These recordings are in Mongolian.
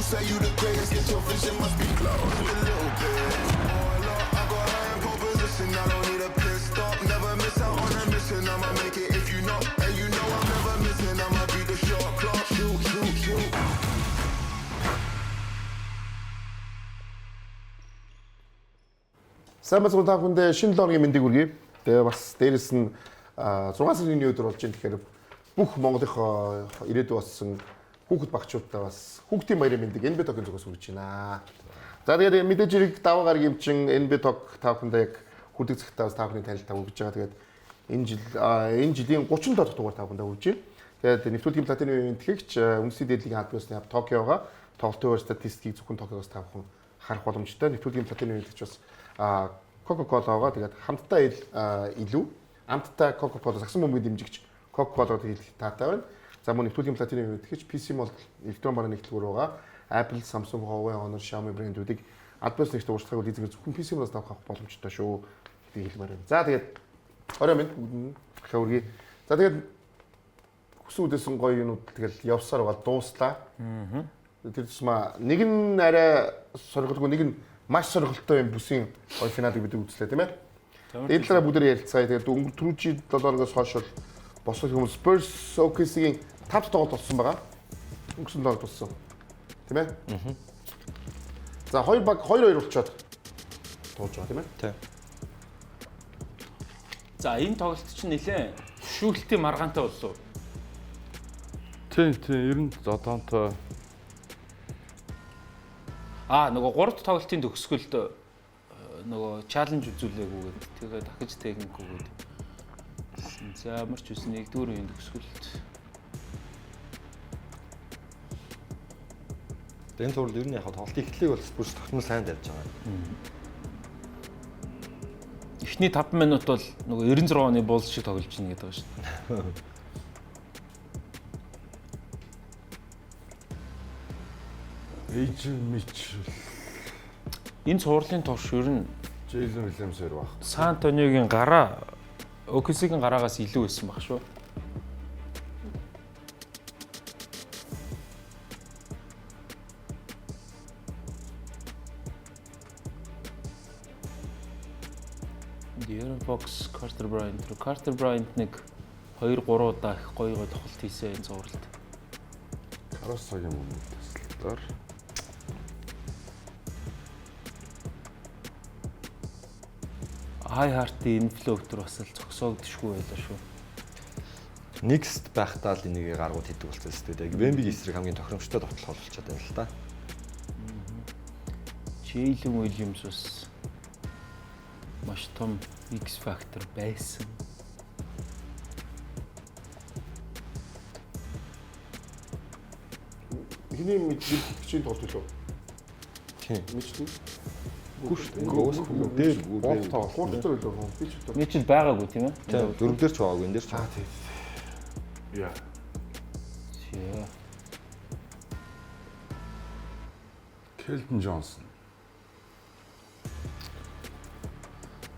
Say you the greatest, get your vision must be close a little bit. Oh, Lord, I go high in pole position, I don't need a pit stop. Never miss out on a mission, I'ma make it if you know. And you know I'm never missing, I'ma be the shot clock. Shoot, shoot, shoot. Сайн бацхан та бүхэндээ шинэ 7 өдрийн мэндийг хүргэе. Тэгээ бас дээрэс нь 6 сарын 1-ний өдөр болж байна. Тэгэхээр бүх Монголынхоо ирээдүй болсон хүүхэд багчуудаа бас хүүхдийн баярын мэндийг NB Talk-ын зүгээс хүргэж байна. За тэгээд мэдээж хэрэг даваа гараг юмчин NB Talk та бүхэндээ яг хүрдэг цагтаа бас та бүхний танилцаа хүргэж байгаа. Тэгээд энэ жилийн 30 дахь дугаар та бүхэндээ хүргэж байна. Тэгээд нэвтрүүлгийн платинum эвентгэгч үндэсний дээдлэгийн албан ёсны хав Токиогоо тоглолтын статистикийг зөвхөн Токиогоос та бүхэн харах боломжтой. Нэвтрүүлгийн платинум эвентгэгч бас Coca-Cola-гоо тэгээд хамтдаа илүү амттай Coca-Cola сагсан бөмбөгийн дэмжигч Coca-Cola хэлэх таатай байна. За мөн нэвтрүүлгийн платинум эвентгэгч PC Mall электрон бараа нэгтлгүүр байгаа. Apple, Samsung, Huawei, Honor, Xiaomi брэндүүдийг албаас нэгт уучлахыг лизингээр зөвхөн PC Mall-аас авах боломжтой шүү гэдгийг хэлмээр байна. За тэгээд 20 минут хаврыг. За тэгээд хүсэн үдээсэн гоё юмуд тэгэл явсаар байгаа дууслаа. Тэр тусмаа нэг нь арай соргилгүй нэг нь маш соргилттой юм бүсийн гоё финалыг бид үзлээ тийм ээ. Энэ талаар бүгд ярилцгаая. Тэгээд өнгөрсөн түрүүчийн 7 оноос хойш босох хүмүүс Spurs OKC-ийн 5 тоглолт болсон байгаа. Өнгөрсөн тоглолт болсон. Тийм ээ? За 2 баг 2-2 болчиход тууж байгаа тийм ээ? Тийм. За энэ тоглолт чинь нэлээ шүүлтийн маргаантай боллоо. Тийм ер нь зодоонтой. Нөгөө 3 тоглолтын төгсгөлд нөгөө чаленж үзүүлээгүйгээд тэгээ дахиж техник өгөөд. За ямар ч үсэн 1-р үеийн төгсгөлд. Энэ турд ер нь яг тоглолтын эхлэлийг бол Spurs тогтмол сайн тавьж байгаа. Эхний 5 минут бол нөгөө 96 оны Bulls шиг тоглож байна гэдэг байгаа шүү дээ. Эйжен Мичл. Энэ цувралын товш ер нь Джейлен Вильямсээр баг. Сан Антониогийн гараа OKC-гийн гараагаас илүү байсан баг шүү. De'Aaron Fox, Carter Bryant нэг 2-3 удаа их гоё тоглолт хийсэн энэ цувралд. Каросагийн өмнө таслалаар High Heart-ийн инфлоутер бас л зогсоогдшгүй байлаа шүү. Next байхдаа л энийг гаргууд хийдэг болсон шүү дээ. Wemby-ийн эсрэг хамгийн тохиромжтой тоглох болчиход байна л да. Jalen Williams бас маш том X factor байсан. Эхний мэдээ бичиж тоглож лөө. Тийм. Мэдээ. Гүш дээр гол тоглолтоор лөө. Би ч Нэг ч байгаагүй тийм ээ. тийм дөрөвдөр ч байгаагүй энэ дээр ч. тийм. яа. Яа. Келтон Джонсон.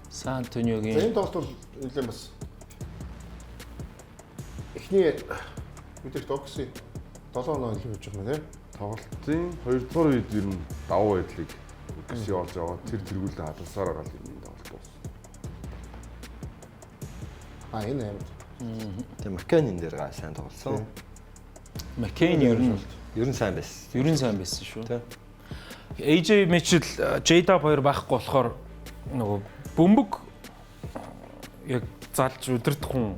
Сан Антониогийн Энэ тоглолт бол нэлээд бас эхний мэдээлэл OKC 7 оноо илүү хийж байгаа юм тийм. Тоглолтын 2 дугаар үед ер нь давуу байдлыг OKC олж аваад тэр тэргүүлээ хадгалсаар байгаа юм тоглолт болсон. Энэ амар. Тийм Маккейн энэ дээр сайн тоглосон. Маккейн ер нь сайн байсан. Ер нь сайн байсан шүү. AJ Mitchell, J-Dub хоёр байхгүй болохоор нөгөө бөмбөг яг залж өдөрдөх хүн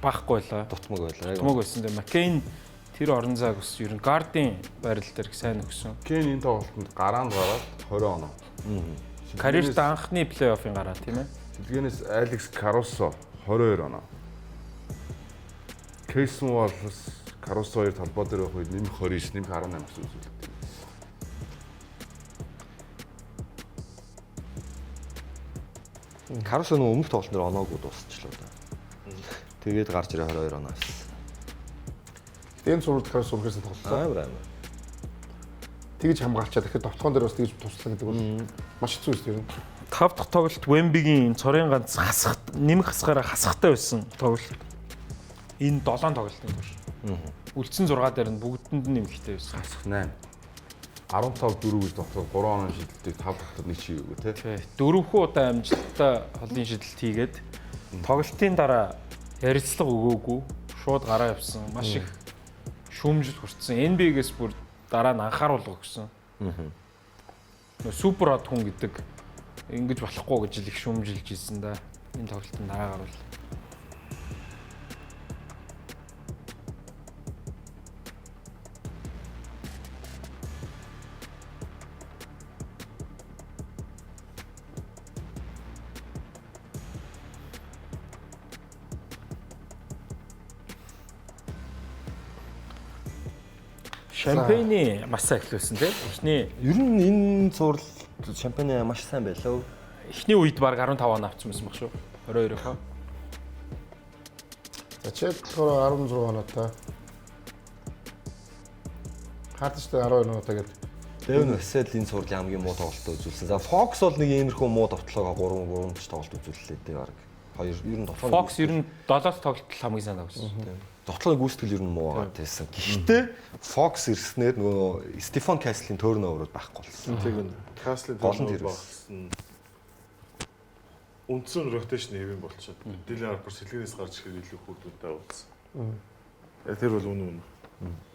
байхгүй байлаа. Дутмаг байлаа. Дутмаг байсан. Тэгээ Маккейн тэр орон зайг ус ер нь гардын байрал дээр их сайн өгсөн. Кен энэ тоглолтод гараанд гараад 20 оноо. Карьерт анхны плей-оффын гараа тийм ээ. Сэлгэнээс Алекс Каросо 22 оноо. Кейсон Wallace, Caruso 2 талбай дээр байх үед нэмэх 29, нэмэх 18 гэсэн үзүүлэлт. Карус нөгөө өмнөх тоглолт нэр оноогүй дуусчихлоо да. Тэгээд гарч ирээ 22 оноос. Энэ сурвалж Карус урагшаа тоглолоо. Амар. Тэгж хамгаалчаа дахиад товтлогон дээр бас тэгж туслаа гэдэг бол маш хэцүү шүү дээ. 5 дахь тоглолт Wemby-гийн цорын ганц нэмэх хасгаараа хасахтай байсан тоглолт. Энэ 7 тоглолтын турш. Үлдсэн 6 дээр нь бүгдэнд нь нэмэхтэй байсан. 8. 15 4 гэж тоглоод 3 оноо шидэлтийг 5 дахьтад нэг чигээгүй тий. Тий. 4 удаа амжилттай холын шидэлт хийгээд тоглолтын дараа ярилцлага өгөөгүй шууд гараа явсан. Маш их шүүмжил хүртсэн. NBA-гээс бүр дараа нь анхааруулга өгсөн. Супер хот хүн гэдэг ингэж болохгүй гэж их шүүмжилж ийсэн да. Энэ тоглолтын дараагаар бол Шампейны маш сайн эхлүүлсэн тийм. Эхний Ер нь энэ цуврал шампань маш сайн байлаа. эхний үед баг 15 он авсан байсан баг шүү. 22-оо. За чи болохоор 16 оноотой. Хардчтай 12 оноотой гэдэг. Дэвн өсөөл энэ цувралын хамгийн муу тоглолтоо үзүүлсэн. За Fox бол нэг иймэрхүү муу довтлогоо 3 ч тоглолт үзүүллээ дээ баг. Хоёр ер нь довтлоо. Fox ер нь 7 тоглолт хамгийн сайн тоглосон. Довтлогын гүйцэтгэл ер нь муу байгаа байсан. Гэхдээ Fox ирснээр нөгөө Стефан Каслийн turnover-ууд байхгүй болсон. Тэг нь Каслын Голон төлөв тэрвэс. багсан. Үндсэн ротейшн хэвэн болчиход Дилен Харпер сэлгэнээс гарч ирэхэд илүү хүүхдүүдтэй уулзсан. Тэр бол үнэн.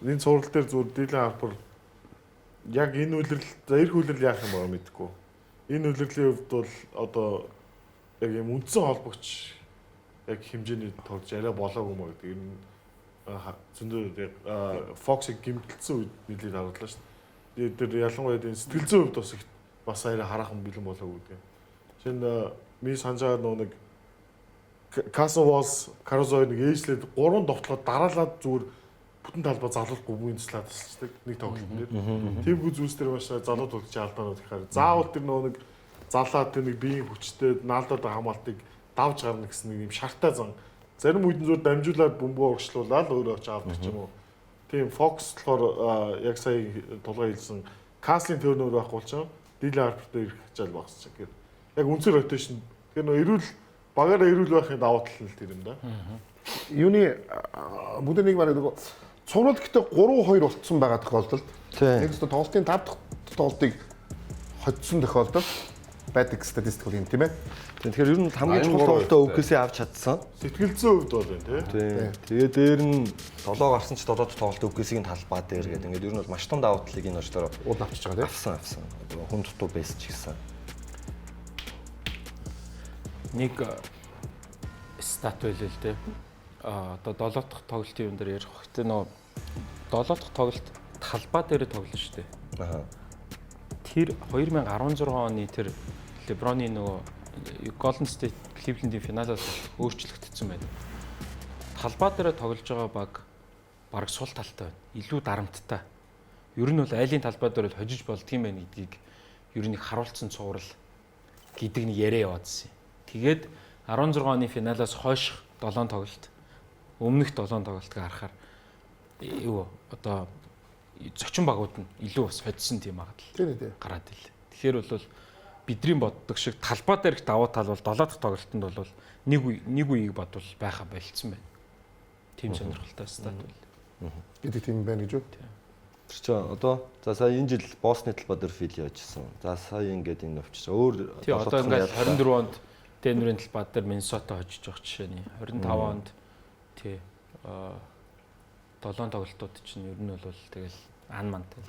Энэ цуврал дээр зүгээр Дилен Харпер яг энэ үйлрэл за эрх үйлрэл яах юм байгаа мэдэхгүй. Энэ үйлрэлийн хувьд бол одоо яг юм үндсэн холбогч яг хэмжээний тоглож арай болоогүй маа гэдэг. Энэ зөндөө Fox-ыг гимтэлсэн үед нэлээд харууллаа шүү дээ. Тэр ялангуяа энэ сэтгэл зүйн хувьд бас их бас арай хараахан бэлэн болоогүй гэдэг. Шинэ ми санджаар нэг Caso-Walls, Caruso нэг ээжлээд 3 довтлоход дараалаад зүгээр бүтэн талбай залуулахгүй бүгд слаад тасчихдаг нэг тоглолт дээр. Тэмгүй зүйлс дээр маш залууд болж алдаанууд гэхээр заавал тэр нэг залаад тэр нэг биеийн хүчтэй наалдаад хамгаалтыг давж гарна гэсэн нэг юм шартаа зан. Зарим үед зүгээр дамжуулаад бөмбөгөө урагшлуулаад өөрөө очиж авдаг ч юм уу. Тийм Fox болохоор яг сая тулгаа хэлсэн Каслын turnover байхгүй болчихсон. Дилен Харпертэй ирэх жал багсчих гэх. Яг үнцэр ротейшн. Тэгэхээр нөө эрүүл багаараа эрүүл байхын давуу тал нь тэр юм да. Юуны бүгд нэг баг нөгөө цуврал гэхдээ 3-2 болцсон байгаа тохиолдолд нэг зөв тоглолтын 5 дахь тоглолтыг хоцсон тохиолдолд байдаг статистик бол юм тийм ээ. Тэгэхээр ер нь хамгийн чухал тоглолтоо өвгөөсөө авч чадсан. Сэтгэл зүйн хувьд бол энэ тий. Тэгээ дээр нь 7 гарсан ч 7 дахь тоглолт өвгөөсийн талбай дээр гэдэг. Ингээд ер нь бол маш том давуу талыг энэ очтоор Уул авчиж байгаа тийм. авсан. Одоо хүн дутуу байсан ч гэсэн. Нэг стат байлээ л дээ. Одоо 7 дахь тоглолтын юм дээр ярих. Гэтэ нөө 7 дахь тоглолт талбай дээр тоглоно шүү дээ. Аа. Тэр 2016 оны тэр LeBron-ы нөгөө Golden State Cleveland-ийн финалаас өөрчлөгдсөн байна. Талбай дээр тоглож байгаа баг сул талтай байна. Илүү дарамттай. Ер нь бол айлын талбай дээр хожиж болдгийм байх гэдгийг ер нь харуулсан цуврал гэдэг нэг яриа яваадсэн. Тэгээд 16 оны финалаас хойш 7 тоглолт өмнөх 7 тоглолтыг харахаар юу одоо зочин багууд нь илүү бас хоцсон тийм магадлал гараад ирлээ. Тэгэхээр бол бидний боддог шиг талбай дээрх давуу тал бол 7 дахь тоглолтод бол нэг үеийг бодвол байха болцсон байна. Тим сонирхолтой стат бол. Гэдэг тийм байна гэж үү? Тэр чинь одоо за сая энэ жил Босны талбай дээр фил яажсан. За сая ингээд энэ өвчс өөр тий одоо ингээд 24 онд Денверийн талбай дээр Миннесота хожиж байгаа жишээний 25 онд тий 7 тоглолтууд чинь ер нь бол тэгэл ан мантай.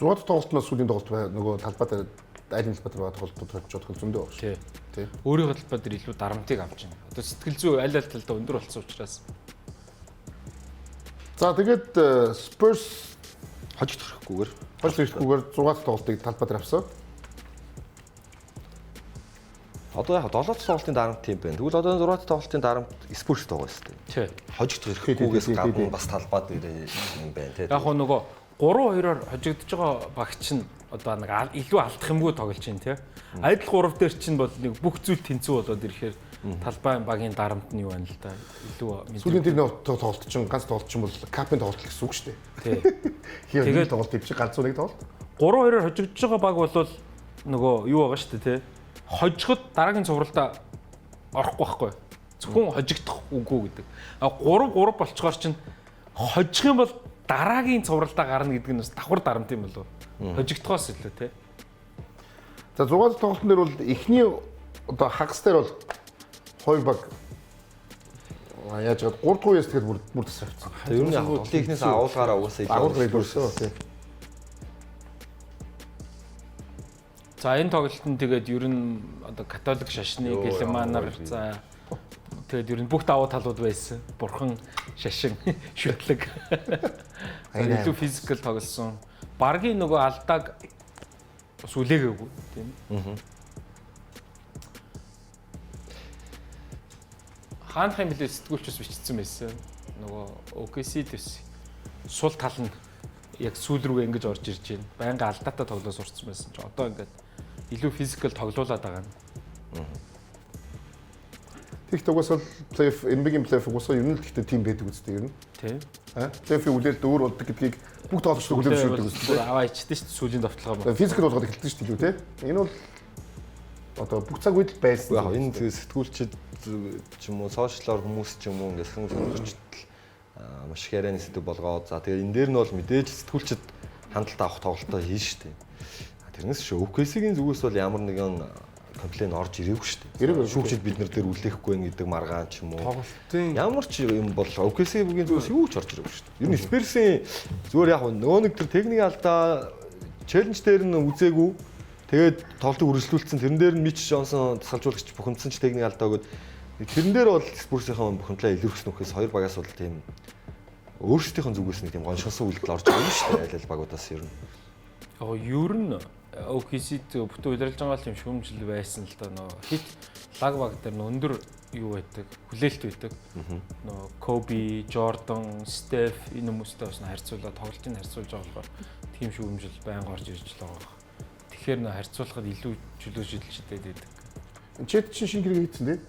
6 дахь тоглолтноос сүүлийн тоглолт нөгөө талбай дээр айлын талбай дээр тоглолтууд хожиж байгаа зөндөө баг. Тий. Өөрийнхөө талбай дээр илүү дарамтыг авч байна. Одоо сэтгэл зүй аль талдаа өндөр болсон учраас. За тэгээд Spurs хожигд хэрэггүйгээр 6 дахь тоглолтыг талбай дээр авсан. Одоо яг 7 дахь тоглолтын дарамт тийм байна. Тэгвэл одоо 6 дахь тоглолтын дарамт Spurs байгаа шүү дээ. Тий. Хожигдох ирэхгүйгээс гадна бас талбайд юм байна тий. Яг нөгөө 3-2-оор хожигдож байгаа багч нь одоо нэг илүү алдах юмгүй тоглож байна тий. Айдл 3 дээр чинь бол нэг бүх зүйл тэнцүү болоод ирэхээр талбай багийн дарамт нь юу байна л да. Илүү Сүүлийн тэр нэг тоглолт чинь ганц тоглолт чинь бол капын тоглолт гэсэн үг шүү дээ. тий. Тэгээд тоглолт юм чи ганц нэг тоглолт. 3-2-оор хожигдож байгаа баг бол нөгөө юу байгаа шүү дээ тий. Хожиход дараагийн цувралдаа орохгүй байхгүй. Зөвхөн хожигдох үгүй гэдэг. А 3-3 болчгоор чинь хожих юм бол дараагийн цувралдаа гарна гэдэг нь бас давхар дарамт юм болов. Хожигдохоос илүү тий. За 6 дахь тоглолтын дээр бол эхний одоо хагас дээр бол хоёр баг яаж яагаад 3 дахь үеэс тэгээд бүр тасраа авчихсан. Тэгээ ер нь яг тоглолтын эхнээс агуулгаараа уусаа Агуулгыг өрсөө тий. За энэ тоглолтод тэгээд ер нь одоо католик шашны гэлэманаар за тэгээд ер нь бүх давуу талууд байсан. Бурхан, шашин, шүтлэг. Илүү физикал тоглосон. Баргийн нөгөө алдааг бас үлээгээгүй тийм. Хаанах юм бэлээ сэтгүүлчс бичсэн байсан. Нөгөө OKC дэс сул тал нь яг сүүл рүүгээ ингэж орж ирж байна. Байнга алдаатай тоглоо сурцсан байсан ч одоо ингээд илүү физикал тоглоулаад байгаа нь. Тэгт угаасаа плейофф NBA-ийн плейофф угаасаа ер нь л гэхдээ тим байдаг үстэй ер нь. Тийм. Плейоффын үлээлт өөр болдог гэдгийг бүх тоглогчдод үлээлт шүүлдэг үстэй. Аваа ичдэж шүү дээ сүүлийн давталгаа. Физикал болгоод эхэлдэг шүү дээ тий. Энэ бол одоо бүх цаг үед л байсан. Яг энэ сэтгүүлчид ч юм уу сошиалор хүмүүс ч юм уу ингээд сонирхолчд маш их ярианы сэдв болгоод за тэгээ энэ дээр нь бол мэдээж сэтгүүлчид хандлтаа авах тоглолтоо хийн штэ. Тэрнээс шүү OKC-ийн зүгээс бол ямар нэгэн комплейн орж ирээгүй штэ. Шүүгчид бид нар дээр үлээхгүй байх гэдэг маргаан ч юм уу. Тоглолтын Ямар ч юм бол OKC-ийн зүгээс юу ч орж ирээгүй штэ. Ер нь Spurs-ийн зүгээр яг нөгөө нэг тэр техник алдаа челленж дээр нь үзээгүй. Тэгээд тоглолтыг үргэлжлүүлсэн. Тэрэн дээр нь Мич Джонсон тасгалжуулагч бухимдсан ч техник алдаа өгөөд тэрэн дээр бол Spurs-ийн бухимдлаа илэрхсэн үхээс хоёр багаас бол тийм өөрсдийнх нь зүгээс нэг тийм гоншилсан үйлдэл орж байгаа юм шүү дээ. Аль аль багуудаас ер нь. Ер нь OKC-д бүтэн удирдах байгаа юм шүүмжил байсан л да нөө хит лаг баг дээр өндөр юу байдаг хүлээлт байдаг. Нөө Коби, Jordan, Steph энэ хүмүүстэй бас харьцуулаад тоглолтыг харьцуулж байгаа болохоор тийм шүүмжил байнга орж ирж л байгаа. Тэгэхээр нөө харьцуулахад илүү чөлөө шидэлчтэй байдаг. Чэт чинь шинэ хэрэг хийсэн дээ.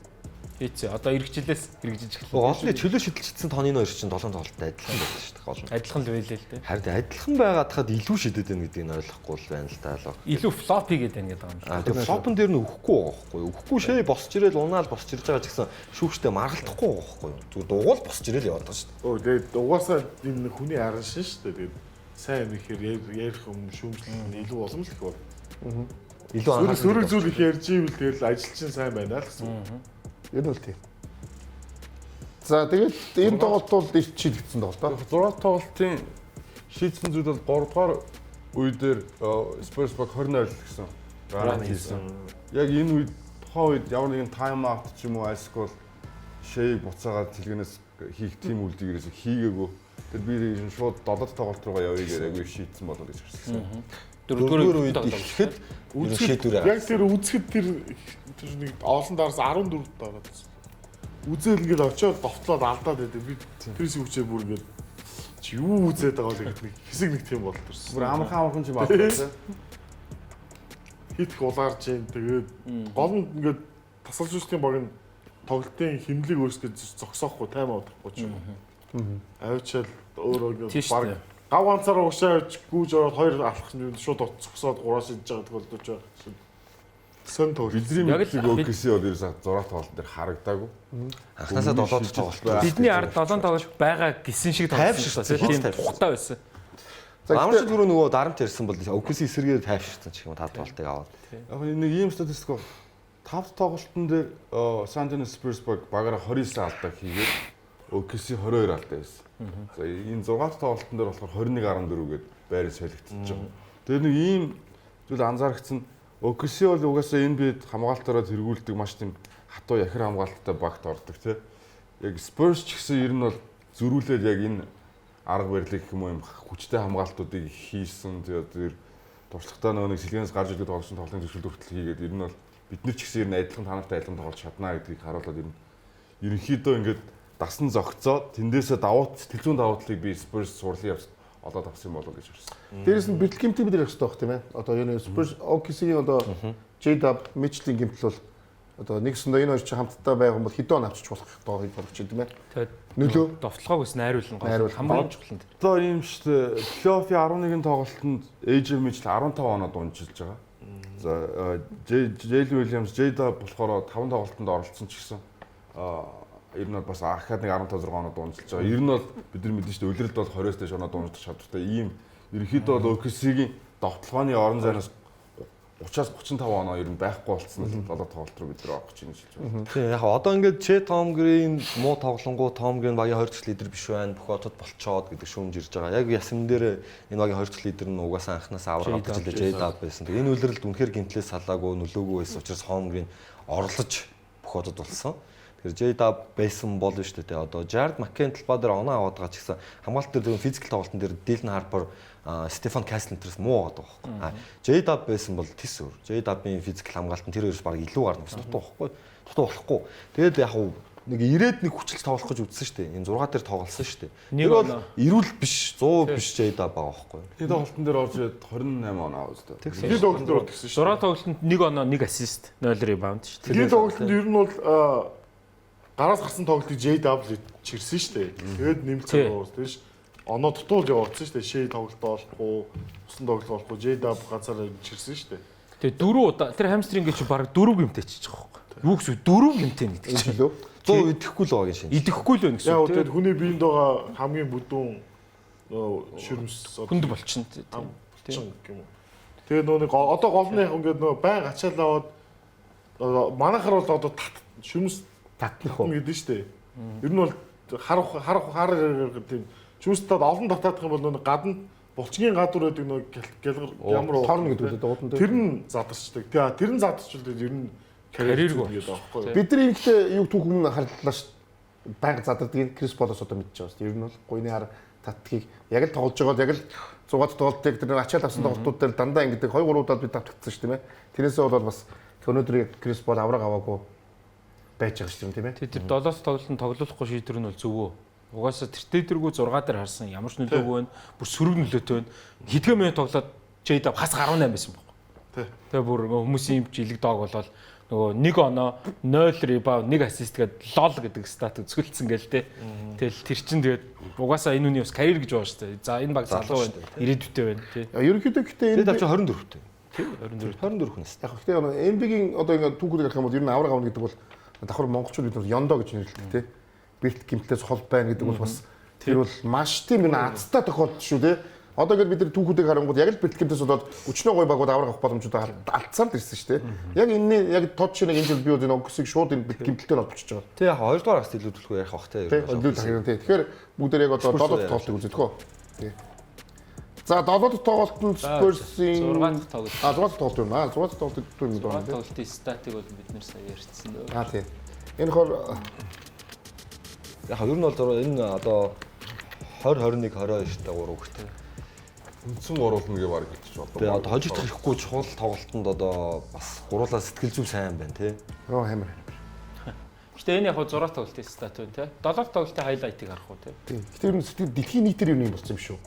Хийцээ. Одоо эх жилээс хэрэгжиж эхэллээ. Голны чөлөө шидэлчсэн тооны хоёр чинь 7 тоглолттой адилхан байдаг шүү дээ. Гол нь. Адилхан л байлээ л дээ. Харин адилхан байгаад хахад илүү шидэд байна гэдгийг нь ойлгохгүй л байна л да. Илүү флоп хийгээд байна гэдэг юм шиг. Тэгээ флопн дээр нь өгөхгүй байгаа байхгүй юу? Өгөхгүй шээ босч ирэл унаал босч ирж байгаа ч гэсэн шүүгчтэй маргалдахгүй байгаа байхгүй юу? Зүгээр дугуул босч ирэл яваад байгаа шүү дээ. Тэгээд угаасаа энэ хүний аран шин шүү дээ. Тэгээд сайн юм ихээр ярих юм шүүмжлэх нь илүү боломжтой их бол. Илүү анхаарал Сөрөг зүйл их ярьж ивэл тэгэл ажил чинь сайн байна л гэсэн. Энэ бол тийм. За тэгээд энэ тоглолт бол шийдэгдсэн тоглолт. 6 тоглолтын шийдсэн зүйл бол 3 дугаар үе дээр Spurs баг 20-0 гэсэн ран хийсэн. Яг энэ үед тухайн үед ямар нэгэн тайм аут ч юм уу альсгүй шэйг буцаагаад цэлгэнээс хийх тийм үйлдэл ерөөсө хийгээгүй. Тэгээд би шууд 7 дахь тоглолт руугаа явъя гэж агүй шийдсэн болов гэж хэлсэн. дөрөвдүгээр үед ихэхэд шийдвэр Яг тэр үзэхэд тэр нэг олон дараас 14 дараад байсан. Үзэл ингээд очиод довтлоод алдаад байдаг. Би тэрээс хүчээр бүр ингээд чи юу үзээд байгаа вэ гэдэг нэг хэсэг нэг тийм болол төрсөн. Бүр амархан ч юм байна. Хит их улаарч जैन. Тэгээд гол нь ингээд тасалжуулалтын баг нь тоглолтын хэмнэлийг өөрсгөж зогсоохгүй тайм авахгүй ч юм уу. Авчаал өөрөө ингээд баг гав ганцаараа уушааж гүүж ороод хоёр алхах нь шууд зогсоод гураа шидэж байгаа тохиолдож байгаа. Сэн тоглолт. Бидний мэдлэг OKC бол ерөөсөө 6 тоглолт дээр харагдаагүй. анхнаасаа 7 дахь тоглолт. Бидний ард 7 тоглож байгаа гэсэн шиг тоглосон тийм тухтай байсан. Амар шиг түрүү нөгөө дарамт ярьсан бол OKC эсрэгээр тайвширсан ч юм уу 5 тоглолтыг аваад. Яг нэг ийм статистик 5 тоглолтын дээр San Antonio Spurs багаараа 29 алдаа хийгээд OKC 22 алдаа байсан. За энэ 6 тоглолтын дээр болохоор 21-14 гээд байрыг солигдчихж байгаа. Тэгээ нэг ийм зүйл анзаарчихсан OKC бол угаасаа NBA-д хамгаалтаараа тэргүүлдэг маш тийм хатуу яхир хамгаалттай багт ордог тий. Яг Spurs ч гэсэн ер нь бол зөрүүлээд яг энэ арга барилыг гэх юм уу юм хүчтэй хамгаалтуудыг хийсэн. Тэгээд тэр туршлагатай нэг сэлгэнээс гарч ирдэг тоглолтын тоглолтын зөвшөлт хүртэл хийгээд ер нь бол бид нар ч гэсэн ер нь адилхан танартай адилхан тоглож чадна гэдгийг харуулад ерөнхийдөө ингээд дасан зогцоод тэндээсээ сэтгэл зүйн давуу талыг би Spurs сурлын явц олоод авсан болов гэж харсан. Дээрээс нь бэлтгэл гэмтээ бид ярих хэрэгтэй байх тийм ээ. Одоо энэ Spurs OKC-ийн одоо J-Dub Mitchell-ийн гэмтэл бол одоо нэгсэндээ энэ хоёр ч хамтдаа байх юм бол хэдэн он авчиж болох доо гэж бодож байна тийм ээ. Тэгээд Нөлөө довтлогоог бас найруулна гоё хамгийн чухал нь. Одоо ийм шүү дээ. Плей-оффын 11 тоглолтод AJ Mitchell 15 оноо дунжилж байгаа. За Jalen Williams J-Dub болохоор 5 тоглолтод оролцсон ч гэсэн ер нь бол бас ахаад нэг 15 6 оноо дунжилж байгаа. Ер нь бол бид нар мэдэн шүү дээ. Улиралд бол 20-с дээш оноо дунжилж чадвартай ийм ерөнхийдөө бол OKC-ийн довтлогооны орон зайнаас 30-аас 35 оноо ер нь байхгүй болцсон л одоо тоглолт руу бид нар орох гэж хэлж байна. Тийм яг одоо ингээд Че Том Грин муу тоглонгуу Том Грин багийн 20 дахь лидер биш байна. Бүх хотод болцоод гэдэг шүүмж ирж байгаа. Яг ясн дээр энэ багийн 20 дахь лидер нь угаасаа анханасаа авраг авдаг жилээ J-Dub байсан. Тэгээ энэ үлрэлд үнэхээр гинтлээс салаагүй нөлөөгүй байсан учраас Том Грин орлож бүх хотод болсон. Тэгэхээр J-Dub байсан бол шүү дээ. Одоо Jared McCann талбай дээр оноо аваад байгаа ч гэсэн хамгаалалт дээр физикал тоглолтын дээр Dylan Harper Стефан Каслентерс муу байгаа байхгүй. J-Dub байсан бол тис өөр. J-Dub-ийн физикал хамгаалалт нь тэр хоёроос баг илүү гарна гэсэн дутуу байхгүй. Дутуу болохгүй. Тэгээд яг нэг 91 хүчилж тоглох гэж үзсэн шүү дээ. Энэ 6 дээр тоглосон шүү дээ. Тэр бол эрүүл биш 100 биш J-Dub байгаа байхгүй. Тэгээд тоглолтын дээр орж ирээд 28 оноо авсан шүү дээ. Тэгээд тоглолтод орж ирсэн шүү. 6 тоглолтод 1 оноо 1 ассист 0 ребаунд шүү дээ. Тэгээд тоглолтод ер нь бол гараас гарсан тоглолтыг J-Dub чирсэн шүү дээ. Тэгээд нэмэлцээ гоос тийш оноо дутуулж явуулсан шүү дээ. Шээ тоглолт болохгүй, усан тоглолт болохгүй J-Dub ганцаараа чирсэн шүү дээ. Тэгээ 4 удаа тэр хамстринг чи баг 4 гэмтэй чиж байгаа байхгүй. Юу гэсэн 4 гэмтэй нэг гэж хэлөө. 100 идэхгүй л байгаа шин. Идэхгүй л байна гэсэн. Яг тэгээд хүний биеинд байгаа хамгийн бүдүүн ширмс хүнд болчихно тийм. юм. Тэгээд нэг одоо голны яг ингээд байн ачаал аваад манайхаар бол одоо ширмс татнах уу гэдэг нь шүү дээ. Ер нь бол хар тийм шүмстад олон татаадах юм бол гадна булчгийн гадуур байдаг нэг гялгар ямар торн гэдэг үү дуудан дээр. тэр нь задарчдаг. Тэр нь задарчвал ер нь карьергүй гэдэг аахгүй юу. Бидний ихтэй юу түүх өмнө харлаа ш. Баян задардгийг Крис Полос одоо мэдчихэж байгаа шүү дээ. Ер нь бол гойны хар татдгийг яг л тоглож байгаад яг л 6-аад тоглолтыг тэр ачаал авсан тоглолтууд дээр дандаа ингэдэг 2-3 удаад бид давтагдсан шүү дээ. Тэрнээсээ бол бас өнөөдөр Крис Пол авраг аваагүй байж байгаа шүү дээ тийм ээ. Тэр 7-ос тоглолтод тоглохгүй шийдвэр нь бол зөвөө. Угаасаа тэр дээргүй 6 дээр харсан ямар ч нөлөөгүй байна. Бүр сөрөг нөлөөтэй байна. Хэдхэн минут тоглоод J-Dub хас 18 байсан байхгүй. Тэгээ бүр хүмүүсийн жилэг дог болоод нөгөө 1 оноо 0 ребаунд 1 ассист гэдэг лол гэдэг стат үзгэлцсэн гээл те. Тэгэл тэр чин тэгээд угаасаа энэ үний бас карьер гэж байгаа шүү дээ. За энэ баг залуу байна. Ирээдүйтэй байна тий. Ерөнхийдөө гэхдээ энэ J-Dub 24-тэй. Тий 24 хүнээс. яг гэхдээ NBA-гийн одоо ингээд түүхүүдийг харах юм бол ер нь авраг авна гэдэг бол давхар монголчууд бид нар ёндоо гэж нэрлэдэг тий. Бэлт гимтээс хол байна гэдэг бол бас тэр бол маш тийм нэг азтай тохиолдол шүү тий. Одоо ингээд бид нар түүхүүдийг харангууд яг л бэлт гимтээс болоод өчнөө гой багууд авраг авах боломжтой алдсаар ирсэн шүү тий. Яг энэ яг тод шиг нэг энэ жил би одоо OKC-г шууд энэ бэлт гимтэлтэй холбогдчихж байгаа. Тий яг 2 дугаар хаст илүү төлөхөө ярих бах тий. Тэгэхээр бүгдээр яг одоо 7 дахь тоглолтыг үзэх үү. Тий. За 7 дахь тоглолтод Spurs-ийн 6 дахь тоглолт. 6 дахь тоглолт юм аа. 6 дахь тоглолт юм даа. Тоглолтын статик бол бид нэр сая ярьсан дөө. Аа тий. Энэ хор Яг ер нь бол энэ одоо 20 21 22 та 3 хөртэй. Үндсэн оруулна гэж баг хэлчих бодлоо. Тэгээ одоо хожигдох ихгүй чухал тоглолтод одоо бас гуруулаа сэтгэл зүй сайн байна тий. Оо хамар. Гэтэ энэ яг 6 тоглолтын стат байна те. 7 тоглолтын хайлайтыг харах уу те. Тий. Гэтэ ер нь сэтгэл дэлхийн нийтээр юм болсон юм шүү.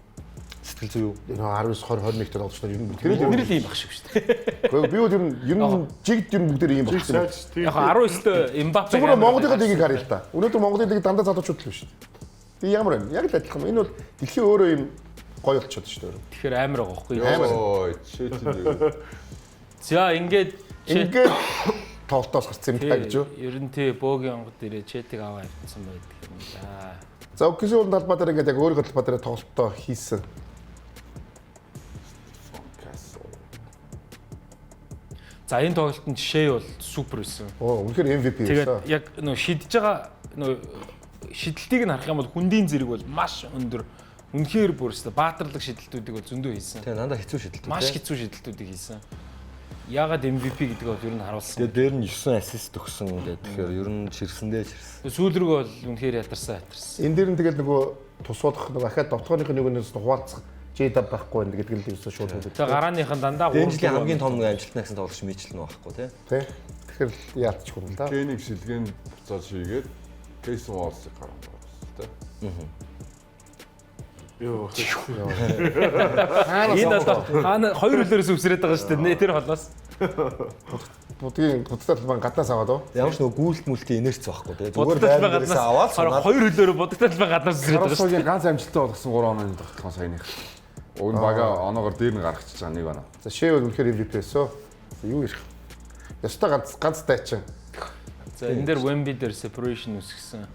Сэтгэл зүй юу? Энэ 19 20 21-т тоглолцсон ер нь Тэр л ийм баг шүү дээ. Гэхдээ би ер нь жигд ер нь бүгдээр ийм болсон. Яг 19-т Mbappe Зүгээр Монголын лигийг харъя л та. Өнөөдөр Монголын лиг дандаа залуучууд л биш шүү. Тэг ямар байна? Яг л адилхан. Энэ бол дэлхийн өөрөө ийм гоё болчиход шүү дээ. Тэгэхээр амар байгаа байхгүй юу? Ой, чи тийм. За ингээд тоглолтоос гарсан юм даа гэж юу? ер нь тий бөөгийн онгод ирээ чэтиг аваа явуулсан байдаг юм да. За OKC-ийн талбай дээр ингээд яг өөрийнхөө талбай дээр тоглолтоо хийсэн. За энэ тоглолтын жишээ бол супер байсан. Оо, үнэхээр MVP байсан. Тэгээд яг нөө шидэж байгаа нөө шидэлтийг нь харах юм бол хүндийн зэрэг бол маш өндөр. Үнэхээр бүр өстө баатарлаг шидэлтүүдийг бол зөндөө хийсэн. Тэгээ дандаа хэцүү шидэлтүүд. Маш хэцүү шидэлтүүдийг хийсэн. Яагаад MVP гэдэг бол ер нь харуулсан. Тэгээ дээр нь 9 ассист өгсөн гэдэг. Тэгэхээр ер нь чирсэндээ чирсэн. Сүүлрэг бол үнэхээр ядарсан хатарсан. Энэ дээр нь тэгэл нөгөө тусуудах нөгөө ахаад довтгооныхын нөгөөс хуваалцах J-Dub байхгүй байна гэдэг л ерөөсөө шууд хэлдэг. Тэгээ гарааныхан дандаа Энэ жилийн хамгийн том амжилтнаа гэсэн тоглогч Мичл нь байхгүй тий. Тэ. Тэгэхээр яалтч хүн л да. Кэнийг шилгэн буцаад шийгээд Кейсэн Уолсыг гаргах тий. Йоо. Энэ одоо хаана хоёр хөлөөс үсрээд байгаа шүү дээ. Тэр холоос. Будгийн будтай талбай гаднаас аваад оо. Ямар ч нөгөө гүйлт мүлтийн инерц байхгүй тий. Зүгээр Будтай байр дээрээс аваад сунаад хоёр хөлөөрөө будтай талбай гаднаас үсрээд байгаа шүү Карасогийн ганц амжилттай болгосон 3 онооны тоглоом саяных. Уг нь бага оноогоор дээр нь гаргачихж байгаа нэг оноо. За шэв үнэхээр MVP өсөө. Юу ирэх. Ястаа ганц тайчин. дээ. За энэ дээр Wemby дээр separation үсгэсэн.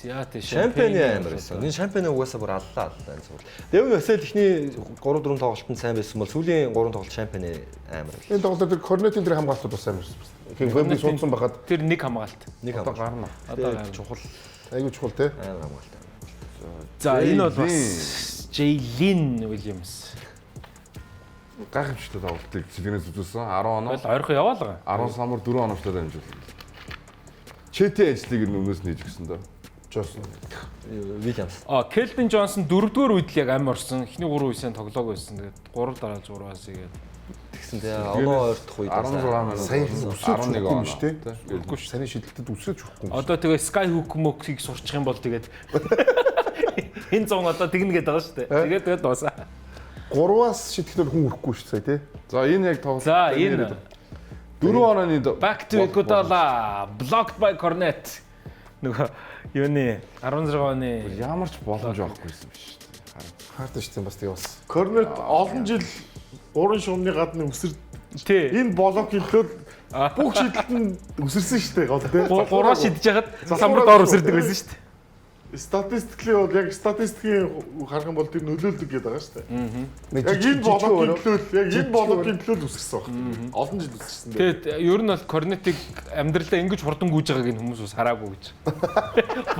Сиат шампион амар байсан. Энэ шампион угаасаа бүр аллаа энэ зүгээр. Дэвн өсөөл ихний 3-4 тоглолтод сайн байсан бол сүүлийн 3 тоглолт шампион амар. Энэ тоглолтод корнетийн дээр хамгаалтууд бас амар байсан. Хин Wemby суудсан байхад тэр нэг хамгаалт. Нэг одоо хамгаалт. гарна. Одоо Чухал Айгуу чухал те. амар хамгаалт. За энэ бол бас Jalen Williams. Гайхамшигтай тоглолтыг цэлгэнээс үзүүлсэн 10 оноо. Бол ойрхон яваалгаа. 10 самар 4 оноочтой дамжуулсан. Чэтийн ажлыг нь өмнөөс нээж гисэн доо. Джонсон. Williams. Келвин Джонсон 4-р үед л яг ам орсон. Эхний 3 үеийн тоглоог байсан. Тэгээд 3 дараалж 3-аас игээд Тэгсэн тэгээ оноо ойртох үед 16 минут. Сайн үсэж 11 өгөхгүй юм оноо. шүү дээ. үгүй шүү. Сайн шидэлтэд үсэж өгөхгүй юм. Одоо тэгээ Sky Hook мөкийг сурчих юм бол тэгээд энэ зон одоо тэгнэ гэдэг байгаа шүү дээ. Тэгээд дуусаа. 3-аас шидэхдээ хүн өрөхгүй шүү дээ тий. За энэ яг тоглолт. За энэ 4 онооны Back to Iguodala blocked by Cornet. Нөгөө юуны 16 оны ямар ч боломж авахгүйсэн биш. Хаард шүү дээ бас тэгээ бас. Корнет олон жил уран шугамны гадны үсэр тий энэ блокийн төлөө бүх шидлэлд үсэрсэн шүү дээ гол тий. 3 шидэж хахад самбар доор үсэрдэг байсан шүү дээ. Статистикли бол яг статистикийн харах юм бол тэр нөлөөлдөг гэдэг байгаа шүү дээ. Нэг Яг энэ блокийн төлөө яг энэ жижиг блокийн төлөө үсэрсэн баг. Олон жил үсэрсэн дээ. Тэгээд ер нь бол Cornet-ийг амьдралаа ингэж хурдан гүйж байгааг энэ хүмүүс бас хараагүй гэж.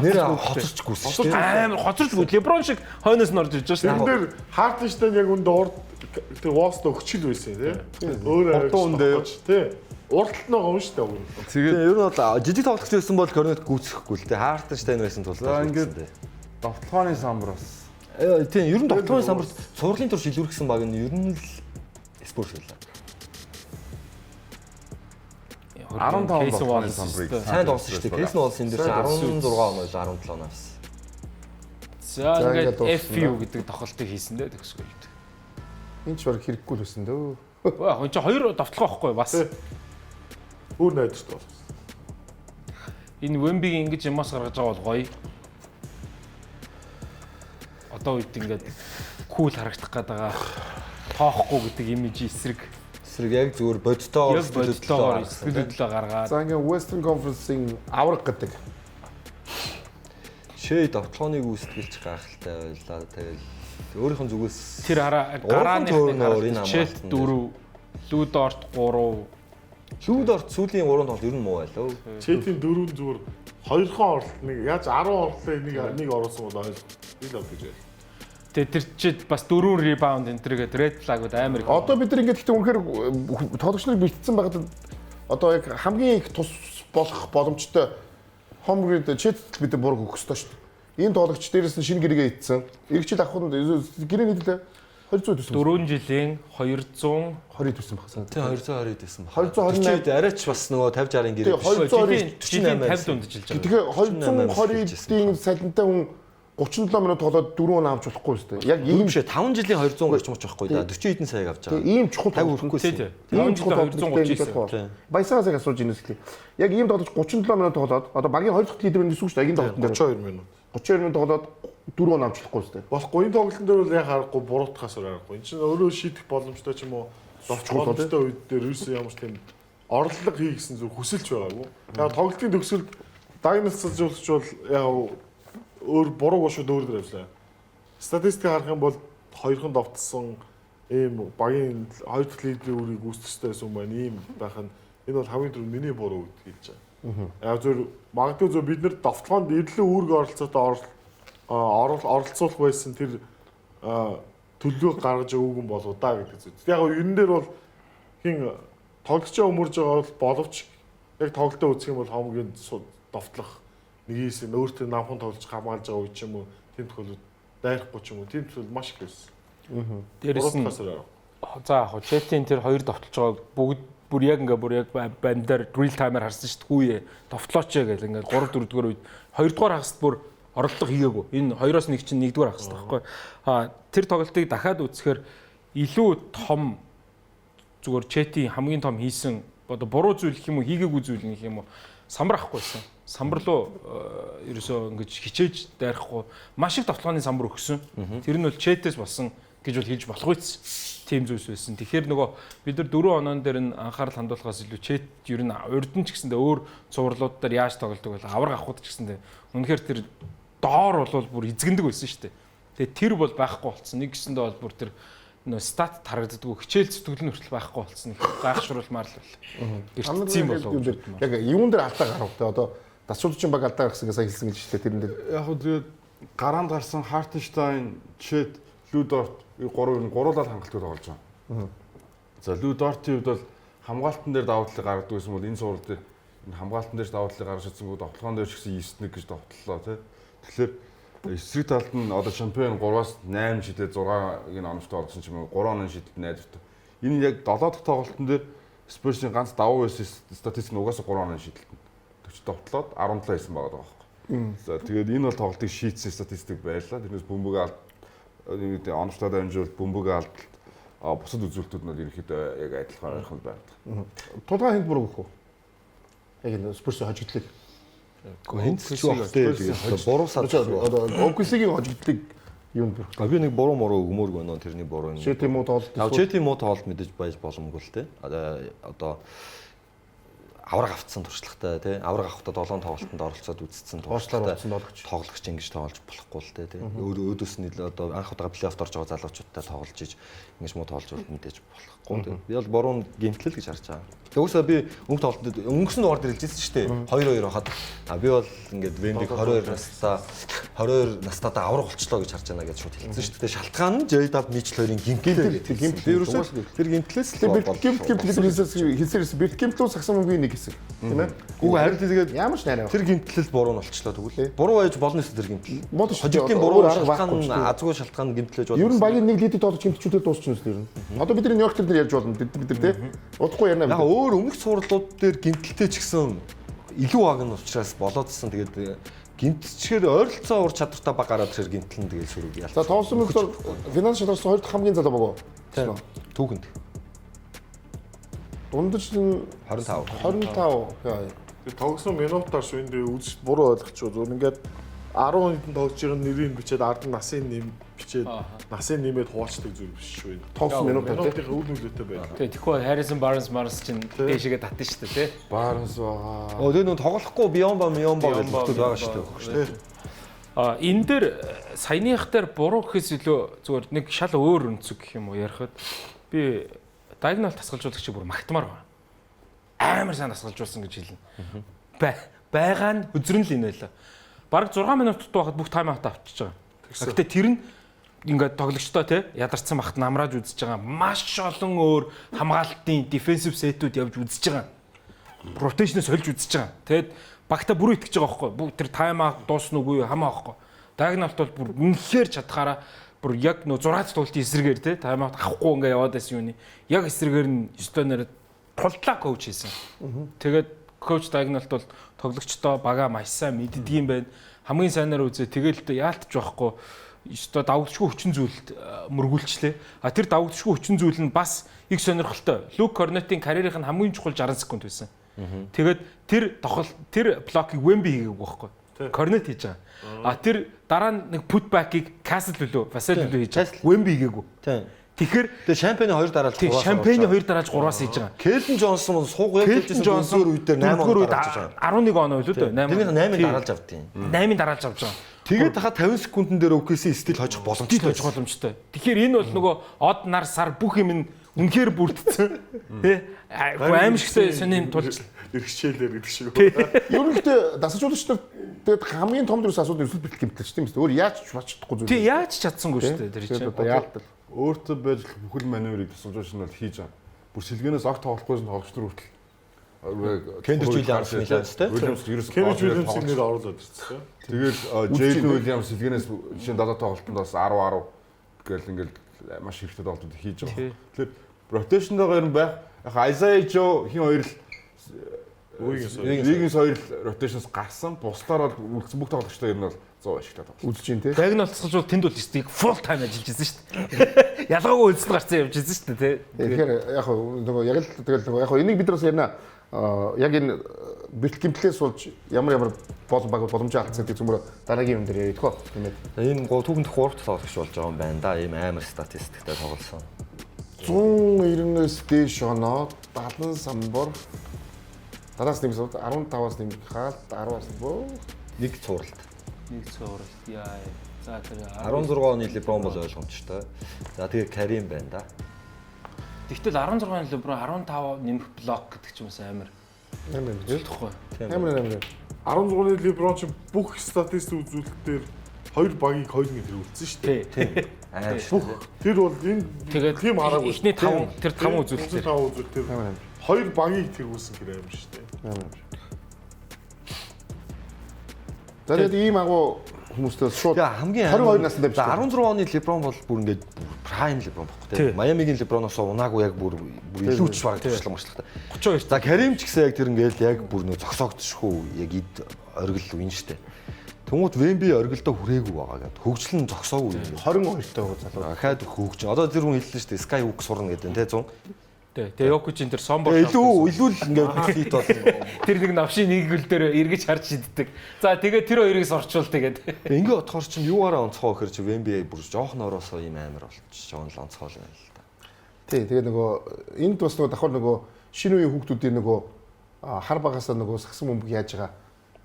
Нэр хоцорч гүйсэн шүү дээ. Амар хоцорч гүйд. LeBron шиг хойноос нь орж ирж байгаа шүү Тэр дээ. дээр Хартенштайн яг үндэ урд тэр Волст өгчл байсан тий. Өөр тий. Урдталт нь байгаа юм шүү дээ. Тэгээд Тэгээ ер нь бол жижиг тоглогч байсан бол Корнет гүйцэхгүй л дээ. Хартенштайн байсан тул. За ингээд довтлооны самбар бас. Тийм ер нь довтлооны самбарт сургуулийн турш илүүрхсэн баг нь ер нь л спорт байлаа. 15 Кейс довтлооны Уолс самбарыг Сайн тоглосон шүү дээ. Кейс Уолсын дээр 16 оноо 17 оноос. За ингээд ингээд дуусна. FU гэдэг тоглолтыг хийсэн дээ төгсгөл. энэ ч баг хэрэггүй л байсан дөө. Өө хүн чинь хоёр довтлого байхгүй бас. Өөр найдварт бол. Энэ Wemby-г ингэж ямаас гаргаж байгаа бол гоё. Одоо үед ингээд кул харагдах гээд байгаа. Тоохгүй гэдэг имиж эсрэг. Эсрэг яг зүгээр бодтоогоор Яг бодлогоор сэтгэлдлээ гаргаад. За ингээ Western Conference-ийн авраг гэдэг. Шээ довтлооныг үүсгэлж гайхалтай байлаа. Тэгэл өөрийнх нь зүгээс Тэр гарааны энэ Чет 4, Лүдорт 3. Лүүдорт сүүлийн 3 тоглолт ер нь муу байлаа. Чэтийн дөрөв зүгээр хоёрхан орлт нэг яаж 10 орлоо нэг оруулсан бол ойлгох. Ил авч гэж байна. Тэгээ тэр чид бас 4 ребаунд энэ төргээд red flag-ууд амар их. Одоо бид нар ингээд гэхдээ үнэхээр тоглогч нарыг бэлтсэн байгаад одоо яг хамгийн их тус болох боломжтой хомгрид чэт бид бург өгөх ёстой шүү дээ. Энэ тоглогч дээрээс нь шинэ гэрээгээ ийдсэн. Ирэх жил авах нь гэрээ нийтлээ 200 төсөн. 4 жилийн 200 20 төсөн багсан. Тий 220 байсан ба. 228 арайч бас нөгөө 50 60-ын гэрээ. Тий, 48 жилийн 50 дунджилж байгаа. Тэгэхээр 220-ийн салентай хүн 37 минут тоглоод 4 он авч болохгүй шүү дээ. Яг ийм Ийм шээ 5 жилийн 200 гарч мууч байхгүй да. 40 хэдэн саяг авч байгаа. ийм чухал Таг тоглолт. өрөхгүй. Тий. Ийм 5 чухал жилийн 239. Баясагаас яг асууж инээс хэлээ. Яг ийм тоглож 37 минут тоглоод одоо багийн 2 дахь лидер нисүү шүү дээ. Агийн тоглолтын дээр 32 минут. 32 минут тоглоод 4 он авч болохгүй шүү дээ. Болохгүй энэ тоглолтын дээр бол яг харахгүй буруутахаас аргагүй. Энд чинь өөрөө шийдэх боломжтой ч юм уу боломжтой үед дээр ерөөсөө ямар ч тийм орлого хий гэсэн зүг хүсэлж байгаагүй. Яг тоглолтын төгсөлд дайнасч бол яг өөр буруу шууд өөр дээр авлаа. Статистик харах юм бол хоёрхан довтсон ийм багийн хоёр дахь лидерийн үрийг үүсгэхтэй байсан юм байна. Ийм байх нь энэ бол хамгийн түрүү миний буруу гэж хэлж байгаа. Яг зөв магадгүй зөв бид нар довтлоонд ирлээ үүрэг оролцоотой оролцуулах байсан тэр төлөвөө гаргаж өгөөг юм болоо да гэдэг зүйл. Яг энэ дээр бол хин тоглолцоо өмөрж байгаа боловч яг тоглолтоо үзэх юм бол хомгийн довтлох нэгээс өөртөө намхан тоглож хамгаалж байгаа үе ч юм уу тэм тохиолдолд дайрахгүй ч юм уу. Тийм зүйл маш их байсан. Дээрээс нь за яг Челтийн тэр хоёр довтлож байгааг бүгд бүр яг бандаар real timer харсан шүү дээ. Хүүе довтлооч гэл ингээд 3 4 дугаар үед 2 дугаар хагаст бүр оролдлого хийгээгүй. Энэ хоёроос нэг чинь 1 дугаар хагаст байхгүй. Тэр тоглолтыг дахиад үзэхээр илүү том зүгээр Челтийн хамгийн том хийсэн одоо буруу зүйл гэх юм уу хийгээгүй зүйл гэх юм уу самбар авахгүйсэн. Самбар руу ерөөсөө ингэж хичээж дайрахгүй маш их довтлооны самбар өгсөн. Тэр нь бол Челтээс болсон гэж бол хийж болох үйс тим зүйлс байсан. Тэгэхээр нөгөө бид нар 4 оноо дээр нь анхаарал хандуулахаас илүү Челт ер нь урд нь ч гэсэндээ өөр цувралууд дээр яаж тоглодог вэ? Авраг авахуд ч гэсэндээ үнэхээр тэр доор бол бүр эзэгэндэг байсан шүү дээ. Тэгээ тэр бол байхгүй болцсон. Нэг гэсэндээ бол бүр тэр нөө стат тарагддаггүй хичээл зүтгэл нь хүртэл байхгүй болцсон. Их гайхшруулмаар л байна. Гэрчсэн болов. Яг юун дээр алдаа гарав те одоо дасчуудчин баг алдаа гарсан гэж хэлсэн гэж хэлээ тэрэн дээр. Яг хөө тэгээд гараанд гарсан Хартенштайн, Чет, Людорт 3-ыг гуруулаад хангалттай тоглож байгаа. За Людортийн хувьд бол хамгаалтан дээр давуу талыг гаргадаг гэсэн бол энэ сурал дээр энэ хамгаалтан дээр давуу талыг гаргаж чадсангүй тоглоом дээр ч гэсэн 9-1 гэж тоглолоо тий. Тэгэхээр эсрэг талд нь одоо шампион 3-аас 8 шидэд 6-ыг нь оновчтой олгосон ч юм уу 3 оноо шидэд найдвартай. Энэ яг 7 дахь тоглолтын дээр Спурсийн ганц давуу байсан статистик нь угаасаа 3 оноо шидэлтэн. 40 довтлоод 17 хийсэн байгаа байхгүй. За тэгээд энэ бол тоглолтыг шийдсэн статистик байлаа. Тэрнээс бөмбөг алд оновчтой дамжуулалт, бөмбөг алдалт бусад үзүүлэлтүүд нь ерөнхийдөө яг адилхан ойрхон байдаг. Тулгаан хэнд буруу гэх үү? Яг энэ Спурсийн хожигдлыг. Энд ч багтай буруу сарж Одоо Оксигийн хожигдлыг юунд бүр. би нэг буруу өгмөөргүй нөө тэрний буруу юм. Челти муу тоглолт. Челти муу тоглолт мэдээж байж боломгүй л те. Одоо авраг авцсан туршлагатай тий авраг авахдаа 7 тоглолтод оролцоод үзсэн туршлагатай тоглогч ингэж тоглож болохгүй л тий өөдөөс нь одоо анх удаага плей-офф орж байгаа залуучуудтай тоглож иж ингэж муу тоглож бол мэдээж болохгүй. Би бол буруу геймплей гэж харж байгаа. Тэгвэл би өнгөрсөн дугаар дээр хэлжсэн шүү дээ 2-2 хахад би бол ингээд Вендиг 22 настайдаа авраг болчлоо гэж харж байна гэж шууд хэлсэн шүү дээ. Шалтгаан нь JW Mitchell-ийн геймплей. Би ерөөсөө тэр геймплейс л хэлсээрээс Биркемплүү сагсан мөнгөний нэг хэсэг тийм ээ. Үгүй харин тэгээд ямар ч найраа. Тэр гимтлэл буруу нь болчлоо тэгвэл. Буруу байж болно шүү тэр гимтлэл. Хожигдын буруу шалтгаан азгүй шалтгаан гимтлэж болно. Ер нь багийн нэг лидид тоглож гимтчүүдэд дуусчихсан юм ер нь. Одоо бидний Нью-Йорк дээр ярьж болно бид нар тийм. Удахгүй ярина. Яг өөр өмнөх сурлууд дээр гимтэлтэй ч гэсэн илүү баг нь учраас болоодсэн тэгээд гимтчгээр ойролцоо ур чадвартай баг гараад тэр гимтэл нь тэгээд сүрэг ялц. За тоглосон мөнгөөр финанс шалгасан хоёр дахь хамгийн залуу баг уу? Тийм. Түүхэнд. Дундаж нь 25. Тэр тоглосон минутаар шүндээ үзэж буруу ойлгочихвол ингээд 10 хэдэн тоглож байгаа нэрийг бичээд ард нь насын нэм бичээд насын нэмээд хуваачдаг зүйл биш шүү. Тоглосон минутаар минутын үйл нөлөөтэй байна. Тэгэхээр Harrison Barnes чинь дэшигээ татсан шүү дээ тий. Barnes байгаа. Тэр нөө тоглохгүй Биомба гэж хэлдэг байгаа шүү дээ. Энэ дээр саяных дээр буруу гэхээс илүү зүгээр нэг шал өөр өнцөг гэх юм уу ярихад би диагонал тасгалжуулагчийг бүр магтмаар байна. Амар сайн тасгалжуулсан гэж хэлнэ. Байгаа нь үзрэн л энэ байлаа. Бараг 6 минутад байхад бүх тайм аут авчиж байгаа. Гэхдээ тэр нь ингээд тоглогчтой те ядарсан багт намрааж үзэж байгаа. Маш олон өөр хамгаалтын дефенсив сетүүд явж үзэж байгаа. Ротейшнээс сольж үзэж байгаа. Тэгэд багта бүр итгэж байгаа байхгүй. Бүгд тэр тайм аут дуусна уугүй хамаа байхгүй. Диагоналт бол бүр үнэхээр чадхаараа бүр яг нөө 6 тоглолтын эсрэгээр те тайм аут авахгүй ингээд яваад байсан юуны. Яг эсрэгээр нь стоноор тултлаа коуч хийсэн. Тэгээд коуч диагоналт бол тоглогчдоо бага маш сайн мэддэг юм байна. Хамгийн сайнаар үзээ тэгэл яалтж байхгүй. Өстой давагдшгүй хүчин зүйлд мөргүүлчлээ. Тэр давагдшгүй хүчин зүйл нь бас их сонирхолтой. Люк Корнетийн карьерийн хамгийн чухал 60 секунд байсан. Тэгээд тэр блокийг Wemby хийгээгүй байхгүй. Корнет хийж байгаа. Тэр дараа нь нэг путбакийг Castle лөө, Vassell лөө хийж байгаа. Wemby хийгээгүй. Тэгэхээр шампионы 2 дараалж 3-аас. Шампионы 2 дараалж 3-аас хийж байгаа. Келвин Джонсон сууг явуулж байсан үед дээр 8 оноо дараалж байгаа. 11 оноо юу лээ. Тэрнийх 8-ыг дараалж авдیں۔ 8-ыг дараалж авч байгаа. Тэгээд хахад 50 секундын дээр OKC стил хожих боломжтой. Тэгэхээр энэ бол нөгөө од нар сар бүх юм нь үнэхээр бүрдсэн. Тэ? Аимшигтэй сонин тулж эргчээлэр гэдэг шиг. Ерөнхийдөө дасгалжуулагч нар тэгээд хамгийн том дөрөс асуудал ерөөсөө бэлтгэх гэмтэлч тийм үү? Өөр яаж чадахгүй зүйл. Тий, яаж чадсангүй шүү дээ тэр чинь. Одоо яалтал. Өөртөө байж бүхэл маневрыг дасгалжуулагч нь бол хийж байгаа. Бүр сэлгэнээс огт тоглохгүйсэн тоглогч нар хүртэл Кендрик Уильямс Миланстай. Кендрик Уильямсыг нэр оруулаад ирсэн. Тэгэл Джейл Уильямс илгэнээс жишээ нь дадаа тоглолтод бас 10 гээл ингээл маш хэрэгтэй тоглолтууд хийж байгаа. Тэгэхээр ротейшндоо ер нь байх. Яг Isaiah Joe хин хоёр л Вигинс хоёр ротейшнс гарсан. Бусдаар бол үлдсэн бүх тоглогчдоо ер нь бол 100 ашигтай тоглосон. Үзэж чинь тий. Таг нь болцсож тэнд бол стиг full time ажиллаж байсан шүү дээ. Ялгаагүй үйлсэл гарцсан явж байсан шүү дээ, тий. Тэгэхээр яг нөгөө яг л тэгэл нөгөө яг энийг бид нар бас ярина. Яг энэ бэлтгэл гимтлээс болж ямар боломж алдсан гэдэг зүмөр дараагийн юм дээр яриадгүй тийм ээ. Энэ түүхэнд 3 тоглогч болж байгаа юм байна да. Ийм амар статистиктэй тоглосон. 190-ээс дээш оноо 70 самбар дараас нэг сууд 15-аас нэг хаалт 10-аас бөө Нэг цувралт. Нэг цувралт яа. За тэр 16 оны LeBron бол ойлгомжтой. За тэгээ Карим байна да. Тэгтэл 16 оны LeBron 15 нэмэх блок гэдэг ч юм уу амар. Амар Тэгэхгүй. амар 16-ны LeBron ч бүх статистик үзүүлэлтээр 2 багийг 2-1 тэргүүлсэн шүү дээ. Тий. Амар Бүх тэр бол энэ Тэгээд тийм хараагүй. Эхний 5 тэр 5 үзүүлэлтээр 5 үзүүлэлтээр 2 багийг тэргүүлсэн гэр амар шүү дээ. За тэгээд ийм агуу хүмүүстээс шууд хамгийн 22 настай байж 16 оны LeBron бол бүр ингээд prime LeBron баггүй тийм. Майамигийн LeBron-оос унаагүй яг бүр илүүч бараг туршлага маршлахтай. 32. За Карим ч гэсэн яг тэр ингээд яг бүр нөө зогсоогдчихгүй яг эд оргил үн штэ. Тэнгуут Вемби оргилдоо хүрээгүй байгаа гэдэг. Хөгжлөн зогсоогүй. 22 таа залуу. Ахаад хөгж. Одоо тэр хүн хэллээ штэ Sky Hook сурна гэдэг тийм 100. Тэгээ Йокичийн тэр сомбор илүү л ингээд хит болно. тэр нэг навшийн нэг гөл дээр эргэж харж шиддэг. За тэгээ тэр хоёрыг сорчвол тэгээд. Ингээ бодохоор чинь юугаараа онцгой гэхэр чи Вемби бүр жоохон ороосоо ийм амар болчих. Жоон л онцгой л байна л да. Тий, тэгээд нөгөө энд бас нөгөө давхар нөгөө шинэ үеийн хүүхдүүдийн нөгөө хар багасаа нөгөө сагсан бөмбөг яаж байгаа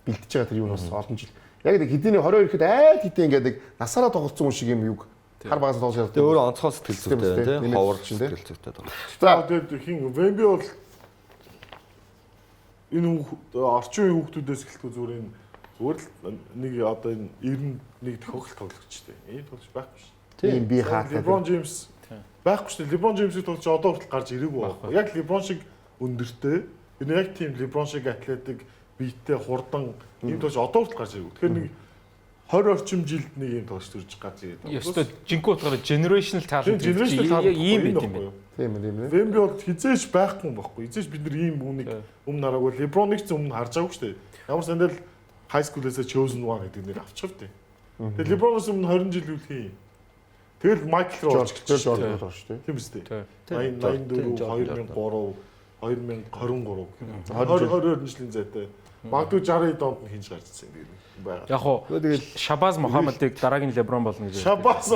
бэлтэж байгаа тэр юу нь бас олон жил. Яг нэг хэдийний 22 ихэд айд хэдий ингээд насаараа тоглолцсон хүн шиг юм юг хар багасаа тоглож Тэгээ өөрөө онцгой сэтгэл зүйтэй байна тийм. Ховор сэтгэл зүйтэй тоглож. За тэгээд хин Вемби бол энэ орчин үеийн хүүхдүүдээс эхэлтгүй зүгээр л нэг одоо энэ 91 тохиолдол тоглогчтой. Ийм тоглож байхгүй шүү. Тийм би хаатай. LeBron James байхгүй шүү. LeBron James-ийг тоглож одоо хүртэл гарч ирээгүй байхгүй. Яг LeBron шиг өндөртэй. Энэ яг тийм LeBron шиг атлетик, биетэй, хурдан ийм тоглож одоо хүртэл гарч ирээгүй. Тэгэхээр нэг 20 орчим жилд нэг ийм тоглож төрж гарч ирээд. Ёстой жинхэнэ утгаараа generational talent ийм байт юм байна. Тийм ээ. Вемби бол хизээж байхгүй юм байхгүй. Хизээж бид нар ийм үнийг өмнө хараагүй. LeBron-ыг ч өмнө харж байгаагүй шүү дээ. Ямар ч сандал high school-ээс chosen one гэдэг нэр авчих вэ. Тэгээ LeBron-оос өмнө 20 жил үл хий. Тэгэл Michael руу орчих гэж шүү дээ. Тийм үстэй. 84, 2003, 2023. 20 жилийн зайтай. Магадгүй 60 донд нь хинж гарч ирсэн юм байна. Яг хоо Шабаз Мохаммадыг дараагийн LeBron болно гэж. Шабаз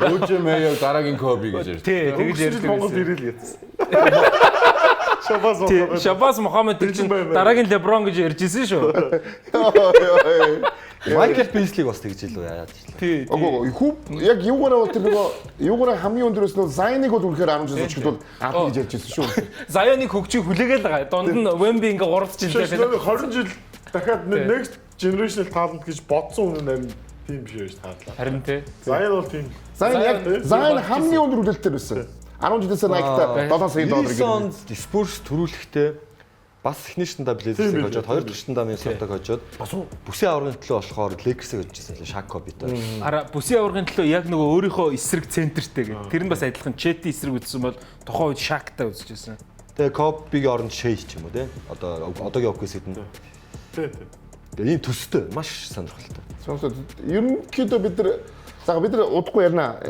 Өөж мэйо дараагийн Коби гэж ярьж. Тий, тэгж ярьж Монгол ирэл яц. Шабаз Мохаммадыг чинь дараагийн LeBron гэж ярьж ирсэн шүү. Майкл Бинслиг бас тэгж илүү яагаад ч. Тий. Окей, хүүп яг юугаараа бол тэр нөгөө юугаараа хамгийн өндөрөөс нь Зайныг бол үнэхээр 10 жил очихд бол аад гэж ярьж ирсэн шүү. Зайоныг хөгжиг хүлээгээл байгаа. Донд нь Вемби ингээ 3 жилдээ 20 жил дахиад next generational talent гэж бодсон хүн харин тийм биш байж таарлаа. харин тий. Зайн бол тийм. Зайн хамгийн өндөр хүлээлттэй байсан. 10 жилээс Nike-та 7 сая доллар гэдэг. Спurs төрүүлэхдээ бас эхний шатанда Blazers-ийг хожоод хоёр дахь шатанда Minnesota-г хожоод бүсийн аваргын төлөө болохоор Lakers-ыг хожижсэн лээ Shaq Kobe-тэй. Ара бүсийн аваргын төлөө яг нөгөө өөрийнхөө эсрэг центртэй гэдэг. Тэр нь бас адилхан Chet эсрэг үзсэн бол тухайн үед Shaq-тай үзчихсэн. Тэгээ Kobe-гийн оронд Shea ч юм уу те. Одоогийн OKC-д нь. Тэгээ ийм төстэй маш сонирхолтой. Сонсоод ерөнхийдөө бид нар удахгүй ярина.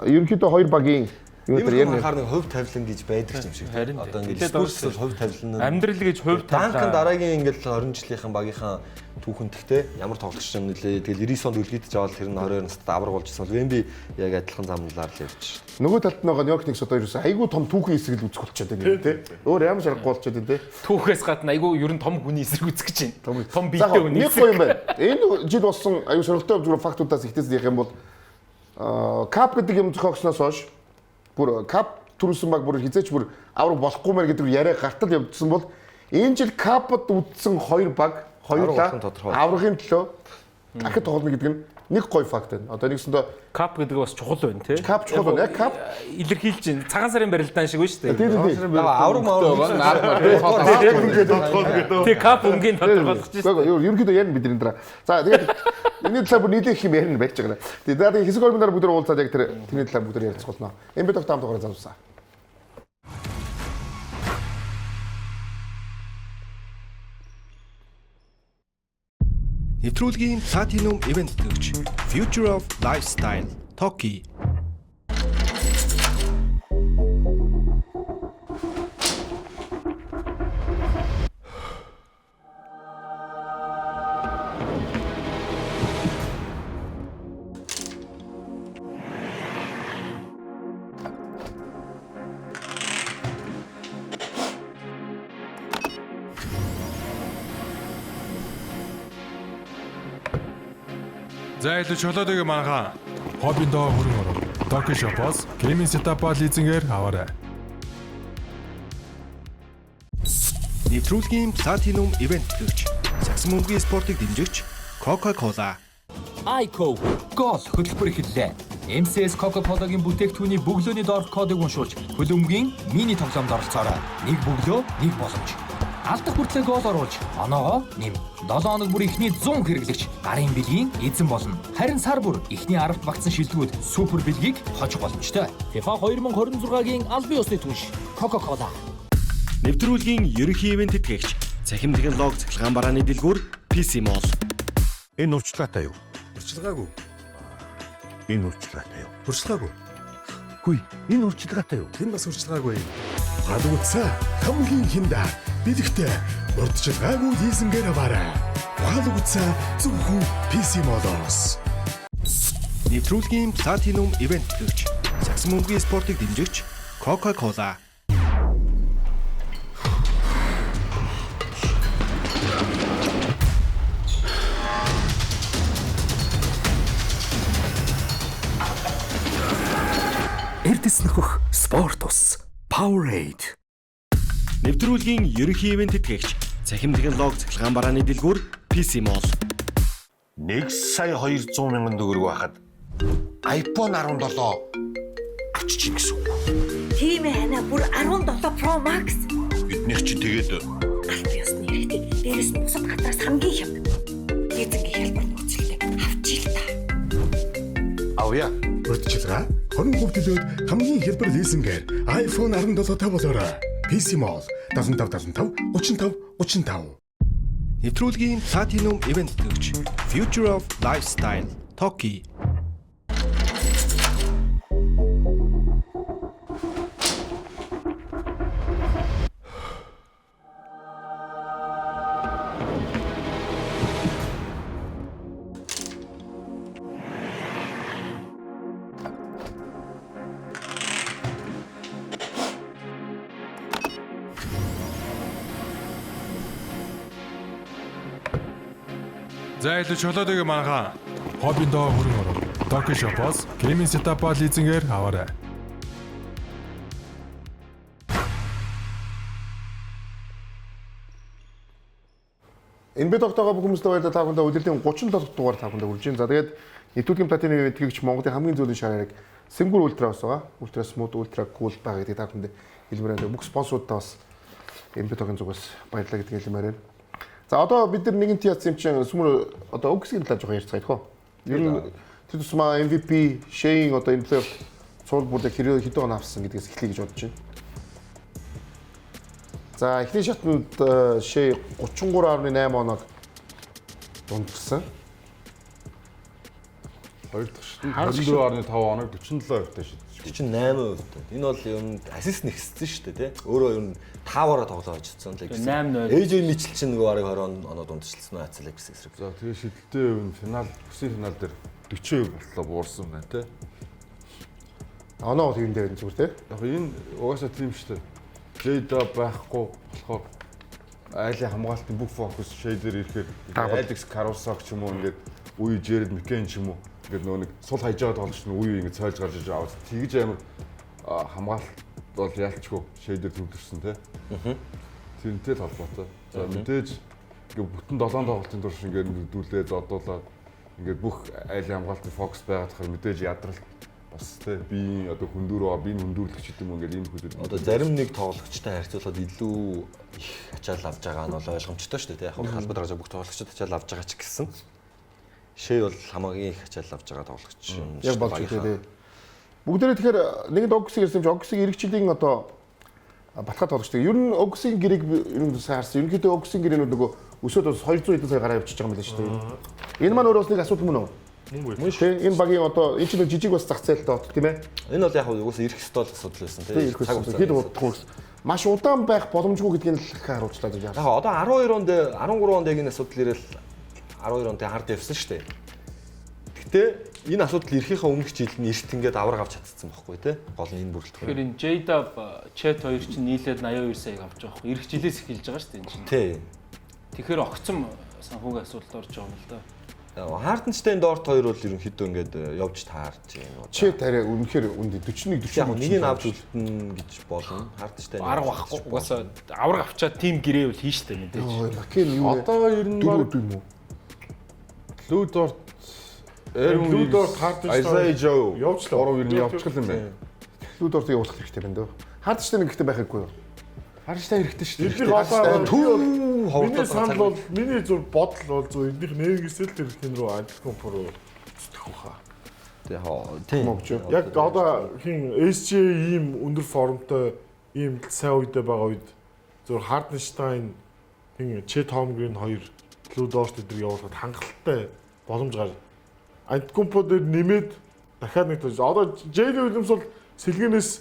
Ерөнхийдөө хоёр багийн юу тэр ярина. Харахаар нэг хувь тавилан гэж байдаг юм шиг. Одоо ингээд Spurs бол хувь тавилан. Амьдрал гэж хувь Данкан дараагийн ингээд 20 жилийнхэн багийнхаа түүхэнтгтэй ямар тоглогч юм нэлээ. Тэгэл 90 онд үлгийдэж аваад тэр нь 22 настай авраг болжсэн бол Вемби яг адилхан замналаар л явж шээ. Нөгөө талд нь байгаа Нью-Йорк Никс одоо ерөөсөө айгүй том түүхийн эсрэг л үзэх болчиход байна тийм. Өөр ямар шарахгүй болчиход байна тийм. түүхээс гадна айгүй ер нь том хүний эсрэг үзэх гэж байна. Том биетэй хүний нэг гоё юм байна. Энэ жил болсон аюу сонирхолтой зүгээр фактуудаас ихтэйс ярих юм бол кап гэдэг юм зохиогсноос хойш бүр кап төрүүлсэн баг бүр хизээч бүр авраг болохгүй мээр гэдэг яриа гартал явагдсан бол энэ жил капд үдсэн хоёр баг хоёулаа аврагын төлөө дахид тоглоно гэдэг нь нэг гоё факт байна. Одоо нэгсэндээ Кап гэдэг бас чухал байна тий. кап чухал байна. Яг кап Илэрхийлж байна. Цагаан сарын барилдаан шиг байна шүү дээ. тийм. авраг Тий кап өнгийн тодорхойлох чинь. Ерөнхийдөө ярина бидний дараа. За тэгээд энэ талаар бүр нийлэх юм ярина байж байгаа. Тэгээд хэсэг хормоноор бүгд уулзаад яг тэр тэрний талаар бүгд ярилцгаулнаа. Эмбэ тогтоом дугаараа залуусаа. Нэвтрүүлгийн Platinum Event төгч Future of Lifestyle Toki. За илүү чөлөөдөг манайхаа хоббиндоо хүрэн оров. Toki Shop-оос гейминг сетапаа лизингээр аваарай. Нэвтрүүлгийн Platinum Event төгч Саксан мөнгөний спортыг дэмжигч Coca-Cola. Айко гол хөтөлбөр эхэллээ. MCS Coca-Cola-гийн бүтээгдэхүүний бөглөөний доорх кодыг уншуулж хөлбөмбөгийн мини тоглоомд оролцоорой. Нэг бөглөө, нэг боломж. Алдах хүртлээр гол оруулж, оноогоо нэм. 7 хоног бүр ихний 100 хэрэглэгч гарын бэлгийн эзэн болно. Харин сар бүр ихний 10-т багтсан шилдэгүүд супер бэлгийг хожих боломжтой. FIFA 2026-гийн албан ёсны түнш Coca-Cola. Нэвтрүүлгийн ерөнхий ивент тэтгэгч цахим технологи цахилгаан барааны дэлгүүр PC Mall. Энэ урьдчилгаатай юу? Урьдчилгаагүй. Энэ урьдчилгаатай юу? Урьдчилгаагүй. Хүй, энэ урьдчилгаатай юу? Энэ бас урьдчилгаагүй. Гадууцаа хамгийн хиндаа бэлэгтэй урьдчилгаагүй лизингээр аваарай. Гадууцаа зөвхөн PC Mall-оос. Нэвтрүүлгийн Platinum Event төгч Саксан мөнгөний спортыг дэмжигч Coca-Cola. Эрдэс нөхөх спорт ус Powerade. Нэвтрүүлгийн ерөнхий ивент тэтгэгч цахим технологи цахилгаан барааны дэлгүүр PC Mall. 1,200,000 төгрөг байхад iPhone 17 авчиж гисэн үг. Тийм ээ хана бүр 17 Pro Max. Биднийх чинь тэгээд Албан ёсны хэрэгтэй. Дээрээс нь бусад гадраас хамгийн хямд. Эзэнгийн хэлбэр нөхцөлтэй авчил та. авъя. Урьдчилгаа 20% төлөөд хамгийн хэлбэр лизингээр iPhone 17 тавуулаарай. PC Mall 75 35 35. Нэвтрүүлгийн Platinum Event төгч Future of Lifestyle Toki. За илүү чөлөөдөг манайхаа хоббиндоо хүрэн оров. Toki Shop-оос гейминг сетапаа лизингээр аваарай. Энэ бид тогтоогоо бүх хүмүүстээ баярлалаа. Та бүхэндээ удирдлагын 37 дугаар та бүхэндээ хүрж байна. За тэгээд нэвтрүүлгийн Platinum Event тэтгэгч Монголын хамгийн зөөлөн шаарыг Сингур Ультра бас байгаа. Ультра Smooth, Ультра Cool байгаа гэдэг та бүхэндээ хэлмээрээ бүх спонсорудаа бас энэ бид тогийн зүгээс баярлалаа гэдэг хэлмээр байна. За одоо бид нар нэгэн тиац юм чинь сүмөр одоо Оксгийн талаар жоохон ярьцгаая гэх үү. Ер нь тэр тусмаа MVP, Shane одоо энэ плейофф цуул бүрдээ хэдэн он авсан гэдгээс эхлэе гэж бодож байна. За эхний шатнд Shane 33.8 оног дундсан. Хоёр дахь шатнд 24.5 оног 47 хувьтай шидэж. 48%. Энэ бол юм ассист нэгссэн шүү дээ, тий. Өөрөө юм 5-аараа тоглоо очсон л гэсэн. 8-0. Ээж Мичл чинь нөгөө бараг 20 оноо дундчилсан уу хацлаа гэсэн эсрэг. За тэгээ шидэлтэй үн финал, бүсийн финал дээр 40% болтлоо буурсан байна тий. Оноо тийм дээр зүгээр тий. Яг энэ угаасаа тийм шүү дээ. Jada байхгүй болохоор айлын хамгаалтын бүх фокус шейдэр ирэхээр Alex Caruso ч юм уу ингээд үе Jared McCann ч юм уу ингээд нөгөө нэг сул хайж байгаа тоглогч нь үе ингээд цойлж гарч иж аваад тэгж амар хамгаалт бол яалчгүй шейдэр төвлөрсөн тий. Тэрнтэй холбоотой. За мэдээж ингээд бүтэн 7 тоглолтын турш ингээд дүүлээ зодуулаад ингээд бүх айл хамгаалтын фокус байгаад тахаар мэдээж ядрал бас тий би одоо хүндүрөө би хүндүрлэгч гэдэг юм ингээд ийм хөдөл. Одоо зарим нэг тоглогчтой харьцуулахад илүү их ачаал авж байгаа нь бол ойлгомжтой шүү дээ. Яг нь халбад гаргаж бүх тоглогчид ачаал авж байгаа ч гэсэн шээ бол хамаагийн их ачаал авж байгаа тоглогч юм. Яг болж байгаа тий. Бүгдээрээ тэгэхээр нэгэн Огсиг ирсэн юм чи Огсиг эргэжлийн одоо батхаа тоглогчтой. Ер нь Огсиг гэрийг ер нь сайн харсан. Ерөнхийдөө Огсиг гэрээ нөгөө өсөөд бас 200 хэдэн сая гараа явчихж байгаа юм байна шүү дээ. Энэ маань өөрөө бас нэг асуудал мөн үү? Мөн шүү. Энэ багийн одоо энэ чинь жижиг бас зах зээлтэй бот тийм ээ. Энэ бол яг уус ирэх стол асуудал байсан тийм. Хэд удахгүй маш удаан байх боломжгүй гэдгийг л харуулчлаа гэж байна. Яг одоо 12 онд 13 онд яг энэ асуудал ирэл 12 онд хард явсан шүү дээ. Гэхдээ энэ асуудал ирэхийнхаа өмнөх жилд нь эрт ингээд авраг авч чадсан байхгүй тий. Гол нь энэ бүрэлдэхүүн. Тэгэхээр энэ J-Dub Chat 2 чинь нийлээд 82 саяг авч байгаа байхгүй. Ирэх жилээс эхэлж байгаа шүү дээ энэ чинь. Тий. Тэгэхээр огцом санхүүгийн асуудалд орж байгаа юм л да. Харденштейн Дорт 2 бол ерөнхийдөө ингээд явж таарч байна. Chat арай үнэхээр үндэ 41 40 нэг нь авч үлдэнэ гэж болно. Харденштейн арга байхгүй. Угаасаа авраг авчаад тим гэрээвэл хийн штэ мэдээж. Макен юу одоо ер нь юм уу? Лудорт Лудорт Харденштейн Joe явчлаа. 3 ер нь явчихл юм байна. Лудортыг явуулах хэрэгтэй байна дөө. Харденштейн гэхдээ байхгүй юу? Харденштейн хэрэгтэй шүү дээ. Эдгээр одоо Түүх миний санал бол миний зүр бодол бол зөв эднийх нэргсэл тэр хин рүү альтгомпор зүтгэх баха. Тийм. Яг одоо хин SJ ийм өндөр формтой ийм сайн үедээ байгаа үед зөв Харденштейн хин Chet Holmgren 2 Лудорт эдгээр явуулахад хангалттай боломж гарна. Альтгомпор дээр нэмээд дахиад нэг одоо Jalen Williams бол сэлгэнээс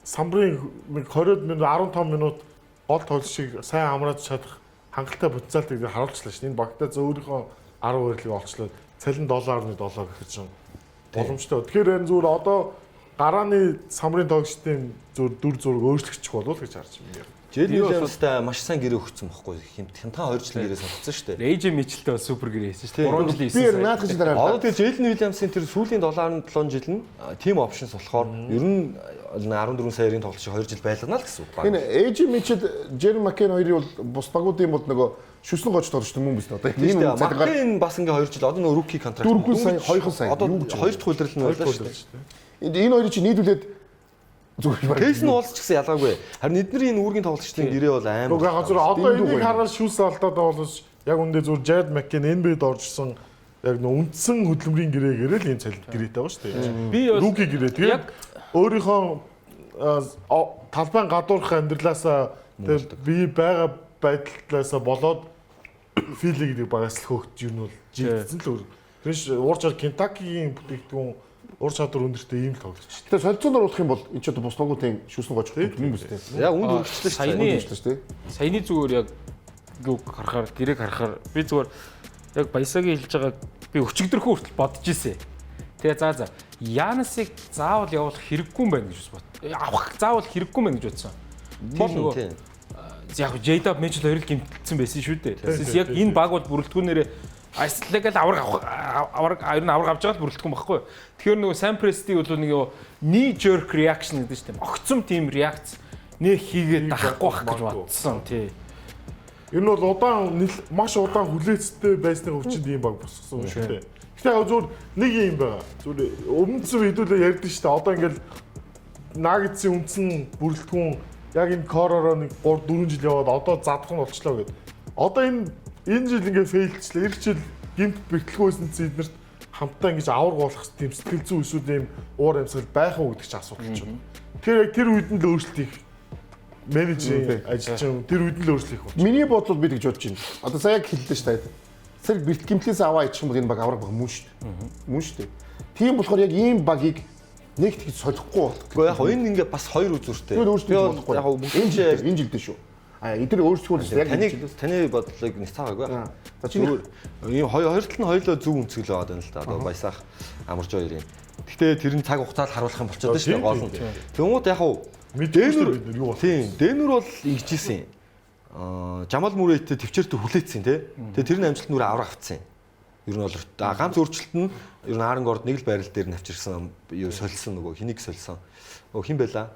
самбарын 20 минут 15 минут гол тоглолт шиг сайн амрааж чадах хангалттай потенциалтай гэдгийг харуулчлаа шүү дээ. Энэ багтаа зөвөрийнхөө 10 хүрээлийг олчлоо. Цалин 7.7 гэхэд чинь боломжтой. Тэгэхээр энэ зүгээр одоо гарааны самбарын тоглогчдын зүгээр дүр зураг өөрчлөгчих болов уу гэж харж байна. Jalen Williams-тай маш сайн гэрээ өгсөн байхгүй. Хямдхан 2 жилийн гэрээ сонссон шүү дээ. AJ Mitchell-тэй бол супер гэрээ хийсэн шүү дээ. 3 жилийн хийсэн. Би наадах гэж дараа. Одоо тэгээ Jalen Williams-ийн тэр сүүлийн 7 жил нь team options болохоор ер нь 14 саяын тоглолт шиг 2 жил байлгана л гэсэн үг байна. Энэ AJ Mitchell, Jeremy Macken хоёрын бол бус багуудын бол нөгөө шүслэн гоч тоглогчтой мөн биз дээ. Одоо энэ Macken бас ингээ 2 жил одоо нөгөө rookie contract 4 сая 2 сая одоо 2 дахь удирдал нь байлаа шүү дээ. Энэ хоёрыг чи нийлүүлээд зүгээр кейс нь уулзч гэсэн ялгаагүй. Харин эдний энэ үүргийн тоглогчдын гэрээ бол амар. Уг яг зөв одоо энийг хараад шүүс алдаад бол яг үндэ зөв Jared McCann NBA-д оржсон яг нөө үндсэн хөдөлмөрийн гэрээгээр л энэ цалин гэрээтэй байгаа шүү дээ. Би бол рүүки гэрээ. Тэгээд өөрийнхөө талбайн гадуурх амьдралаасаа би байгаа байдлаасаа болоод фили гэдэг багаас л хөөгч юу нь бол жигдсэн л өөр. Тэрш уурчаар Kentucky-гийн бүтээгдэхүүн ур чадвар өндөртэй ийм л тоглож шүү. Тэгээ солилцооноор уулах юм бол энэ ч одоо бус багуудын шүүсэн гоч юм биш үү? Яг үнд өргөжлөө шүү дээ. Саяны зүгээр яг юу харахаар гэрээг харахаар би зүгээр яг Баясагийн хэлж байгаа би өчигдөрхөө хүртэл бодож ирсэн. Тэгээ за Янасыг заавал явуулах хэрэггүй юм байна гэж бод. Авах заавал хэрэггүй юм байна гэж бодсон. Болно тийм. Яг J-Dub Mitchell хоёр л гимтэлсэн байсан шүү дээ. Тэсээс яг энэ баг бол бүрэлдэхүүнээрээ айслаг авраг авж байгаа л бүрэлдэхүүн багхгүй. Тэгэхээр нөгөө Sam Presti бол нэг knee jerk reaction гэдэг чинь огцом тийм реакц нэг хийгээд дахгүй байх гэж бодсон тий. Энэ бол маш удаан хүлээцтэй байсны өвчөнд ийм баг босгосон шүү дээ. Гэхдээ зөвхөн нэг юм байгаа. Зүгээр өмнөсөн хэдүүлээ ярьдэн шүү дээ. Одоо ингээл Nuggets-ийн үндсэн бүрэлдэхүүн яг энэ core-ороо нэг 3-4 жил яваад одоо задах нь болчлоо гэдэг. Одоо энэ жил ингээ фейлчлээ. Ирэх жил гимт бэлтгэлгүйсэн чинь эднэрт хамтдаа ингэж авраг болох тийм сэтгэл зүйн эсвэл ийм уур амьсгал байх уу гэдэг чинь асуудал ч юм. Тэгэхээр яг тэр үед нь л өөрчлөлт их менежерийн ажил чинь тэр үед нь л өөрчлөх болж. Миний бодлол би гэж бодож байна. Одоо сая яг хэллээ шүү дээ. Сэрэг бэлт гимтлээс аваа ичих юм бол энэ баг авраг баг мөн шүү дээ. Мөн шүү дээ. Тийм болохоор яг ийм багийг нэгт гэж солихгүй бол. Гэхдээ яг энэ ингээ бас хоёр үзүүртэй. Тэр өөрчлөлт болохгүй. Яг энэ жилдээ шүү. Эдгээр өөрсдөө яг таны бодлыг нэг цаагаагүй. За чи ийм хоёр тал нь хоёулаа зөв үнцгэл байгаа даа л да. Одоо Баясаах Амарж хоёрын. Гэхдээ тэр нь цаг хугацаанд харуулах юм болчиход шүү дээ гол нь. Тэнгууд яг мэдэнэр юу байна? Тийм, Дэнүр бол игжсэн. Жамал Мүрейтэй төвчээртө хүлээцсэн тий. Тэгээ тэрний амжилт нүрээ авраг авцсан. Ер нь бол ганц өөрчлөлт нь ер нь Арангорд нэг л байрал дээр навчирсан юу сольсон нөгөө хэнийг сольсон. Хэн байла?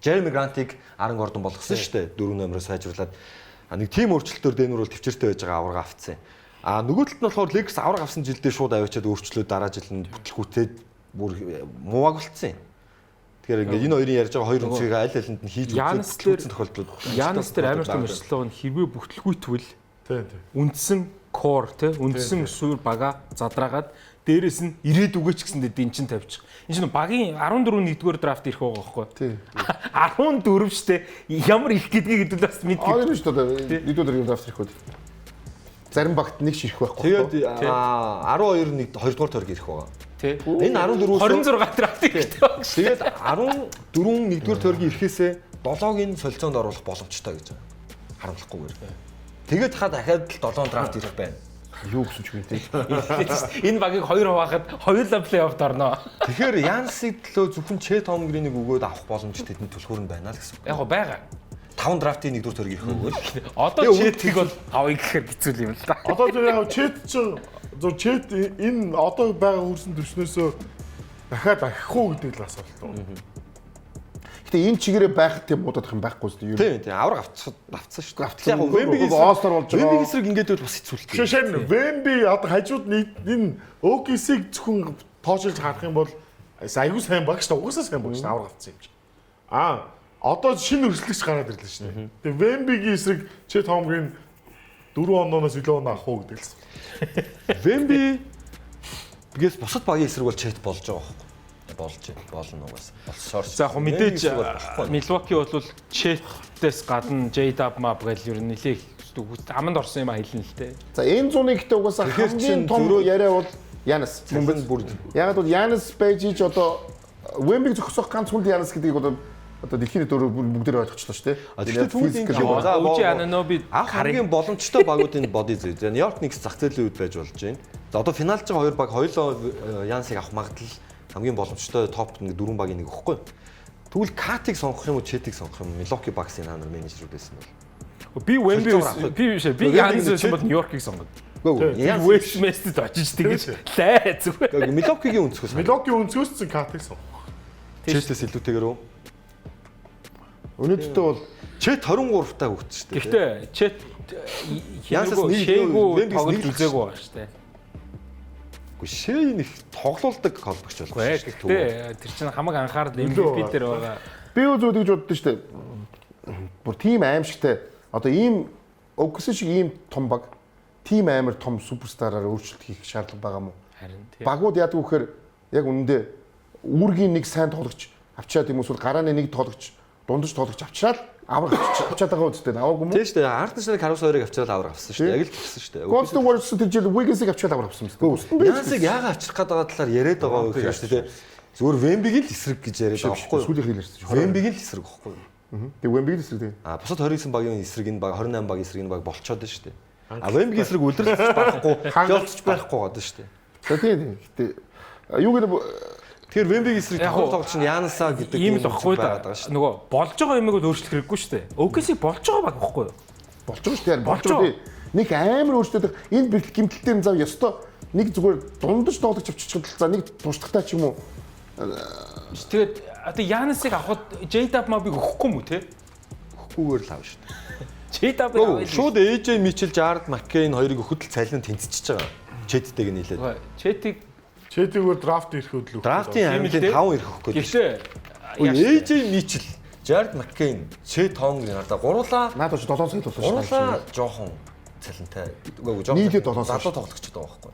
Jeremy Grant-ыг Арангордон болгосон шүү дээ. 4 номероо сайжруулад нэг тим өөрчлөлтөөр Дэнүр бол төвчээртэ байж байгаа авраг авцсан. Нөгөө талд нь болохоор Lakers авраг авсан жилдээ шууд аваачаад өөрчлөөд дараа жил нь бүтлгүүтээд бүр мууаг болцсон юм. Тэгэхээр ингээд энэ хоёрын ярьж байгаа хоёр өнцгийг аль алинд нь хийж үзсэн тохиолдлууд. Янс дээр амар том өрсөлдөөн нь хэрвээ бүтлгүүтвэл үндсэн core тий үндсэн суурь бага задраагаад дээрэс нь ирээд үгээч гэсэндээ дэнчин тавьчих. Энэ чинь багийн 14 нэгдүгээр драфт ирэх байгаа байхгүй. Тий. 14 штэ ямар их гэдгийг хэдүүл бас мэдгүй. Аа юм шүү дээ. Нэгдүгээр драфт ирэх үү. Зарим багт нэг ч ирэх байхгүй. Тэгээд 12 нэг 2 дугаар тойрог ирэх байгаа. Тий. Энэ 14-өөс 26 драфт ирэх. Тэгээд 14 нэгдүгээр тойргийн ирэхээсээ 7-ыг нь солилцоонд оруулах боломжтой гэж байгаа. Харамлахгүйгээр. Тэгээд хаа дахиад 7 драфт ирэх байна. Юу гэсэн ч юм те. Энэ багийг 2 хуваахад хоёулаа плей-оффд орноо. Тэгэхээр Янсыг төлөө зөвхөн Чет Холмгрийг өгөөд авах боломж тэдэнд түлхүүр нь байна л гэсэн. Яг гоо байгаа. 5 драфтын нэгдүгээр тойрог ирэх өгөөл. Одоо Четийг бол авъя гэхээр хэцүү юм л да. Одоо тэр яг Чет чинь Чет энэ одоо байгаа хөрсөн төвчнөөсөө дахиад ахих уу гэдэг л асуулт байна. Гэтэ энэ чигээрээ байх тийм удаад юм байхгүй шүү дээ. Тийм авраг авцсан шүү дээ. Яг Вембигийн All-Star болж байгаа. Вембигийн эсрэг ингээд бол бас хэцүүлдэг. Шишэн Вемби одоо хажууд энэ ОКС-ийг зөвхөн тоошилж харах юм бол айгүй сайн баг шүү дээ. Угаасаа сайн баг шүү дээ. Авраг авцсан юм чи. Одоо шинэ өрсөлдөгч гараад ирлээ шүү дээ. Тэгээ Вембигийн эсрэг Чет Холмгрийн 4 онооноос илүү оноо авах уу гэдэг л. Вемби бигээс бусад багийн эсрэг бол Чет болж байгаа байхгүй. Болно угаасаа. Болсоор. За яг мэдээж Milwaukee бол Chet-ээс гадна J-Dub Map гэж ер нь нэлээ аманд орсон юм а хэлнэ л дээ. За энэ зуны ихтэй угаасаа хамгийн том яриа бол Янс. Яг бол Янс Бэжиж одоо Вембиг зогсоох ганц хүнд Янс гэдгийг одоо дэлхийн дөрөв бүгдээр ойлгочлоо шүү дээ. Тэгэхээр түүний Үжи Ананоби хамгийн боломжтой багуудын боди зүй. За Нью-Йорк Никс зах зээлийн үед байж болж байна. За одоо финалж байгаа хоёр баг хоёулаа Янсыг авах магадлал хамгийн боломжтой топ 4 багийн нэг өгөхгүй. Тэгвэл Катиг сонгох юм уу, Четиг сонгох юм уу? Milwaukee Bucks-ийн хаанаар менежерүүд байсан бол. Би Вемби би Янсээс бол Нью-Йоркийг сонгоод. Янс Westmest-д очиж тэгэж лай зүгээр. Milwaukee-гийн өнцгөөс. Milwaukee өнцгөөс Катиг сонгох. Четээс илүүтэйгээр үү? Өнөөдөртөө бол Чет 23 таа өгсөн шүү дээ. Гэхдээ Чет Янсаас шээгүү тоглож үзээгүй байна шүү дээ. Шээ нэг тоглоулдаг холбогч болох шүү дээ. Тэр чинь хамаг анхаарал MVP дээр байгаа. Би үзүүд гэж боддоо шүү дээ. Бүр тим аимшигтай. Одоо ийм OKC шиг ийм том баг, тим амар том суперстараар өөрчлөлт хийх шаардлага байгаа мó. Харин тийм. Багууд яадаг вэхээр яг үнэндээ үүргийн нэг сайн тоглогч авчаад юм эсвэл гарааны нэг тоглогч, дундаж тоглогч авчраад авраг авчаад байгаа үстэй аваагүй мó. Тийм шүү дээ. Ардншны Карус хоёрыг авчраад авраг авсан шүү дээ. Яг л авсан шүү дээ. Golden Warriors тэр жил Wiggins-ыг авчраад авраг авсан юм. Янсыг яагаад авчрах гэдэг талаар яриад байгаа үг шүү дээ. Зүгээр Вембиг л эсрэг гэж яриад байгаа байхгүй юу? Сүүлийн хэлэрсэн. Вембиг л эсрэг байхгүй юу? Тэгээ Вембиг л эсрэг тийм. Бусад 29 багийн эсрэг энэ баг 28 багийн эсрэг энэ баг болцоод байна шүү дээ. Вембиг эсрэг үлрэлж байхгүй, хангалтч байхгүй гадаг шүү дээ. За тийм. Гэтэ юу гэдэг тэр Вембиг эсрэг тоглож чинь Янсаа гэдэг юм л баггүй да. Нөгөө болж байгаа юмыг л өөрчлөх хэрэггүй шүү дээ. OKC болж байгаа баг баггүй юу? Болж байгаа шүү дээ. Болж байгаа. Нэг амар өөрчлөлт энэ бэлтгэл гимтэлтэй зав ёстой. Нэг зүгээр дундаж тоглож авчихчихвал за нэг туршлагатай ч юм уу. Тэгээд одоо Янсыг авахд J-Dub Map-ыг өгөхгүй юм уу те? Өгөхгүйгээр л авна шүү дээ. J-Dub авах. Шууд AJ Mitchell, Jared McCain хоёрыг өгөхөд л цайлан тэнцэж байгаа. Chet-тэйг нийлээд. Chet-ийг драфт ирэх хөдлөө. Драфтын амжилт 5 ирэх хөдлөө. Гэхдээ AJ Mitchell, Jared McCain, Chet Holmgren надаа гурлаа. Надад 7 сая болсон шүү. Гурлаа жоохон цалинтай. Үгүй жоохон. Нийлээд 7 сая. Залуу тоглогчд байгаа байхгүй.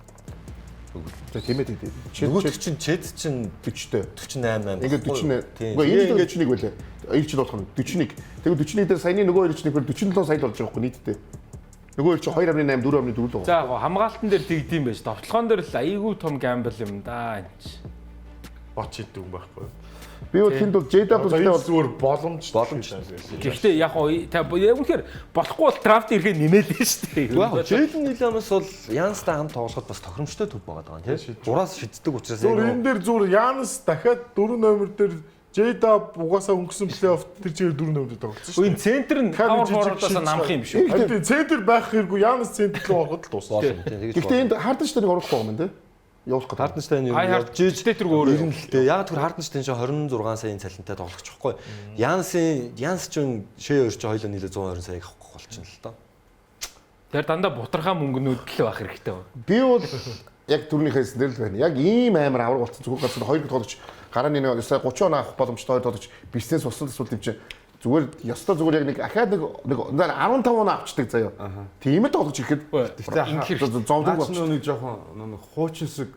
Тэгээ тийм ээ. Нөгөөт чинь Chet чинь 40-тэй. 48. Ингээд 48. Үгүй энэ ингээд 41 байлаа. 2 жил болох нь 41. Тэгээ 41 дээр саяны нөгөө 2 жил 47 сая болж байгаа байхгүй нийтдээ. Нөгөө чи 2.8 4.4 л. За хамгаалтан дээр тэгдэм байж. Товтлогоон дээр л айгүй том гамбл юм да энэ. Боч идэв юм байхгүй. Би бол тэнд бол JW-тэй бол зүгээр боломж. Гэхдээ яг үнэхээр болохгүй бол драфт ирэхэд нэмэлээ шүү дээ. Jalen Williams бол Янстай хамт тоглоход бас тохиромжтой төв байгаа даа тийм. Зураас шиддэг учраас зүгээр энэ дээр зүгээр Янс дахиад 4 номер дээр J-Dub угаасаа өнгөрсөн плей-офф тэр чигээр 4 номер дээр тоглосон шүү. Энэ центр нь хавар хоороодоос намх юм шүү. Харин центр байх хэрэггүй Янс центр рүү ороход л дуусна. Гэхдээ энд Hardenstein-ыг оруулах байгаа юм дээ. Явуулах гэдэг. Hardenstein юу явж тэр өөр юм л дээ. Яг тэр Hardenstein чинь 26 саяын цалинтай тоглогч байхгүй. Янс чинь шээ өрч хоёлоо нийлээ 120 саяг авах болчихно л доо. Тэгэхээр дандаа бутархаа мөнгнүүд л байх хэрэгтэй байна. Би бол яг түрүүнийхээ хэлснээр л байна. Яг ийм амар авраг болсон зүгээр газар 2 тоглогч гарааны нэг 30 он авах боломжтой 2 тоглогч бизнес усан төсвөл тэмцээ зүгээр ёстой зүгээр яг нэг ахаад нэг 15 он авчдаг заяа. Тийм л тоглож ирэхэд гэхдээ зовдөг болчих. Нэг жоохон хуучинсэг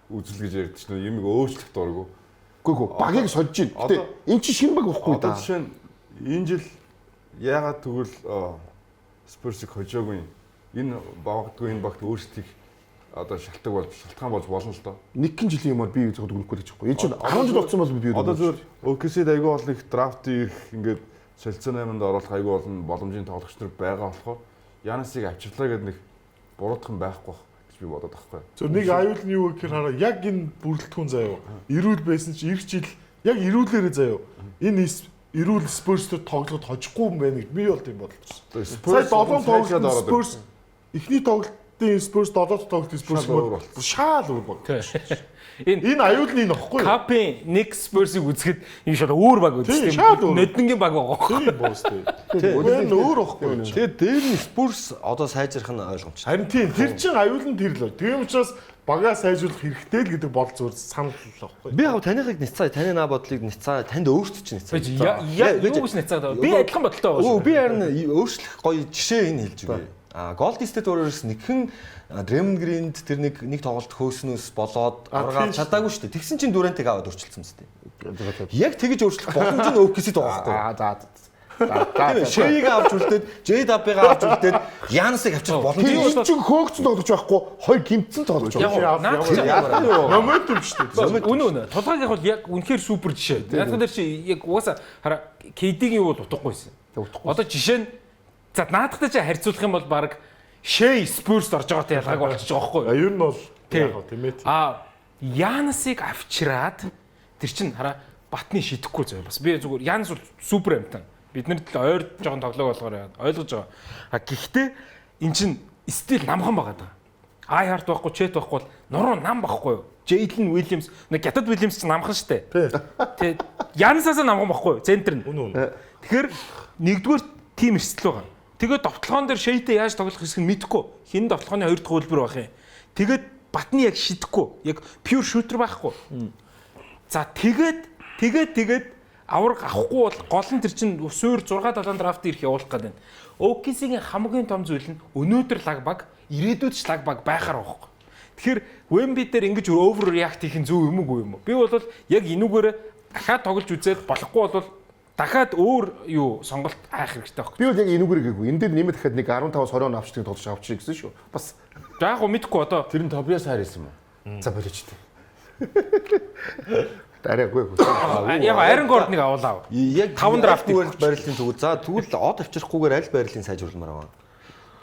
үзэл гэж ярьдаг чинь юмыг өөрчлөх дурггүй. Үгүй багийг сольж чинь. Гэтэ эн чинь шинэ баг байхгүй да. Жишээ нь энэ жил яагаад тэгвэл Спурсыг хожоогүй энэ багтгүй энэ багт өөрсдийг одоо шалтгаан болж болно л доо. Нэг жилийн юмар би зөвхөн дүгнэхгүй гэж байна. Энэ чинь 10 жил болсон бол би одоо зөв OKC-д айгүй бол их драфт ирэх ингээд солилцоо 8-нд оруулах айгүй болон боломжийн тоглогч нар байгаа болохоор Янасыг авчирлаа гэдэг нэг буруудах юм байхгүй гэж би бодоод байхгүй. Зөв нэг аюул нь юу гэхээр хараа яг энэ бүрэлдэхүүн заяа. Ирүүл байсан чи эх жил яг ирүүлээрээ заяа. Энэ ирүүл Спурстэй тоглоход хожихгүй юм байна гэж би бол тийм бодолч. Сая 7 тоглолтод Спурс эхний тоглолтын Спурс 7 тоглолтын Спурс шаал өөр баг. Энэ аюул нь нөхгүй. Капын нэг Спурсыг үзэхэд энэ шал өөр баг үзсэн. Нэднгийн баг байгаа. Тийм боос тийм. Өөр байхгүй. Тэгээд дээр нь Спурс одоо сайжрах нь ойлгомжтой. Харин тийм тэр чин аюул нь тэр л. Тийм учраас багаа сайжруулах хэрэгтэй л гэдэг бол зүгээр санал л байхгүй. Би яг танихыг ниццаа, таны наа бодлыг ниццаа, танд өөрсдөд чинь ниццаа. Яг юу гэж ниццаа. Би адилхан бодолтой байгаа. Би харин өөрчлөх гоё жишээ энэ хэлж өгье. Golden State Warriors нэгэн Draymond Green тэр нэг тоглолт хөөснөөс болоод авраг чадаагүй шүү дээ. Тэгсэн чинь Durant-ыг аваад өөрчилсөн мэт. Яг тэгэж өөрчлөх боломж нь OKC-д байгаа байхгүй. Шейг авч үлдээд, J-Dub-ыг авч үлдээд, Янасыг авчих боломж энэ чинь хөөгцөн тоглож байхгүй, хоёр гимцэн тоглож байгаа. Моментум шүү дээ. Үнэ. Тулгааг яг бол яг үнэхээр супер жишээ. Яг тэр чи яг угаасаа хараа KD-гийн юу бол утгагүйсэн. Одоо жишээ нь за наадахтай чи харьцуулах юм бол баг Шей Спурс орж байгаатай ялгааг болчих жоохоо байхгүй юу? Ер нь бол яг тийм ээ. Янасыг авчираад тэр чин хараа батны шидэхгүй зөө бас би зүгээр Янас бол супер амтан. Бид нар л ойр жоохон тоглоог болгоор ойлгож байгаа. Гэхдээ эн чин стил намхан байгаа даа. Ай харт байхгүй, чэт байхгүй бол нуруу нам байхгүй юу? Джейлен Уильямс, нэг Гятад Уильямс ч намхан штэ. Тэ Янасаас намхан байхгүй юу? Центр нь. Тэгэхээр нэгдүгээр тим эрсдэл байгаа. Тэгээд довтлогоон дээр шейтэй яаж тоглох хэсэг нь мэдэхгүй. Хин довтлогооны хоёр дахь хөлбөр байх юм. Тэгээд батны яг шидэхгүй. Яг pure shooter байхгүй. За тэгээд авраг авахгүй бол гол нь тэр чинь суур 6-7 драфт ирэх явуулах гэдэг. OKC-гийн хамгийн том зүйл нь өнөөдөр лаг баг, ирээдүйд ч лаг баг байхаар байхгүй. Тэгэхээр Wemby дээр ингэж over react хийх нь зөв юм уу юм уу? Би бол яг энүүгээр дахиад тоглож үзээд болохгүй бол дахиад өөр юу сонголт хайх хэрэгтэй байхгүй. Би бол яг энүүгээр гээгүй. Энд дээр нэмээд дахиад нэг 15-20 он авчдаг тоглож авчих гэсэн шүү. Бас яг гоо мэдхгүй одоо тэр нь Тобиас Харрис юм уу? За болооч тээ. Дараагүй. Яг Iron Gordon-ыг авуулаа. Яг 5 драфт байрлалын зүг. За тэгвэл од авчрахгүйгээр аль байрлалын сайжруулмаар байгаа.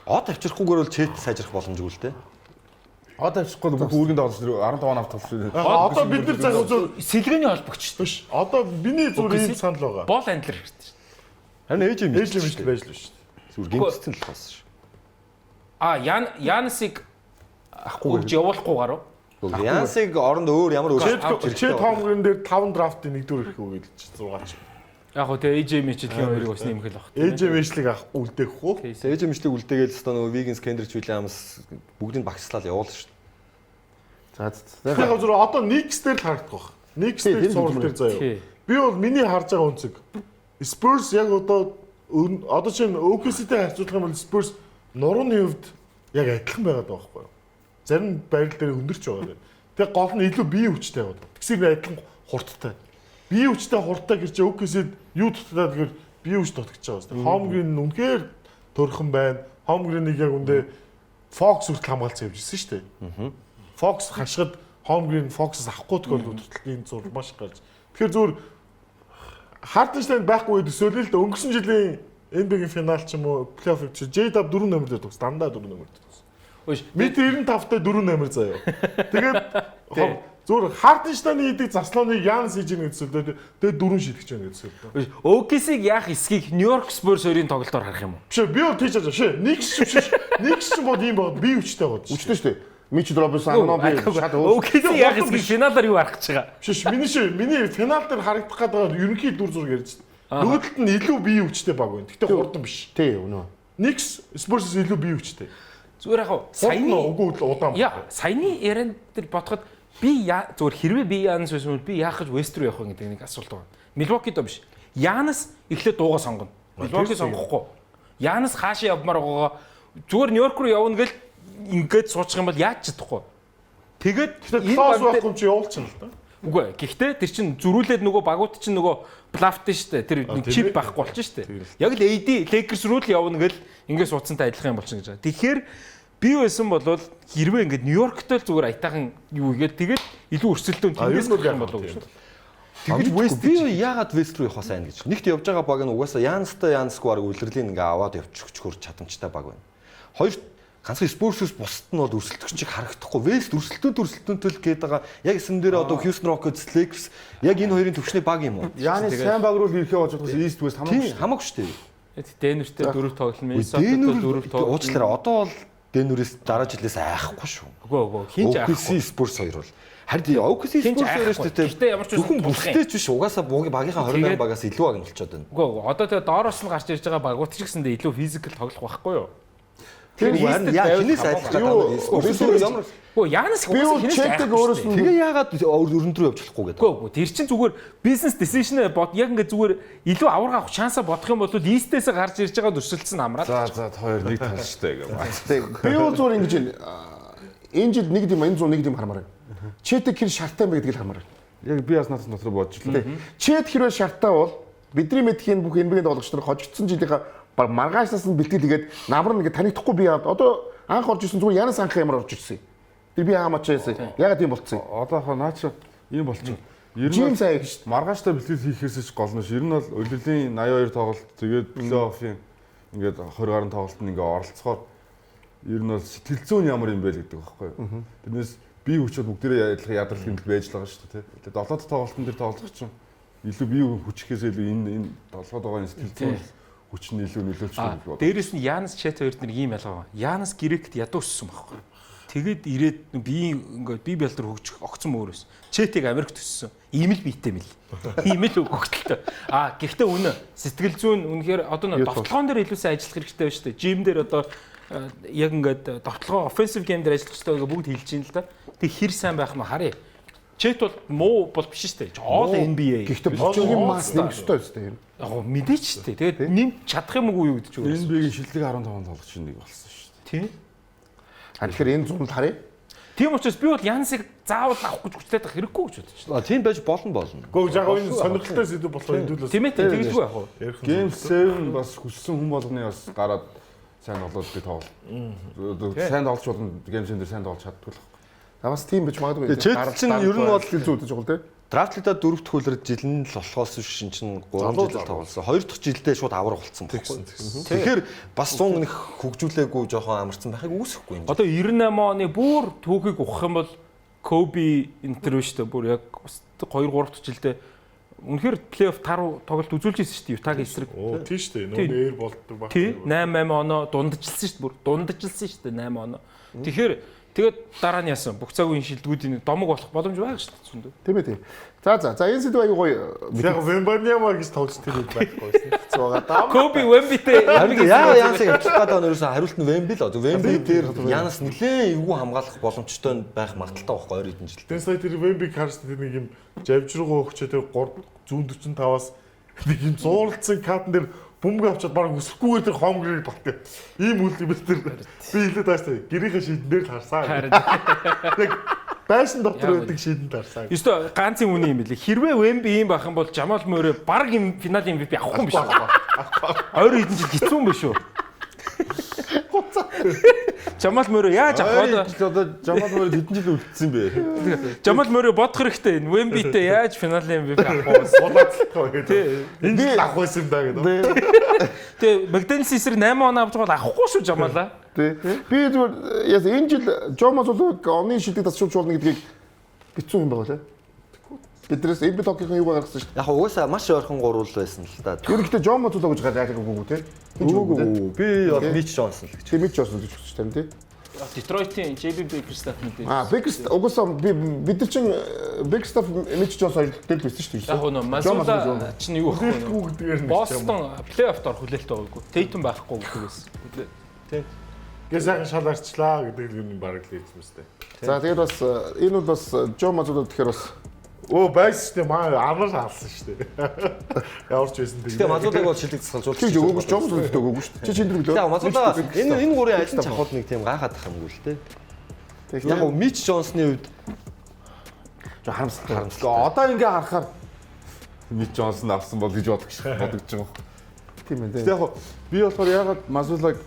Од авчрахгүйгээр бол чэт сайжрах боломжгүй л дээ. Од авчихгүй бүх үүргийн тоглолт 15 он авчихсан. Одоо бид нар цаг үзэл сэлгээний холбогч биш. Одоо биний зүгээр ийм санал байгаа. Бол андлер хэрэгтэй шүү. Харин ээж юм байж л биш. Зүгээр гимцсэн л бас шүү. Янасыг авахгүй явуулахгүй гарав. Янасыг оронд өөр ямар чэ Томгрен дээр 5 драфтын нэгдүгээр ирэх үгээд 6 ч. Яг хөө тэ AJ Mitchell-ийн хоёрыг бас нэмэх л баг. AJ Mitchell-ийг авахгүй үлдээх үү? AJ Mitchell-ийг үлдээгээл хэвээр нөгөө Wiggins, Kendrick Williams бүгдийг багцлал явуул шүү дээ. За. Тэгэхээр зөв одоо Knicks дээр л харагдах байх. Knicks дээр цуврал дээр заяа. Би бол миний харж байгаа үнцэг Spurs яг одоо чинь OKC-тэй харьцуулах юм бол Spurs нурууны хувьд яг адилхан байгаад байгаа байхгүй юу? Зарим байрал дээр өндөрч байгаа. Тэгээ гол нь илүү бие хүчтэй яваад. Тэгсийг адилхан хурдтай. Бие хүчтэй хурдтай гэж OKC-д юу дутагдаад тэгэхээр бие хүч дутагдж байгаа. Holmgren нь үнэхээр төрхөн байна. Holmgren-ийг яг үндэ Fox хүртэл хамгаалцсан явжсэн шүү дээ. Fox хашгад Holmgren Fox-с авахгүй тохиол энэ зур маш их гарч. Тэгэхээр зүгээр Hartenstein байхгүй төсөөлөл л өнгөрсөн жилийн NBA-гийн финал ч юм уу плей-офф чи J-Dub 4 номер дээр төгс дандаа 4 номер дээр төгс. Мэд 95-тай 4 номер заяа. Тэгээд зүгээр Hartenstein-ийн идэг заслааныг Янс хийж ийн гэсэн тэгээд 4 шидэж байна гэсэн үг. OKC-г яах эсхийг New York Spurs хоёрын тоглолтоор харах юм уу? Биш би бол тийч яаж шээ. Knicks ч бод ийм бод би хүчтэй бод. Хүчтэй шүү дээ. Mitchell Robinson би шат OKC яах эсхийг финалаар юу харах гэж байгаа? Биш миний финал дээр харагдах гэдэг ерөнхий дүр зураг ярьж байна. Нөгөөдөлд нь илүү бие хүчтэй баг байна. Гэтэ хурдан биш. Тий, үнэ. Никс Спurs илүү бие хүчтэй. Зүгээр яг саяны үгүй удаан. Яа, саяны яран дээр бодоход зүгээр хэрвээ би Янс байсан бол би яах гэж Вест руу явах гэдэг нэг асуулт байна. Милвоки доо биш. Янс эхлээд дуугаа сонгоно. Милвоки сонгохгүй. Янс хаашаа явмаар байгаа зүгээр Нью-Йорк руу явна гэл ингээд суучих юм бол яаж чадахгүй. Тэгээд энэ байхгүй чи явуулчихна л да. Үгүй. Гэхдээ тэр чин зөрүүлээд нөгөө багууд чин нөгөө плафт штэ. Тэр нэг чип байхгүй болчих штэ. Яг л AD Lakers руу л явна гэл ингээд суудсантай адилхан юм болчихно гэж байна. Тэгэхээр би байсан бол хэрвээ ингээд Нью-Йорктой л зүгээр аятайхан юу игээд тэгээд илүү өрсөлдөөн тэндээс гэх юм болов уу гэж. Тэгэж West би яагаад West руу явах сайн гэж. Нэгт явж байгаа баг нь угаасаа Янстай Янсгүй баг үлрэлийн ингээ аваад явчих хурц чадамжтай баг байна. Хоёр ганцхан Spurs-ус бусд нь бол өрсөлдөгчийг харагдахгүй. West өрсөлдөөнтэй л гээд байгаа. Яг эсэм дээр одоо Houston Rockets, Lakers яг энэ хоёрын төвчний баг юм уу? Яаны сайн баг руу ирэхээ болж байгаа East West хамаагүй шүү дээ. Дэнүртэй 4 тоглол Minnesota-тай 4 тоглол. Уучлаарай одоо л Дэнүрээс дараа жилээс айхгүй шүү. Үгүй хинч айхгүй. Spurs хоёр бол харин OKC Spurs хоёроос тэгтээ ямар ч үгүй бүстэй ч биш угаасаа багийнхаа 28 багаас илүү баг нь болчиход байна. Үгүй одоо тэгээ доороос нь гарч ирж байгаа багууд ч гэсэндээ илүү физикал тоглох байхгүй юу? Тэр яа хинээс айдлах гэдэг юм. Үгүй Янс хинээс өөрөөс нь тэгээ яагаад өрөнд рүү явж болохгүй гэдэг. Үгүй тэр чинь зүгээр бизнес decision бод яг ингээд зүгээр илүү авраг авах шансаа бодох юм бол East-ээс гарч ирж байгаа дүрсэлцэн амраад. За хоёр нэг тал штэ гэх. Би бол зүгээр ингэж энэ жил нэг дэм энэ 101 дэм хармаар. Чэт хэр шарттай юм бэ гэдгийг хармаар. Яг би бас надад дотор бодож лээ. Чэт хэрвээ шарттай бол бидний мэдхийн бүх NBA-ийн тоглогч нар хожигдсон жилийнхаа маргаашнаас нь бэлтгэл тэгээд намар нэг танигдахгүй би одоо анх орж ирсэн зүгээр Янас анх ямар орж ирсэн. Тэр би хаамаач байсан. Ягаад тийм болцсон? Одоо хаа наа чи ийм болчихно. Жим сайн гэж шүү дээ. Маргааштай бэлтгэл хийхээс ч гол нь ер нь бол улирлын 82 тоглолт тэгээд плей-оффын ингээд 20 гаруй тоглолтод ингээ оролцохоор ер нь бол сэтгэл зүйн ямар юм бэ гэдэг байхгүй юу. Тэрнээс бие хүчүүд бүгдээрээ адилхан ядрал хэмжил байж байгаа шүү дээ. Тэгээд 7 дахь тоглолтын дээр тоглох чинь илүү бие хүчгээс илүү энэ толгойд байгаа сэтгэл зүйн хүч нь илүү нөлөөлж байгаа гэж бодлоо. Дээрээс нь Янс Чет хоёрд нэг ийм ялгаа байна. Янс Грект ядуу өссөн байхгүй. Тэгэд ирээд биеийн ингээд бие бэлтэр хөгжих огцон өөрөөс. Четийг Америкт өссөн. Ийм л биетэй мэл. Ийм л өгөгдөлтөө. Гэхдээ үнэ сэтгэл зүйн үнэхээр одоо нэг довтлогоон дээр илүү сайн ажиллах хэрэгтэй байна шүү дээ. Жим дээр одоо яг ингээд довтлогоо offensive game дээр ажиллаж байгаа бүгд хэлж байна л да. Тэг хэр сайн байх нь харъя. Чет бол муу бол биш шүү дээ. All NBA. Гэхдээ болчихгийн масс нэмэх ёстой шүү дээ. Яг мэдээч шүү дээ. Тэгээд нэмж чадах юм уу юу гэдэг ч үү. NBA-ийн шилдэг 15 тоглогч нэг болсон шүү дээ. Тийм. Тэгэхээр энэ зүүн харъя. Тийм учраас би бол Янсыг заавал авах гэж хүчлээд байх хэрэггүй гэж бодож байна. Тийм байж болно. Гэхдээ яг энэ сонирхолтой сэдв болохоор хэдүүлээс. Тийм ээ тэгэлгүй яг уу. Game 7 бас хүссэн хүн болгоны бас гараад сайн тоглоод би тоглолт. Сайн тоглож болно. Game 7 дээр сайн тоглож чаддгүй л. Бас тийм байж магадгүй. Чет чинь ер нь бол зүйдэж байгаа тийм. Драфтлаа 4 дахь хөлрөд жилэн л болохоос шин чинь 3 жил тоглосон. 2 дахь жилдээ шууд авраг болцсон байхгүй. Тэгэхээр бас 100 нэг хөгжүүлээгүй жоохон амарсан байхыг үүсэхгүй юм. Одоо 98 оны бүр түүхийг ухах юм бол Коби интервью шүү дээ. Бүр яг 2 3 дахь жилдээ үнэхээр плей-офф таруу тоглолт үзүүлж ирсэн шүү дээ. Ютагийн эсрэг. Тийм шүү дээ. Нөгөө нэр болдог баг. Тийм 8 оноо дундажлсан шүү дээ. Бүр дундажлсан шүү дээ 8 оноо. Тэгэхээр тэгээд дараа нь яасан бүх цаг үеийн шилдэгүүдийн домог болох боломж байгаа шүү дээ зөндөө. Тийм ээ тийм. За энэ сэдв аягүй гоё. Яг Вембаньяма гэж тоглож тэр үед байхгүй байсан. Зугаа. Коби Вембитэй яа Янсыг авчих гэдэг нь ерөөсөө хариулт нь Вемби л. Вемби дээр Янас нэлээд эвгүй хамгаалах боломжтой байх магадaltaй байхгүй 20 хэдэн жил. Тэн сая тэр Вембиг харж тэр нэг юм жавжруугаа өгчөө тэр 345-аас нэг юм зууралцсан катн дээр бөмбөг авчаад бараг өсөхгүйгээр тэр хомгрыг багтаа. Ийм үйл юм бэлтэр. Би хэлээд тааштай гэрийнхээ шийднээр л харсаа. Яг байшин дотор байдаг шийдэнд харсаа. Ёстой ганцын үний юм билээ. Хэрвээ Вемби ийм байх юм бол Жамал Мөрөө баг юм финалийн MVP авахгүй юм биш үү? 20 хэдэн жил хэцүү юм биш үү? Жамал Мөрөө яаж авах вэ? Одоо Жамал Мөрөө хэдэн жил үлдсэн бэ? Жамал Мөрөө бодох хэрэгтэй. Вембитэй яаж финалийн MVP авах вэ? Суулаацлахгүй гэдэг. Энэ жил авах байсан юм да гэдэг. Тэгээ Багденс эсрэг 8 оноо авч байгаа авахгүй шүү Жамалаа. Тий. Би зүгээр яс энэ жил Жомас бол оны шилдэг тасчулж болно гэдгийг битсэн юм байна лээ. Бидрээс энэ токийн юу гаргасан шүү дээ. Яг угаасаа маш ойрхон гурвал байсан л да. Ерөнхийдөө Жомас гэж гаргаж байгаагүй тий. Би бол Мич Джонсон л гэж. Мич Джонсон гэж үзэж байна тий. Детройтын JB Bickerstaff мэдээ. Bickerstaff угсаа бид нар чинь Bickerstaff Mitch Jones хоёр дээл байсан шүү дээ. Яг нь Mazzulla чинь юу вэ? Бостон плей-оффт орох хүлээлт байгаагүй. Tatum байхгүй гэдэг байсан. Тийм. Гээ сайхан шал арчлаа гэдэг нь баг л хэлсэн мэт. За тэгээд бас энэ бол бас Joe Mazzulla тэгэхээр бас байс шүү дээ. Амар хаалсан шүү дээ. Ямар ч байсан тийм. Тэгээ Mazzulla-г бол шилдэг засгалжуулж чи өгөөгүй Joe Mazzulla өгөөгүй шүү дээ. Чи чинь өглөө. Тэгээ Mazzulla энэ гурийн ажил чахууд нэг тийм гайхаад тах юмгүй л дээ. Яг нь Mitch Jones-ны үед жоо харамсалтай. Одоо ингээ харахаар Mitch Jones авсан бол гэж бодож байгаа. Тийм ээ. Яг би болохоор ягаад Mazzulla-г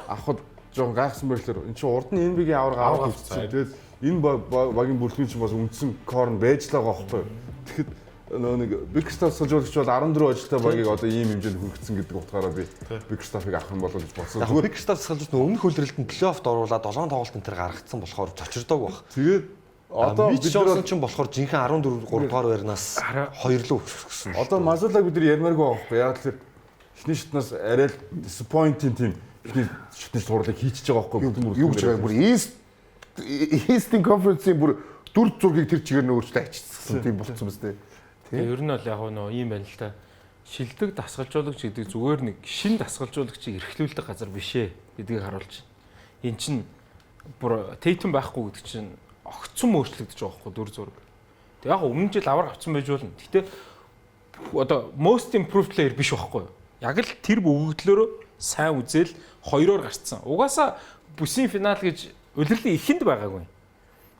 авахд жоохон гайхсан байрлаар эн чинь урд нь NBA-гийн аварга авах гэсэн. Тэгээд энэ багийн бүрэлдэхүүн чинь бас үндсэн корн байж л байгаа байхгүй. Тэгэхэд нэг Bickerstaff суулжуулагч бол 14 ажилтай багийг одоо ийм хэмжээнд хүргэсэн гэдэг утгаараа би Bickerstaff-ыг авах юм болов гэж бодсон. Зүгээр Bickerstaff суулжуулагч өмнөх хөлрөлтөнд плей-оффт оруулаад 7 тоглолт энэ төр гаргацсан болохоор цочирдог баг. Тэгээд одоо Mitch Johnson ч болохоор жинхэнэ 14 3 дугаар байрнаас 2 руу өссөн. Одоо Mazzulla-г бид нар ярмааргүй байхгүй. Яг л эхний шатнаас арай л disappointing тийм эхний шатны сурлыг хийчихэж байгаа байхгүй. Юу гэж байгаа бүр Eastern Conference-ийн бүр 4 зургийг тэр чигээр нь өөрчлөө аччихсан тийм болцсон биз дээ. Тэгээ ер нь бол яг нөө ийм байна л та. Шилдэг дасгалжуулагч гэдэг зүгээр нэг шин дасгалжуулагчийг эрхлүүлдэг газар биш ээ гэдгийг харуулж байна. Эн чинь бүр Tatum байхгүй гэдэг чинь огцом өөрчлөгдөж байгаа байхгүй 4 зураг. Тэг яг өмнө жил авраг авсан байж болно. Гэтэ одоо most improved player биш байхгүй юу? Яг л тэр бүгдлөөрөө сайн үзэл 2-оор гарцсан. Угаасаа бүсийн финал гэж улирлын ихэнд байгаагүй.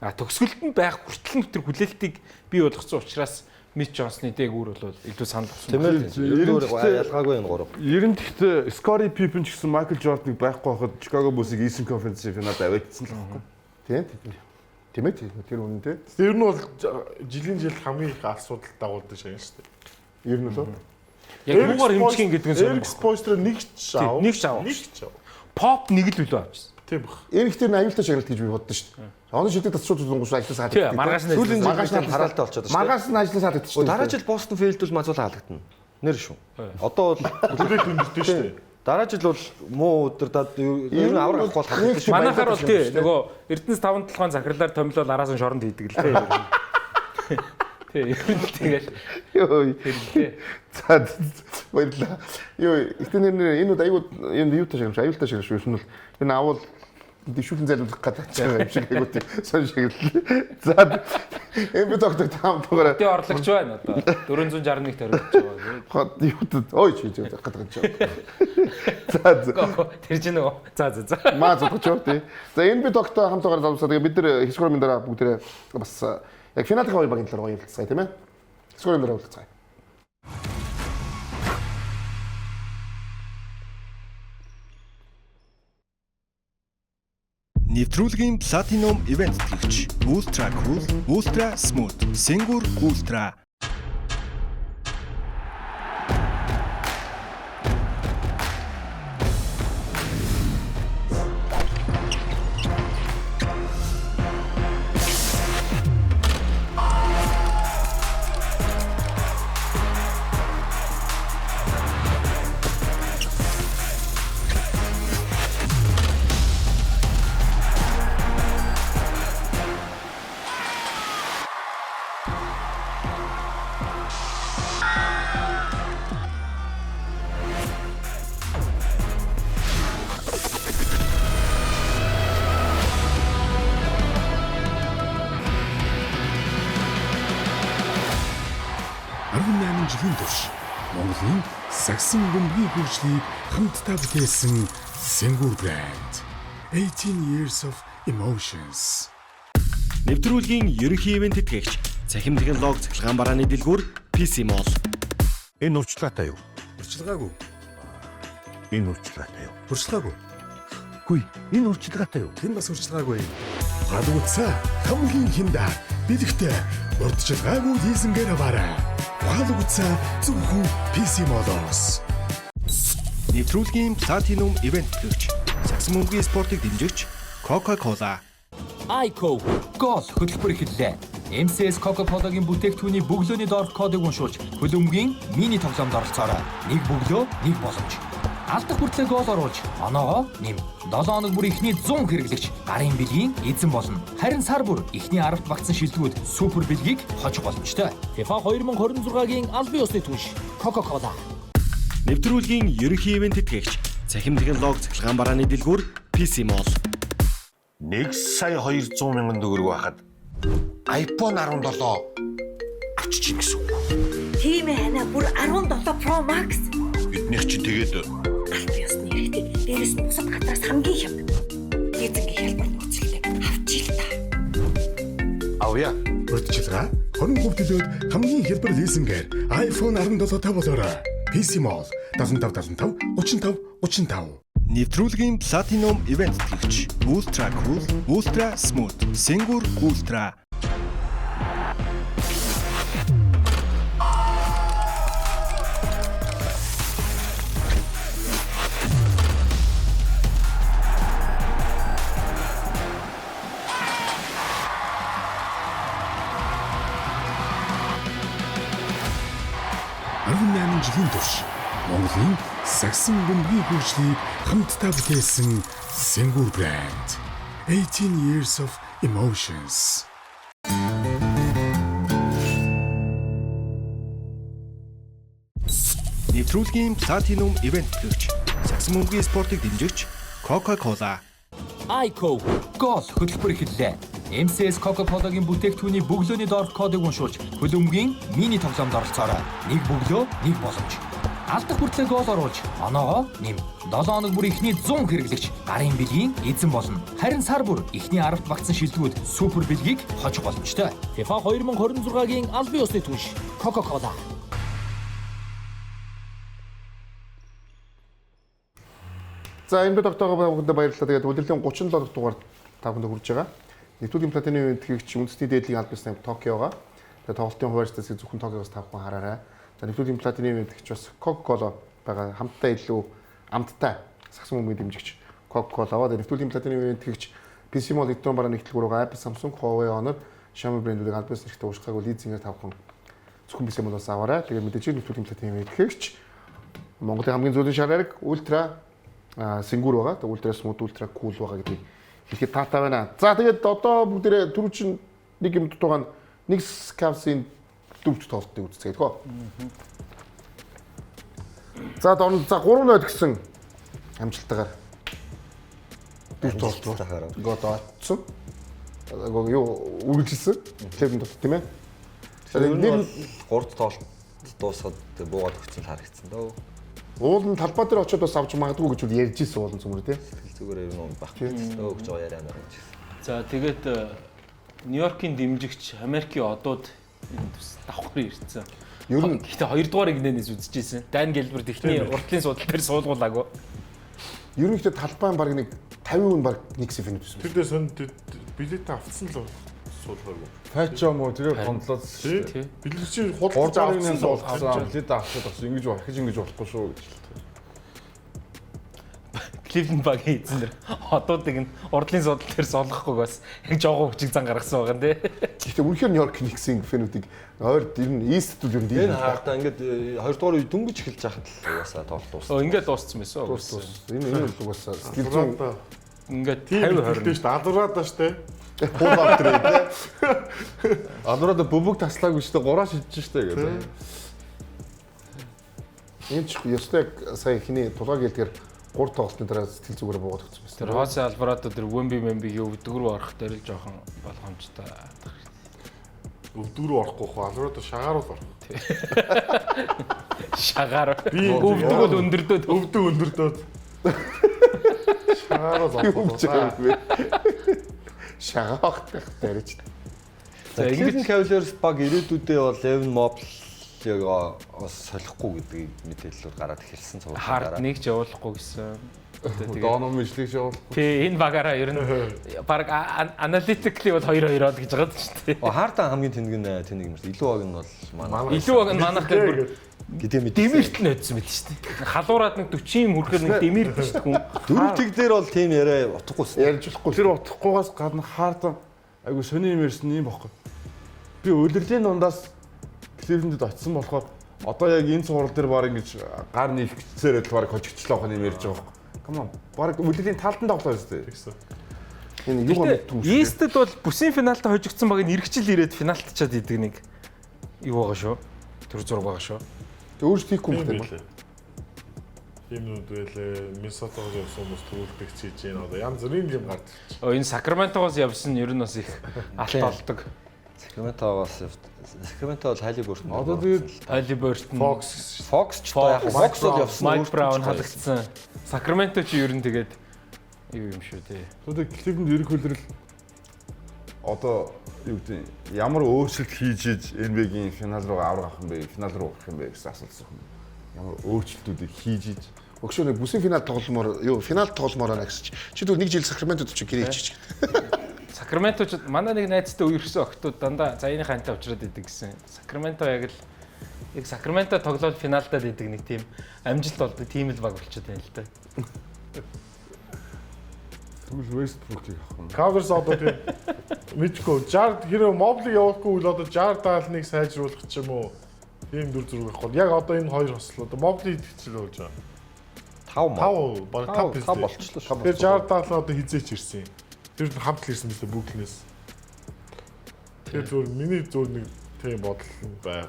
Төгсгөлд нь байх хүртэл тэр хүлээлтийг бий болгоцсон учраас Mitch Jones-ны дээгүүр бол илүү санал авсан. Ялгаагүй энэ гурав. 90-т Scottie Pippen ч гэсэн Michael Jordan-ыг байхгүй байхад Chicago Bulls-ыг Eastern Conference-ийн финалд аваадсан л байхгүй. Тийм ээ. Тэр үнэндээ. Тэр нь бол жилийн жил хамгийн их асуудал дагуулдаг шин шүү дээ. Ер нь л. Яг юугаар хэмжих гэдэг нь Eric Spoelstra нэг ч аав. Pop нэг л үлээ авчихсан. Тийм баг. Эрих тэр аюултай шагналт гэж би боддоо шүү дээ. Оны шилдэг тасчууд зунгуус ажилласаа хаддаг. Маргааш нь харалтаа болчиход шүү дээ. Маргааш нь ажилласаа хаддаг шүү дээ. Дараа жил Boston Field-д Mazzulla хаалгадана. Нэр шүү. Одоо бол хүлээлт өндөртэй шүү дээ. Дараа жил бол муу өдөр ер нь авраг авах бол хаддаг шүү. Манайхаар бол тий нөгөө Эрдэнэс 5 толгойн захирлаар томилол араас нь шоронд хийдэг л тий. Тий. Тэгэл ёо. За баярлаа. Ёо, ихтэнэр энэ айгуу энэ юутай шиг юм шиг аюултай шиг шүү. Энэ бол энэ авал дэвшүүлэн зайлуулах гэдэг юм шиг айгуу тийм сон шиг л. За энэ доктор таамтгаар тий орлогч байна одоо 461 төрөж байгаа. Хот юуд ой чи гэдэг гэдэг юм. За тэр чинь нөгөө за. Маа зөвч тий. За энэ доктор хамтаагаар залуусаа тэгээ бид нар хисгорын дараа бүгдээ бас яг финалын хоёр багийн талаар ярилцгаая тийм ээ. Хисгорын дараа уулзцгаая. Нэвтрүүлгийн Platinum Event тэтгэгч Ultra Cool, Ultra Smooth, Singur Ultra. жилийн турш Монголын сагсан бөмбөгийн хөгжлийг хамтдаа бүтээсэн Singur брэнд 18 years of emotions. Нэвтрүүлгийн ерөнхий ивент тэтгэгч цахим технологи цахилгаан барааны дэлгүүр PC Mall. Энэ урьдчилгаатай юу? Урьдчилгаагүй. Энэ урьдчилгаатай юу? Урьдчилгаагүй. Хүй, энэ урьдчилгаатай юу? Тэр бас урьдчилгаагүй. Гадууцаа хамгийн хинда бэлэгтэй урьдчилгаагүй лизингээр аваарай. Гадууцаа зөвхөн PC Mall-оос. Нэвтрүүлгийн Platinum Event тэтгэгч сагсан бөмбөгийн спортыг дэмжигч Coca-Cola. iCo гол хөтөлбөр эхэллээ. MCS Coca-Cola-гийн бүтээгдэхүүний бөглөөний доорх кодыг уншуулж хөлбөмбөгийн мини тоглоомд оролцоорой. Нэг бөглөө, нэг боломж. алдах хүртлээр гол оруулж оноогоо нэм. 7 хоног бүр ихний 100 хэрэглэгч гарын бэлгийн эзэн болно. Харин сар бүр ихний 10-т багтсан шилдэгүүд супер бэлгийг хожих боломжтой. FIFA 2026-гийн албан ёсны түнш Coca-Cola. Нэвтрүүлгийн ерөнхий ивент тэтгэгч цахим технологи цахилгаан барааны дэлгүүр PC Mall. 1,200,000 төгрөг байхад iPhone 17 авчиж гэсэн үг. Тийм ээ хана бүр 17 Pro Max. Биднийх чинь тэгээд Албан ёсны хэрэгтэй. Дээрээс нь бусад гадраас хамгийн хямд. Эзэнгийн хэлбэр нөхцөлтэй авчил та. авъя. Урьдчилгаа 20% төлөөд хамгийн хялбар лизингээр iPhone 17 тавуулаарай. PC Mall 7575 35 35. Нэвтрүүлгийн Platinum Event тэтгэгч Ultra Cool, Ultra Smooth, Singur Ultra. жилийн турш Монголын сагсан бөмбөгийн хөгжлийг хамтдаа бүтээсэн Singur брэнд. 18 years of emotions. Нэвтрүүлгийн Platinum Event тэтгэгч сагсан бөмбөгийн спортыг дэмжигч Coca-Cola. iCo гол хөтөлбөр эхэллээ. MCS Coca-Cola-гийн бүтээгдэхүүний бөглөөний доорх кодыг уншуулж хөлбөмбөгийн мини тоглоомд оролцоорой. Нэг бөглөө, нэг боломж. Алдах хүртлээр гол оруулж оноогоо нэм. 7 хоног бүр ихний 100 хэрэглэгч гарын бэлгийн эзэн болно. Харин сар бүр ихний 10-т багтсан шилдэгүүд супер бэлгийг хожих боломжтой. FIFA 2026-гийн албан ёсны түнш Coca-Cola. За энэ доктор бүгдэд баярлалаа. Тэгээд удирдлагын 37 дахь дугаар та бүхэнд хүрж байгаа. Нэвтрүүлгийн Platinum тэтгэгч үндэсний дээдлийн албан ёсны Токиога. Тэгээд тоглолтын хуваачтаас зөвхөн Токиогоос та бүхэн хараарай. За нэвтрүүлгийн Platinum тэтгэгч бас Coca-Cola байгаа хамтдаа илүү амттай сагсан бөмбөгийн дэмжигч Coca-Cola. Тэгээд нэвтрүүлгийн Platinum тэтгэгч PC Mall эдгээр бараа нэгтлгүүрээ Apple, Samsung, Huawei, Honor, Xiaomi брэндүүдийг албан ёсны хэрэгтэй уушгаагүй лизингээр та бүхэн зөвхөн PC Mall-аас аваарай. Тэгээд мэдээж нэвтрүүлгийн Platinum тэтгэгч Монголын хамгийн зөөлөн шараарэг Ultra Singur байгаа. Тэгээд Ultra Smooth, Ultra Cool байгаа гэдгийг хэлэхэд таатай байна. За тэгээд одоо бүгдээрээ түрүү чинь нэг юм дутуугаан нэг Cavs-ийн дөрөвт тоглолтыг үзцгээе тэгэхөө. За 3-0 гэсэн амжилттайгаар дөрөвт тоглолт гол оцсон. Юу үргэлжилсэн. Клевэнд тийм ээ. Тэгээд 3 тоглолт дуусгаад буугаад өгсөн харагдсан дөө. Уул нь талбай дээр очиод бас авч магадгүй гэж ярьж ирсэн уулын цөмөр тий. Зүгээр ер нь баггүй өгч байгаа яриа нарах. За тэгээд Нью-Йоркийн дэмжигч Америкийн одууд давхар ирсэн. Ер нь гэхдээ 2 дугаар игнэнээс үзчихсэн. Дайн гэлбэр техний уртлын судал дээр суулгуулаагүй. Ер нь ихтэй талбайн баг нэг 50% баг нэгсэн финит байсан. Тэр дэс билет авцсан л суулгаагүй. Файчаа мó тэгээ гондлоод тий. Билетчийн худалдаж авсан суулгасан. Билет авчихад бас ингэж архиж ингэж болохгүй шүү гэж хэлдэг. Кливленд багийн эзэнэр одуудыг нь урдлын судал дээр суулгахгүй бас яг жоохон хүчиг зан гаргасан байгаа нэ. Гэхдээ үнэхээр Нью-Йорк Никсийн финүүдийг ойр ер нь East-д ер нь энэ хаалтаа ингээд 2 дугаар үе дөнгөж эхэлж байхад л угаасаа тоглолт дууссан. Ингээд дууссан байсан. Энэ л угаасаа стил зүүн ингээд 50-20 дээ шүү дээ. Адураадаа шүү дээ. Пул автрээ тий. Адураад бөбөг таслаагүй шүү дээ. Гураа шидэж шүү дээ гэдэг. Энэ ч ёстой сая хиний тулгааг хэлдгээр 3 тоглолтын дараа сэтгэл зүгээр буугаад өгсөн байсан. Тэр Хосе Алварадо тэр Вемби юу өвдгөр орох дээр л жоохон болгоомжтой. Өвдгөр орохгүй хаа Алварадо шагааруул орох. Шагаар. Өвдөг өндөрдөөд. Өвдөг өндөрдөөд. Шагааруул орох. Шагаахтах дээрч. За Cleveland Cavaliers баг ирээдүйдээ бол Evan Mobley бас солихгүй гэдгийг мэдээлэлүүд гараад ирсэн цуглаа. Хард нэг ч явуулахгүй гэсэн. Доном мэдлэг явуулахгүй. Тий, энэ багаараа ер нь баг аналитикли бол 2-2 ол гэж байгаа шүү дээ. Хардан хамгийн тэнэг нь тэнэг юм шүү. Илүү баг нь бол манай. Илүү баг нь манайх дээр гэдэг мэд. Дэмэрт нь өдсөн мэт шүү дээ. Халуураад нэг 40 хүрэхээр нэг дэмэрт шүү дээ хүн. Дөрөв тэг дээр бол тийм яриа утгахгүйсэн. Ярьж болохгүй. Тэр утгахгүйгаас гадна Хардан айгу сони юм ярьсан юм баггүй. Би өдөрлийн дундаас Cleveland-д очисон болохоор Одоо яг энэ цуврал дээр баг ингэж гар нийлхцээрээ баг хожигчлоо хань юм ярьж байгаа юм. Come on. Баг үлэлийн талд нь тоглоо шүү дээ. Энэ юу гомдсон юм шүү. East-д бол бүсийн финалд хожигдсан баг нь эргэжил ирээд финалтчаад идэг нэг юу байгаа шүү. Тэр зураг байгаа шүү. Тэг өөрсдөө хийхгүй юм байна. Тиймнүүд байлээ. Миннесотагоос явсан хүмүүс төрүүлдэг хийж байна. Одоо янз бүрийн юм гардаг. Энэ Сакраментогоос явсан нь ер нь бас их алт олдог. Сакраменто бол Халибурт. Одоо тэгээд Халибурт, Fox ч яг Fox бол явсан. Майк Браун халагдсан. Сакраменто ч ер нь тэгээд юу юм шүү дээ. Тэгээд Кливленд ерөнх хөлрөл одоо юу гэдэг ямар өөрчлөлт хийж NBA-гийн финал руу аврах юм бэ? Финал руу орох юм бэ гэсэн асуулт байна. Ямар өөрчлөлтүүдийг хийж өгшөө бүсийн финал тогломоор юу финал тогломоор байна гэсэн чи. Чи тэгвэл нэг жил Сакраментод ч гэрээ хийчих. Сакраменто ч манай нэг найзтай үерхсэн охтууд дандаа заяаны хантай уулзраад идэг гэсэн. Сакраменто яг Сакраменто тоглоод финалдад идэг нэг тийм амжилт болдог тийм л баг болчиход байна л да. Тэгвэл Westbrook-ийг авах юм. Cavs одоо тийм мэдгүй. Жard хэрэв Mobley явуулахгүй бол одоо Jard даалныг сайжруулах ч юм уу. Тийм дүр зураг авах. Яг одоо энэ хоёр хослоо. Одоо Mobley идчихэл болж байгаа. 5 баг 5 болчихлоо. Тэр Jard даал одоо хизээч ирсэн. Тэр хамт л ирсэн мэт бүгднээс. Тэр зөв миний зөв нэг тийм бодол байг.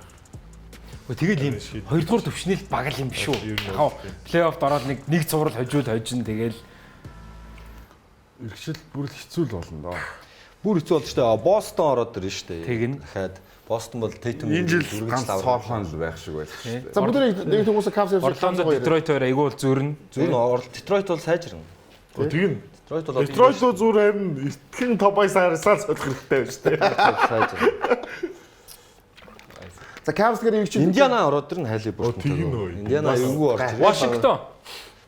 Тэгэл юм 2 дугаар төвшнөл баг л юм биш үү? Плей-оффд ороод нэг цуврал хожин тэгэл эргэжил бүр хэцүү л болно доо. Бүр хэцүү болж штэ. Бостон ороод ирнэ штэ. Тэгнь. Дахиад Бостон бол Tatum энэ жил ганц цоорхон л байх шиг байх штэ. За бүгд нэг хүмүүс Cavs Орландо Детройт хоёр айгүй бол зөрнө. Детройт бол сайжирна. Тэгнь. Детройт бол зүр харин итгэн тобой сарсаар содох хэрэгтэй байна штэ. Сайжирна. За Cavs гэр ирж Индиана ороод ирнэ Халибурт. Индиана эвгүй орж ирнэ.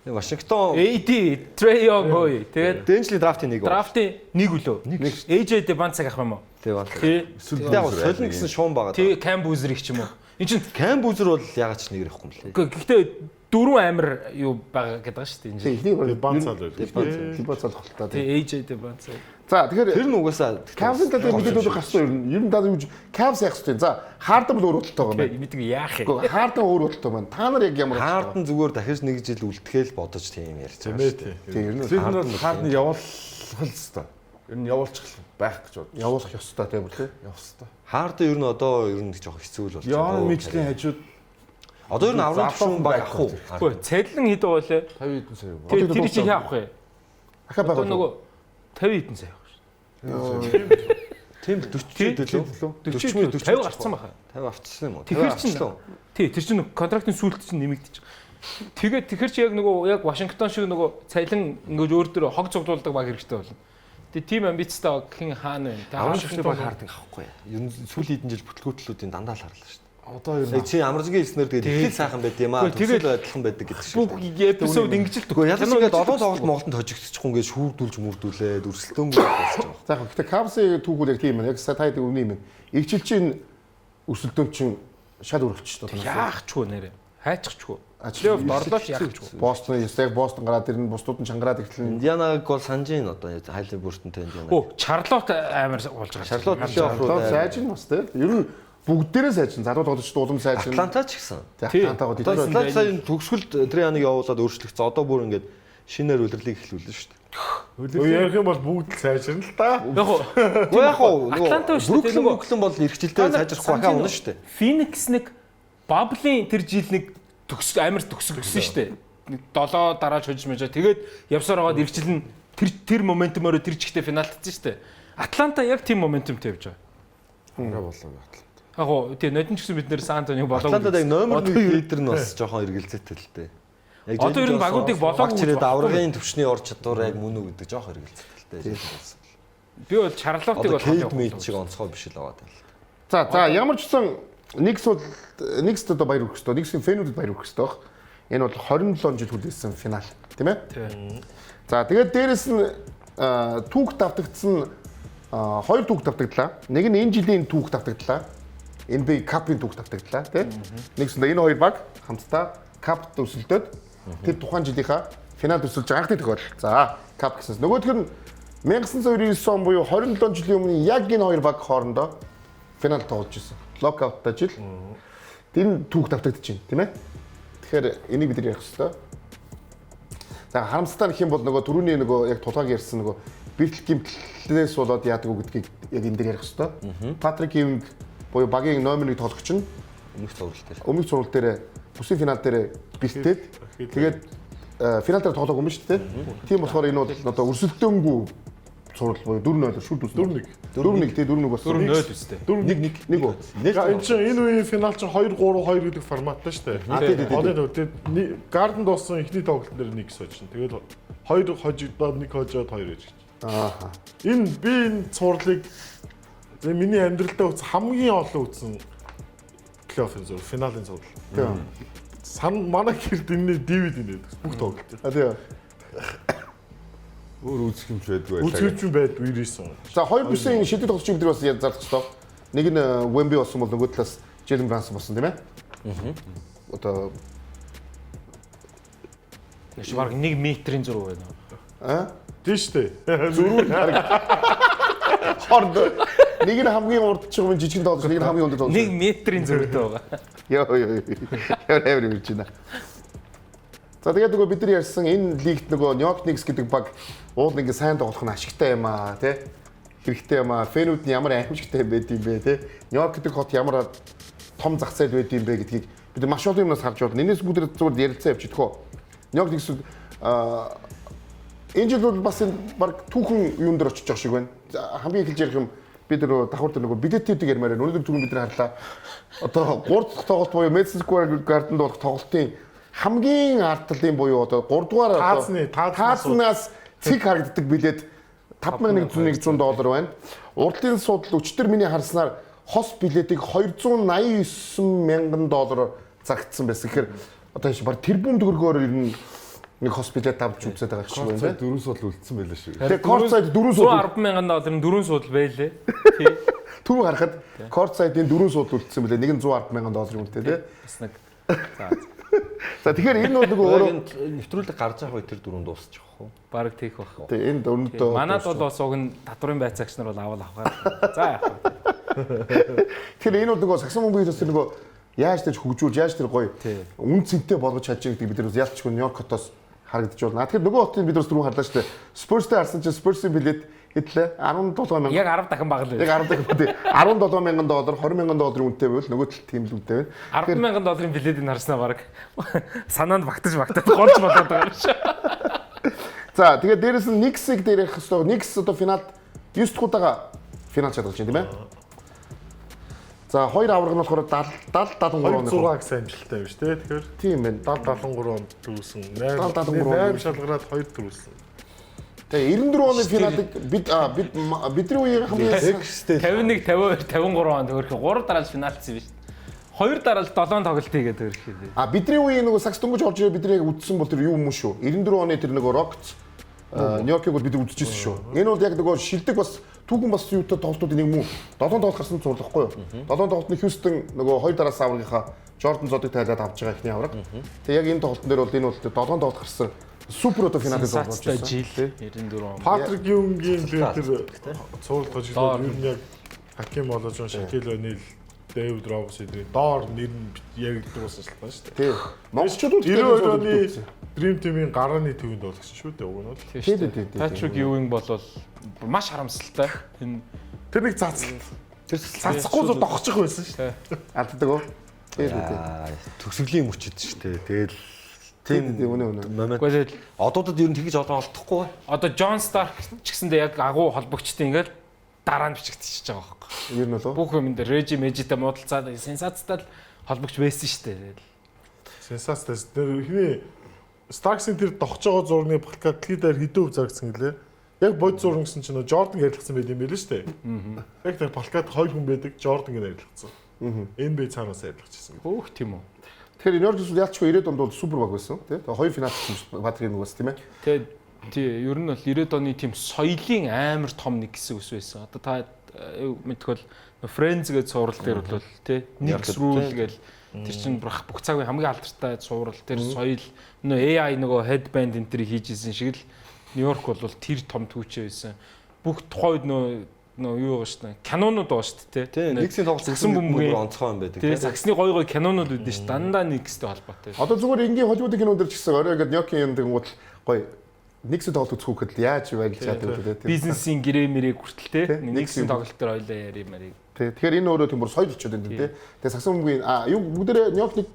Вашингтон AD Trey Young хөөе. Тэгээд Дэнжлийн драфтын нэг. Драфтын нэг үлөө. AJ Debance авах юм уу? Тэг. Яг солино гэсэн шуум байгаа. Тэг Cam Boozer-ийг ч юм уу. Энд чинь Cam Boozer бол ягаад ч нэг ирэхгүй юм лээ. Гэхдээ дөрвөн амир юу байгаа гэдэг байгаа шүү дээ. Тэг ихний Debance л байлаа. Debance л хөлтөө. Тэг AJ Debance. За тэгэхээр тэр нь угаасаа Cavs-ын талаар мэдээлэл гарсан ер нь даа юу Cavs яах вэ? За Harden бол өөр бодлоо байгаа юм. Мэддэг яах юм. Harden өөр бодлоо байна. Та нар яг ямар Harden зүгээр дахиж нэг жил үлдэхэл бодож тийм ярьж байгаа шүү дээ. Тийм ер нь Harden явуулах л хэвээр. Ер нь явуулчих байх гэж бод. Явуулах ёстой тийм үү? Явах ёстой. Harden ер нь одоо ер нь жоох хэцүү л болж байгаа. Яа мэжлийн хажууд одоо ер нь аврал шуун баг авах уу? Үгүй цэдлэн хэд байгаа лээ? 50 хэдэн сая. Тэр чи яах вэ? Ахаа байгаа. Нөгөө 50 хэдэн сая авах шүү. Тийм 40 40 50 гарцсан баха. 50 авчихсан юм уу? Тэгэхээр чинь тий тэр чинь контрактын сүүлд чинь нэмэгдэж байгаа. Тэгээд тэгэхэр чи яг нөгөө яг Вашингтон шиг нөгөө цайлан ингэж өөр дөр хог цуглуулдаг баг хэрэгтэй болно. Тэгээ тим амбицтай гэх хаана вэ? Аврал шүлэг баг Harden авахгүй. Ер нь сүүлийн хэдэн жил бүтлгүүтлүүдийн дандаа л харлаа шүү дээ. Одоо ер нь чи амаржгийн эснэр тэгээд их сайхан байд юм аа. Тэгэл адилхан байдаг гэдэг шиг. Бүх эпизод ингэж л төгөө. Ялангуяа ингээд олон тоглолт Монголд хожигдчихгүй ингээд шүүрдүүлж мөрдүүлээд өрсөлдөөнгөө болсон байна. За гэхдээ Cavs-ийн түүхүүд яг тийм байна. Яг сатайд өвний юм. Игчилчин өрсөлдөөн чин шал өрөвч шүү дээ. Яахчгүй нэрэ. Хайчихгүй. Плей-офф орлооч яахчгүй. Бостон яг Бостон гараад ирнэ, бусдууд нь чангараад ихлэн. Индианаг бол санаж ийн одоо Халибуртэнтэй Индиана. Оо, Чарлот амар болж байгаа. Чарлот плей-офф руу сайжин бас тийм. Ер нь бүгдээрээ сайжин. Залуу тоглогч дуулам сайжин. Атланта ч гэсэн. Атлантагоо Детройт сая төгсгөлд Трианыг явуулаад өөрчлөгцсөн. Одоо бүр ингээд шинээр үлрэлийг эхлүүлнэ шүү дээ. Ярих юм бол бүгд л сайжирна л да. Яг уу Атланта шүү дээ. Бруклин бол эрхчлэлтэй сайжрахгүй хаа унаа шүү дээ. Phoenix нэг Bubble-ийн тэр жил нэг амар төгсгсөн шүү дээ. 7 дарааж хожиж мэж. Тэгээд явсаар аваад эрхчлэн тэр моментумоор тэр чигтээ финалдсан шүү дээ. Атланта яг тийм моментумтэй явж байгаа. Ингээ болоо Атланта. Яг уу тийм нодин ч гэсэн бид нэр Сан Антонио болоо. Атлантад яг номер 1 лидер нь бас жоохон эргэлзээтэй л дээ. Яг одоо ер нь багуудыг болоогүй чирээд аврагын төвчний ор чадвар яг мөн үү гэдэг жоохон эргэлзээтэй л дээ. Би бол Чарлотыг бол Кейд Мэйд шиг онцгой биш л байгаа тал. За ямар ч гэсэн Никс одоо баяр хүрэх ёстой. Никсийн фэнүүдэд баяр хүрэх ёстой. Энэ бол 27 жил хүлээсэн финал, тийм ээ? Тийм. За тэгээд дээрэс нь түүх давтагдсан 2 түүх давтагдлаа. Нэг нь энэ жилийн түүх давтагдлаа. NBA Cup-ын түүх давтагдлаа, тийм? Нэгс энэ хоёр баг хамтдаа Cup төсөлдөөд тэр тухайн жилийнхаа финал төсөлж байгаа анхны тохиолдол. За, Cup гэсэн. Нөгөөх нь 1999 он буюу 27 жилийн өмнө яг энэ хоёр баг хоорондоо финал тоглож ирсэн. Локауттай жил. энэ түүх давтагдаж байна, тийм ээ? Тэгэхээр энийг бид ярих хэрэгтэй. За харамсалтай гэх юм бол нөгөө түрүүний нөгөө яг тулгааг ярьсан нөгөө бэртэл гимтлээс болоод яадаг уу гэдгийг яг энэ дээр ярих хэрэгтэй. Патрик Ewing буюу багийн номер 1 тоглогч нь өмнөх цуврал дээр бүсийн финал дээр бэлтээд тэгээд финал дээр тоглоог юм шүү дээ. Тийм болохоор энэ бол одоо өрсөлдөөнгүй цуврал буюу 4-0 шүд үс 4-1 тий 4-1 болсон. 4-0 үстэй. 1-1 үү. Энэ чинь энэ үеийн финал чинь 2-3-2 гэдэг форматтай шүү дээ. Тэгээд Garden дууссан эхний тоглолт дээр 1 сууж чинь. Тэгээд 2 хожигдоод 1 хожоод 2 гэж. Ааха. Энэ цувралыг миний амьдралдаа үзсэн хамгийн олон үзсэн плей-оффын цуврал, финалийн цуврал. Манай хэрд энэ DVD нээд бүх тоглолт. Тийм. Өөр үзэх юм байдгүй байлаа. Үзэх юм байдгүй 99. За хоёр бүсийн шилдэг тоглогчид бид бас зарлах хэрэгтэй. Нэг нь Wemby болсон бол нөгөө талаас Jalen Brunson болсон тийм ээ. Одоо Яш баг 1 метрийн зураг байна. Тийм шүү дээ. Зурүүр хорд. Нэг нь хамгийн урд чигмэн жижигэн тоглож, нэг нь хамгийн өндөр тоглож. 1 метрийн зурагтай байгаа. Яа явж байна. За тэгээд нөгөө бид нар ярьсан энэ лигт нөгөө New York Knicks гэдэг баг уул ингэ сайн тоглох нь ашигтай юм аа тий. Хэрэгтэй юм аа. Фэнүүд нь ямар аимшигтай байд юм бэ тий. New York гэдэг хот ямар том зах зээл байд юм бэ гэдгийг бид маш олон юмнаас харж байна. Энэс бүгд зүгээр ярилцаа явчих гоо. New York Knicks энэ жил бас энэ баг түүхэн юун дээр очиж байгаа шиг байна. Хамгийн эхэлж ярих юм бид нар давхар дээр нөгөө билетүүдийг ярмаар байна. Өнөөдөр түрүүн бид нар харлаа. Одоо 3 дахь тоглолт буюу Madison Square Garden болох тоглолтын хамгийн ардлын буюу одоо 3 дугаар таазнаас цэг харагддаг билет $51,100 байна. Урдлын судал өчтөр миний харснаар хос билетийг $289,000 зарагдсан байсан. Тэгэхээр одоо энэ баг тэрбум төгрөгөөр ер нь нэг хос билет авч үзээд байгаа ч юм байна. 4 судал үлдсэн байлаа шүү. Тэгээ courtside 4 судал $110,000-ын 4 судал байлээ. Тий. Түрүү харахад courtside-ийн 4 судал үлдсэн байлээ. Нэг нь $110,000 юм тий. Бас нэг. За тэгэхээр энэ бол нөгөө өөрөө нэвтрүүлэг гарч байгаа үе тэр дөрөв дуусчих واخ. Бараг тийх واخ. Тэг энэ өрөндөө манад бол бас уг нь татварын байцаагч нар бол авал авах. За яах вэ? Тэгэхээр энэ бол нөгөө саксон бомбын төс нөгөө яаж тийж хөгжүүлж яаж тэр гоё үн цэнтэй болгож чадж байгаа гэдэг бид нар ялчгүй Нью-Йорк хотоос харагдаж байна. Тэгэхээр нөгөө хотын бид нар түрүү харлаа шүү дээ. Spurs-тэй харсан чинь Spurs-ийн билет хэдлээ 17,000. Яг 10 дахин бага л. Яг 10 дахин тий. $17,000, $20,000 үнэтэй байвал нөгөө талд тийм л үнэтэй байна. $10,000 билетийг харснаа баг санаанд багтаж голж болоод байгаа юм шиг. За тэгээд дээрэс нь Knicks-ийг дээр ярих хэрэгтэй. Knicks одоо финалд 9 дахь удаага финал чадгалж байна тийм ээ. За хоёр аварга нь болохоор 70-73 оны 6 гэсэн амжилттай байна шүү дээ. Тэгэхээр тийм байна. 70-73 онд төвсөн. 8 шалгараад 2 төвсөн. Тэгээ 94 оны финалыг бидний үеийн хамгийн 51 52 53 онд өөрхөн 3 дараалал финалцсан биз. 2 дараалал 7 тоглолт хийгээд өөрхөн. Бидний үеийн нөгөө сакс дөнгөж олж ирээ бидний яг үдсэн бол тэр юу юм шүү. 94 оны тэр нөгөө Rockets Нью-Йоркийг бол бид үзчихсэн шүү. Энэ бол яг нөгөө шилдэг бас түүхэн бас юутай тоглолтуудын нэг мөн 7 тоглолт гарсан зурлахгүй юу? 7 тоглолтны Хьюстон нөгөө 2 дараас аврагынхаа Jordan Zod-ыг тайлаад авч байгаа ихний авраг. Тэгээ яг энэ тоглолтын дээр бол энэ бол 7 тоглолт гарсан супер одоо финалд болж байсан. Жил 94 он. Патрик Юнгийн тэр цуврал тожиглоод ер нь яг Хаким болож Шакил O'Neal, Дэвид Робс эдгээр доор нэр нь яригддаг болсон шалтгаан шүү дээ. Тийм. Монголчууд 92 оны Dream Team-ийн гарааны төвөнд болгосон шүү дээ. Уг нь бол. Тийм. Patrick Ewing болол маш харамсалтай. Тэр нэг цацлт. Тэр цацхгүй зур догчих байсан шүү дээ. Алддаг уу? Тийм. Төгсгөлийн мөчөд шүү дээ. Тэгэл тийм үнэ. Момент. Одуудад ер нь тэгж одоо олдохгүй. Одоо John Stark ч гэсэндээ яг агуу холбогчтой ингээд дараа нь бичигдчихэж байгаа байхгүй. Ер нь болов. Бүх юм дээр Reggie Magic-тай муудалцаад сенсацтай холбогч байсан шүү дээ. Сенсацтай. Тэр хиний Starks-ийн тэр догч байгаа зургийн плакатлидаар хэдэн өв зарагдсан гэлээ. Яг бод зураг гэсэн чинь Jordan ярилцсан байт юм байл шүү дээ. Яг тэр плакат 2 хүн байдаг Jordan-г ярилцсан. NBA цаанаас ярилцсан. Хөөх тийм үү. Тэгэхээр New York-с ялчгүй 90-ад онд бол супер баг байсан тийм. Тэгээ хоёр финал Патрик Юнг байсан тийм ээ. Тэгээ тий ер нь бол 90-ад оны тийм соёлын амар том нэг хэсэг ус байсан. Одоо та мэдгүй бол Friends гэж цуврал дээр бол тий Knicks rule гэж тэр чинь бүх цагийн хамгийн алдартай цуврал тэр соёл нөө AI нөгөө headband энэ төр хийжсэн шиг л Нью-Йорк бол тэр том түүчээ байсан. Бүх тухайн үед нөө нөө юу байгаа шүү дээ. Кинонууд байгаа шүү дээ. Тийм, Никсийн тоглолт Саксан бөмбөгийн онцгой юм байдаг. Тийм, саксны гоё кинонууд үүдэн шүү. Дандаа Никстэй холбоотой. Одоо зүгээр энгийн Холливуудын кинон дээр ч гэсэн орой ингээд Ньоки юм гот гоё Никсийн тоглолт үзэхэд яаж байрлаж чаддаг вэ те. Бизнесийн гэрээ мэрэг хүртэл те. Никсийн тоглолт дээр ойлоо яри марыг. Тэгэхээр энэ өөрөө тийм бүр соёл болчиход байна тийм. Тэгээ саксан бөмбөгийн юу бүгдээ Ньоки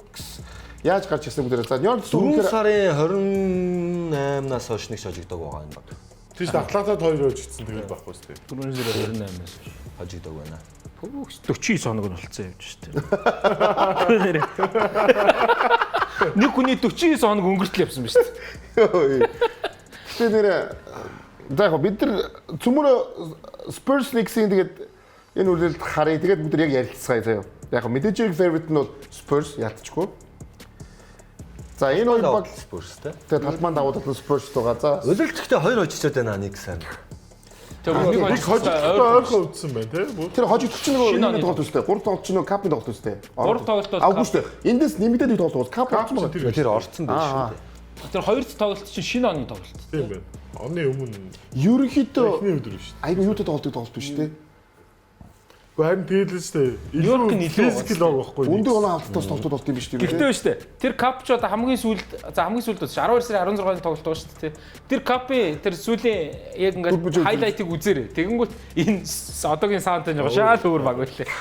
яаж гарч ирсэн бүгдээ. За Ньоки 4 сарын 28-наас хойш нэг шожигдог байгаа юм байна. тийш Атлантад 2 өжигдсэн тэгээд байхгүй шүү дээ. 4 сарын 28-наас хожигдог байна. 49 хоног нь болцсон явж шүү дээ. Нэг хүний 49 хоног өнгөртөл явсан ба шүү дээ. Тэгээ нэрээ за яг бид нар цөмөрө Spurs Knicks-ийн тэгээд энэ үргэлж харъя. Тэгээд бид нар яг ярилцгаая заяа. Яг мэдээж favorite нь бол Spurs ялцчихгүй. За энэ хоёр баг Spurs-тэй. тэгээд талбайн давуу тал Spurs байгаа. За Өлөлтөхдөө 2 хожигчод байна Knicks-аар. Тэгээд Нэг хожигдсон ойрхон үдсэн байна те. тэр хожигдч нэг энэ тоглолт үстэй. 3 тоглолт чинь капын тоглолт үстэй. 3 тоглолтод август. Эндээс нэмэгдээд нэг тоглолт кап болсон байна. Тэр орцсон байх шүү дээ. тэр 2 тоглолт чинь шинэ оны тоглолт. Тийм байна. Оны өмнө Ерөнхийдөө эхний өдөр шүү дээ. айгүй юутай тоглолтыг тоглолт биш дээ. Харин тэгэл шүү дээ. Нью-Йорк нь илүү физикл баг байхгүй. Өндөр оноо алдтаас тоглолт болт юм биш үү? Гэхдээ шүү дээ. Тэр кап ч одоо хамгийн сүүлд за хамгийн сүүлд 12 сарын 16-ны тоглолт байгаа шүү дээ. Тэр капын тэр сүүлийн яг ингээд хайлайтыг үзээрэй. Тэгэнгүүт энэ одоогийн саунтай нэг шал өөр баг байлээ.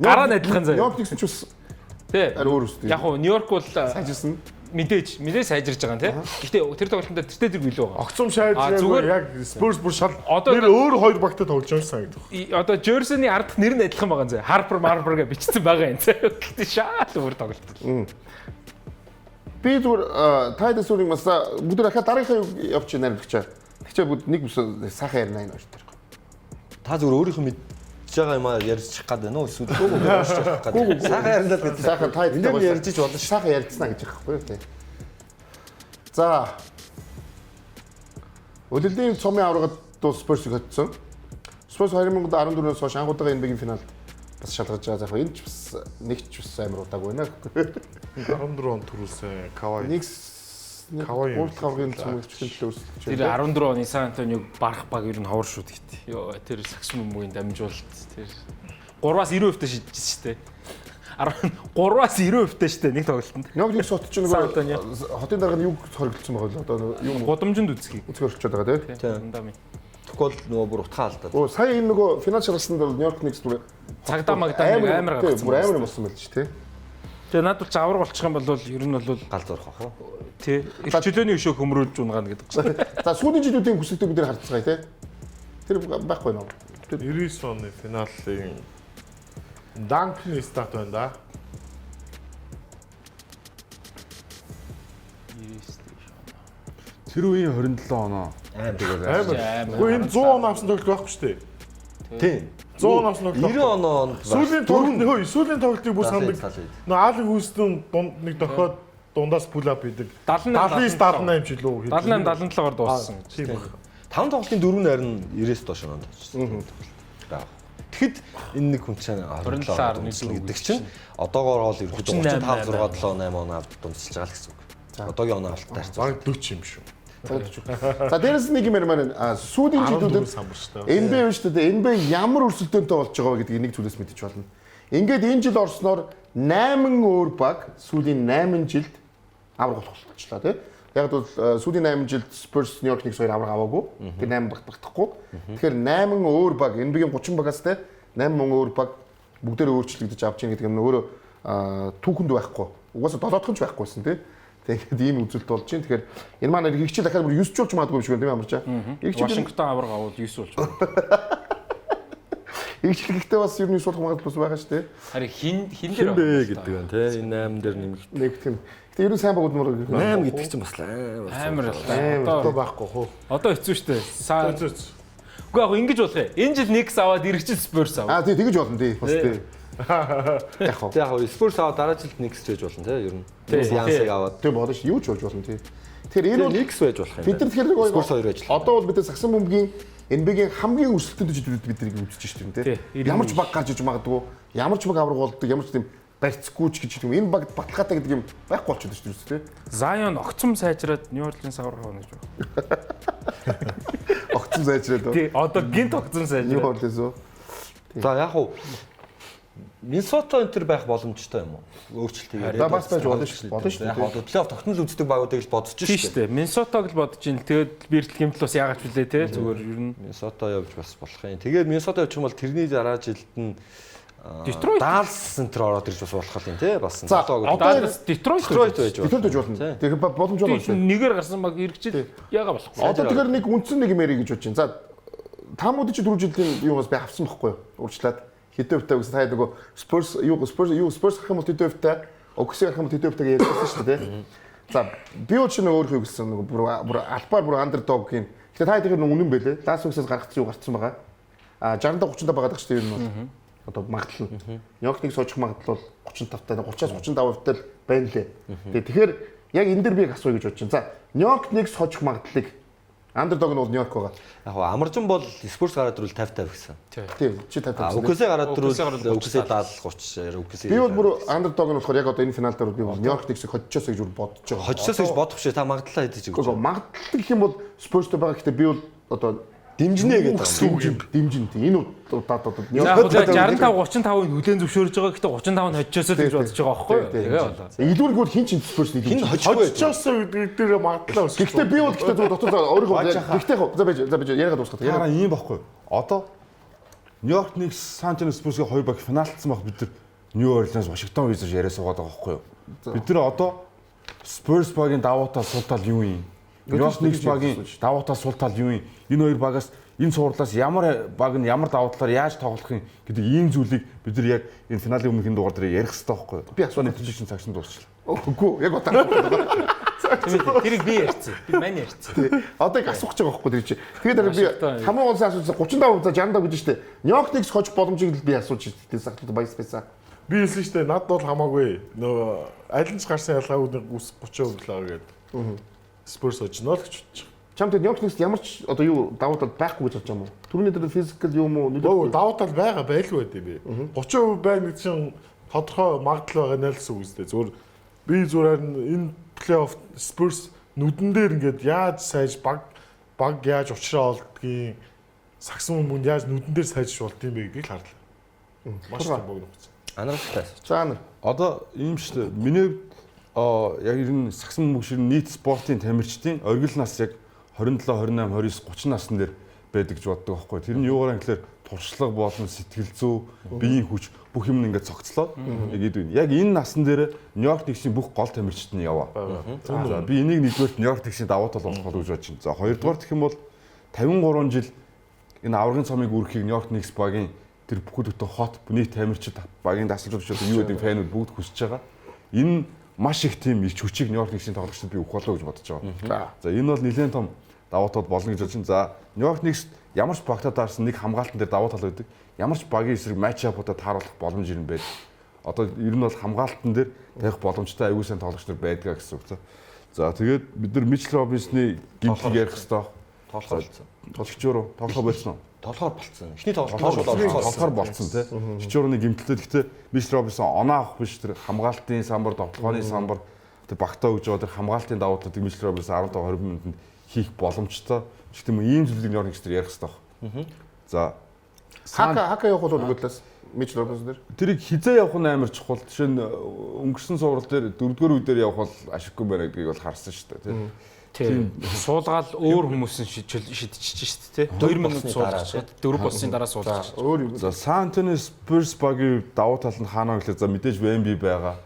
Гараа найдлахын заяа. Нью-Йорк ч бас тий. өөр үстэй. Яг нь Нью-Йорк бол сайжирсан. мэдээж сайжирж байгаа юм тий. Гэхдээ тэр тоглолтод тэртээ тэр илүү байгаа. Огцом шаардлагагүй яг Spurs бүр шал нэр өөр хоёр багтаа тоглож байгаа санагдав. Одоо Jersey-ний ард нэр нь адилхан байгаа юм зэ. Harper Marper гэж бичсэн байгаа юм зэ. Гэхдээ шал өөр тоглолт. Би зүгээр тайдас үрийг бас бүгд дахиад дараагийнхаа явж найруулагчаа. Тэгчээ бүгд нэг бүс сайхан ярина энэ хоёр дээр. Та зүгээр өөрийнхөө мэдж байгаа юм ярьчих гад байна уу? Эсвэл гүг ярьчих гад. Сайхан ярина л гэдэг. Сайхан тайд энэ ярьж иж болно. Сайхан ярьцгаа гэж байгаа байхгүй юу? За. Өдөрлийн цомын аврагад Spurs-ийг хоцсон. Spurs 2014-өөс хойш анхудаага NBA-ийн финалд бас шалгаж байгаа. За энэ ч бас нэг ч бас амар удааг байна. 14 он төрүүлсэн Kawhi. Kawhi World Cup-ын цомогчдын төлөө өрсөлдөж Тэр 14 оны Сан Антониог барах баг ер нь ховор шүү дээ. Йоо тэр сакс бөмбөгийн дамжуулалт тэр 3-аас 90% та шидчихсэн шүү дээ. 3-аас 90% та шүү дээ нэг тоглолтод. Нэг сот ч нэг хотын дарга нь юу хоригдсон байгаа л одоо юу гудамжинд үзхийг өрчөж байгаа тийм. Тэгвэл нөгөө бүр утгаа алдаад. Оо сая энэ нөгөө финал шалгасанд бол Нью-Йорк Knicks бүр цагдаа магдаа амар гарсан. Бүр амар болсон байл ч тий. Тэгээ надад ч авраг болчих юм бол ер нь бол гал зурх ах уу? Тий. Ирчлөөний өшөө хөмрүүлж унгана гэдэг чинь. За сүүлийн жилүүдийн хүсэлтийг бид нэр харцгаая тий. Тэр байхгүй нөө. 99 оны финалийн Данкны стат байна да. 99 Тэр үеийн 27 оноо. Амар. Гэхдээ энэ 100 он авсан тоглолт байхгүй шүү дээ. Тийм. 100 он авсан тоглолт. 90 оноо Сүүлийн тоглолтыг бүр сандаг. Нөө Ален Хьюстон дунд нэг дохоод дундаас pull up хийдэг. 79-78 ч илүү. 78-77-оор дууссан. Тийм баг. 5 тоглолтын 4 нь харин 90-с доош оноо тавьчихсан. Тэгэхэд энэ нэг хүн чинь 27 гэдэг чинь одоогоор бол ерөөхдөө 35 6 7 8 оноо дундчилж байгаа л гэсэн үг. Одоогийн оноо авалттай харьцаа. Баг 40 юм шүү. За дээрээс нэг юм ярмаар сүүлийн жилүүдэд NBA шүү дээ. NBA ямар өрсөлдөөнтэй болж байгаа гэдгийг нэг зүйлээс мэдэж байна. Ингээд энэ жил орсноор 8 өөр баг сүүлийн 8 жилд авраг болчихлоо тий. Яг бол сүүлийн 8 жилд Spurs New York Knicks хоёр авраг аваагүй. Тэр 8 багт багтахгүй. Тэгэхээр 8 өөр баг NBA-ийн 30 багаас те 8 өөр баг бүгдээрээ өөрчлөгдөж авч ийн гэдэг нь өөрөө түүхэнд байхгүй. Угаасаа 7 дахь нь ч байхгүйсэн тий. Тэгээд ийм үзэлт болж байна. Тэгэхээр энэ маань иргэжил дахиад бүр 9 ч болж магадгүй биш үү тийм амарчаа. Вашингтон авраг авал 9 болж байна. Иргэжлэгтээ бас ер нь 9 болох магадлал бас байгаа шүү дээ. Харин хин дээр бэ гэдэг байна тий. Энэ 8 дээр нэмэгдэх юм. Гэтэ ер нь сайн багуудмаар 8 гэдэг чинь бас амар одоо байхгүй хөө. Одоо хэцүү шүү дээ. Үгүй яг ингэж болох юм. Энэ жил Knicks аваад иргэжил Spurs аваа. Тий тэгэж болно тий. Бас тий. Яг Spurs аваад дараа жилд Knicks хийж болно тий ер нь. Янсыг аваад. Тий болно шүү. Юу ч болж болно тий. Тэгэхээр энэ бол Knicks байж болох юм. Бид нар тэгэхээр Spurs хоёр ажиллаа. Одоо бол бид сагсан бөмбөгийн NBA-гийн хамгийн өрсөлдөөнтэй жилүүд бид нарыг үзэж шүү дээ тий. Ямар ч баг гарч иж магадгүй, ямар ч баг авраг болдог, ямар ч тийм барьцгүй ч гэж юм. Энэ багт баталгаатай гэдэг юм байхгүй болчиход шүү дээ тий. Zion огцом сайжраад New Orleans аврах авах гэж байна. тогтсон сайжраад. Тий, одоо гин тогтсон Юу сайжраад. болоосоо. За яг уу Миннесота энэ төр байх боломжтой юм уу? Өөрчлөлт хийгээд. За бас байж болно шүү дээ. Яг одоо плей-офф тогтмол үздэг багуудыг л бодож Тийм шүү дээ. Миннесотаг л бодож ин. Тэгээд бэртэл гэмтэл бас яагаад ч үлээ те. Зүгээр ер нь Миннесота явж бас болох юм. Тэгээд Миннесота явчих юм бол тэрний дараа жилд нь Детройт Даллас центр ороод ирж бас болох юм тий. Бас За одоо Детройт байж Детройт байж болно. Тэгэхээр боломж байна шүү. нэгээр гарсан баг эргэжил яага болохгүй. Одоо тэгэхээр нэг үндсэн нэг мэрий гэж бодож байна. За таамууд чи 4 жилийн юугаас би авсан байхгүй юу? Урьдчилаад хэдэн өвтэй гэсэн та нөгөө Spurs гарах юм бол хэдэн өвтэй, Окси гарах юм бол хэдэн өвтэйгээ ярьсан шүү дээ. За би ч нэг өөрөө гэсэн нөгөө бүр албаар бүр андердоггийн. Тэгэхээр та тэгэхээр үнэн байлээ. Лас Вегасаас гаргацсан юу гарцсан байгаа. А 60-30 байгаа шүү дээ ер нь бол. Одоо магадлал нь. Нью-Йоркийг суучих магадлал бол 35-тай 30-аас 35%-тай л байна лээ. Тэгэхээр яг энэ дэр би асууя гэж бодож байна. За Нью-Йорк нэг суучих магадлалыг андердог нь бол Нью-Йорк байгаа. Яг амаржин бол Спurs гараад ирвэл 50-50 гэсэн. Тийм чи 50-50. Үксээ гараад ирвэл үксээ 70-30 үксээ. Би бол бүр андердог нь болохоор яг одоо энэ финал дээр би бол Нью-Йорк нэгсийг хоцчоос гэж бодож байгаа. Хоцчоос гэж бодох биш та магадлалаа хэдэж өгч. Магадлал гэх юм бол Spurs-тэй байгаа гэхдээ би бол одоо дэмжинэ гэдэг дэмжин тийм энэ удаад одоо яг 65-35-ын хүлэн зөвшөөрж байгаа гэхдээ 35 нь хоцчоосоо гэж бодож байгаа байхгүй юу? Тэгээ болоо. Илүүрг бол хин ч Spurs хин хоцчоосоо гэдэг дээр магадлал өсөх. Гэхдээ би бол гэхдээ зөв дотор өөрийгөө гэхдээ за байж яриад дуусгах. Яа ийм байхгүй. Одоо Нью-Йорк Никс Сан Антонио Спурсгийн хоёр баг финалцсан баг бид нар Нью Орлеанс Вашингтон Уизерс яриа суугаад байгаа байхгүй юу? Бид нар одоо Spurs багийн давуу тал сул тал юу юм? Нью-Йорк Никс багийн давуу тал сул тал юу юм? Энэ хоёр багаас энэ цувралаас ямар баг нь ямар давуу талаар яаж тоглох юм гэдэг ийм зүйлийг бид нар яг энэ финалийн өмнөх дугаар дээр ярих хэрэгтэй байхгүй юу? Би асууны төдийчин цагшин дуусчлаа. Үгүй яг утаа. Тэрийг би ярьсан. Би мань ярьсан. Одоо их асуух гэж байгаа байхгүй тэр чи. Тэгээд би хамгийн гол асуусан 35% за 65 гэж штэ. Нью-Йорк Никс хожих боломжийг л би асууж штэ. Сахлууд баяс байсаа. Би хэлсэн штэ над бол хамаагүй. Нөгөө аль нь ч гарсан ялгаагүй 30% л байгаа гэдэг. Spurs очно л гэж бодчих. Чамд Нью-Йорк Никс ямар ч одоо юу давуу тал байхгүй гэж бодож байгаа юм уу? Түрүүний дээр физикал юм уу? Оо давуу тал байгаа байлгүй байдیں۔ Би 30% байна гэж чинь тодорхой магадлал байгаа нэлсэн үг үстэй. Зүгээр би зүгээр энэ плей-офф Spurs нүдэн дээр ингээд яаж сайж баг яаж учраа олдгийг сагсан мөн яаж нүдэн дээр сайжиж болдгийг бэ гэдгийг харлаа. Маш их богиногцсон. Анартай. За одоо ийм шүү дээ. Миний яг ер нь сагсан мөнгөшөр нийт спортын тамирчдын оргил нас яг 27, 28, 29, 30 насн дээр байдаг гэж боддог байхгүй. Тэр нь юугаар гэхээр туршлага болон сэтгэл зүй, биеийн хүч бүх юм ингээд цогцлоо. Яг ийм. Яг энэ насн дээр Нью-Йорк Никсийн бүх гол тамирчид нь яваа. За би энийг нэгдүгээр Нью-Йорк Никсийн давуу тал болох гэж бодож байна. За хоёрдугаар гэх юм бол 53 жил энэ аврагын цомыг үргэхийг Нью-Йорк Никс багийн тэр бүхэл бүтэн хот бүний тамирчид багийн дасгалжуулагч юу гэдэг фэнүүд бүгд хүсэж байгаа. Энэ маш их тийм ирч хүчийг Нью-Йорк Никсийн тоглогчдод би өгөх болоо гэж бодож байгаа. За энэ бол нэлээд том давуу тал болно гэж бодож байна. За Нью-Йорк Никс ямар ч багтаа таарсан нэг хамгаалтан дээр давуу тал байдаг. Ямар ч багийн эсрэг матчапуудаа тааруулах боломж юм байна. Одоо ер нь бол хамгаалтан дээр тавих боломжтой аягүй сайн тоглогч нар байдгаа гэсэн үг. За тэгээд бид нар Мичл Робинсны гимтийг ярих хэрэгтэй. Тоглохоор болсон. Тоглогчоор тоглох болсон уу? Тоглохоор болсон. Эхний тоглохоор болсон тий. Чичуурны гимтэлтэй гэхдээ Мичл Робинсон оноо авах биш тэр хамгаалтын самбар, тоглооны самбар тэр багтаа өгж байгаа тэр хамгаалтын давуу талыг Мичл Робинсон 15-20 минутанд хийх боломжтой. Гэхдээ ийм зүйлийг Нью-Йорк Никс ярих хэрэгтэй. За хака явах бол өгөөдлөөс Мичл Робинсон дээр тэрийг хизээ явах нь амар чухал. Жишээ нь өнгөрсөн суурал дээр 4-р үе дээр явах бол ашиггүй байна гэдгийг бол харсан шүү дээ тий. Тийм. Суулгаал өөр хүмүүс нь шидчихэж шүү дээ. 2 минут суулгаж 4 боссны дараа суулгаж. Өөр юм. За Сан Антонио Спурс багийн давуу тал нь хаана гэхээр за мэдээж Вэмби байгаа.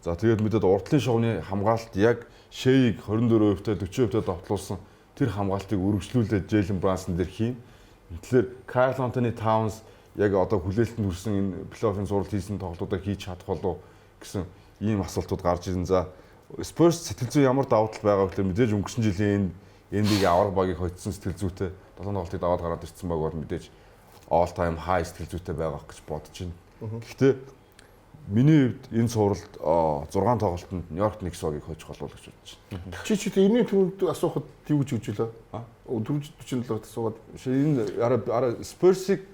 За тэгээд мэдээд урдлын шоуны хамгаалалт яг Шейг 24%-тэй 40%-тэй довтлуулсан тэр хамгаалтыг үргэлжлүүлээд Джейлен Брансон дээр хийн. Тэгэхээр Карл Антони Таунс яг одоо хүлээлтэнд хүрсэн энэ плей-оффын зураг хийсэн тоглолтуудаа хийж чадах болов гэсэн ийм асуултууд гарч ирэн. За Spurs сэтгэл зүй ямар давуу тал байгаа гэхээр мэдээж өнгөрсөн жилийн NBA авраг багийг хоцсон сэтгэл зүйтэй 7 тоглолтыг даваад гараад ирсэн баг бол мэдээж all time high сэтгэл зүйтэй байгаа гэж бодож байна. Гэхдээ миний хувьд энэ цувралд 6 тоглолтод Нью-Йорк Никс багийг хожих болов гэж бодож байна. Чи энэний түрүүнд асуухад юу гэж өгчлөө? 47-д асуугаад энэ араа Spurs-ыг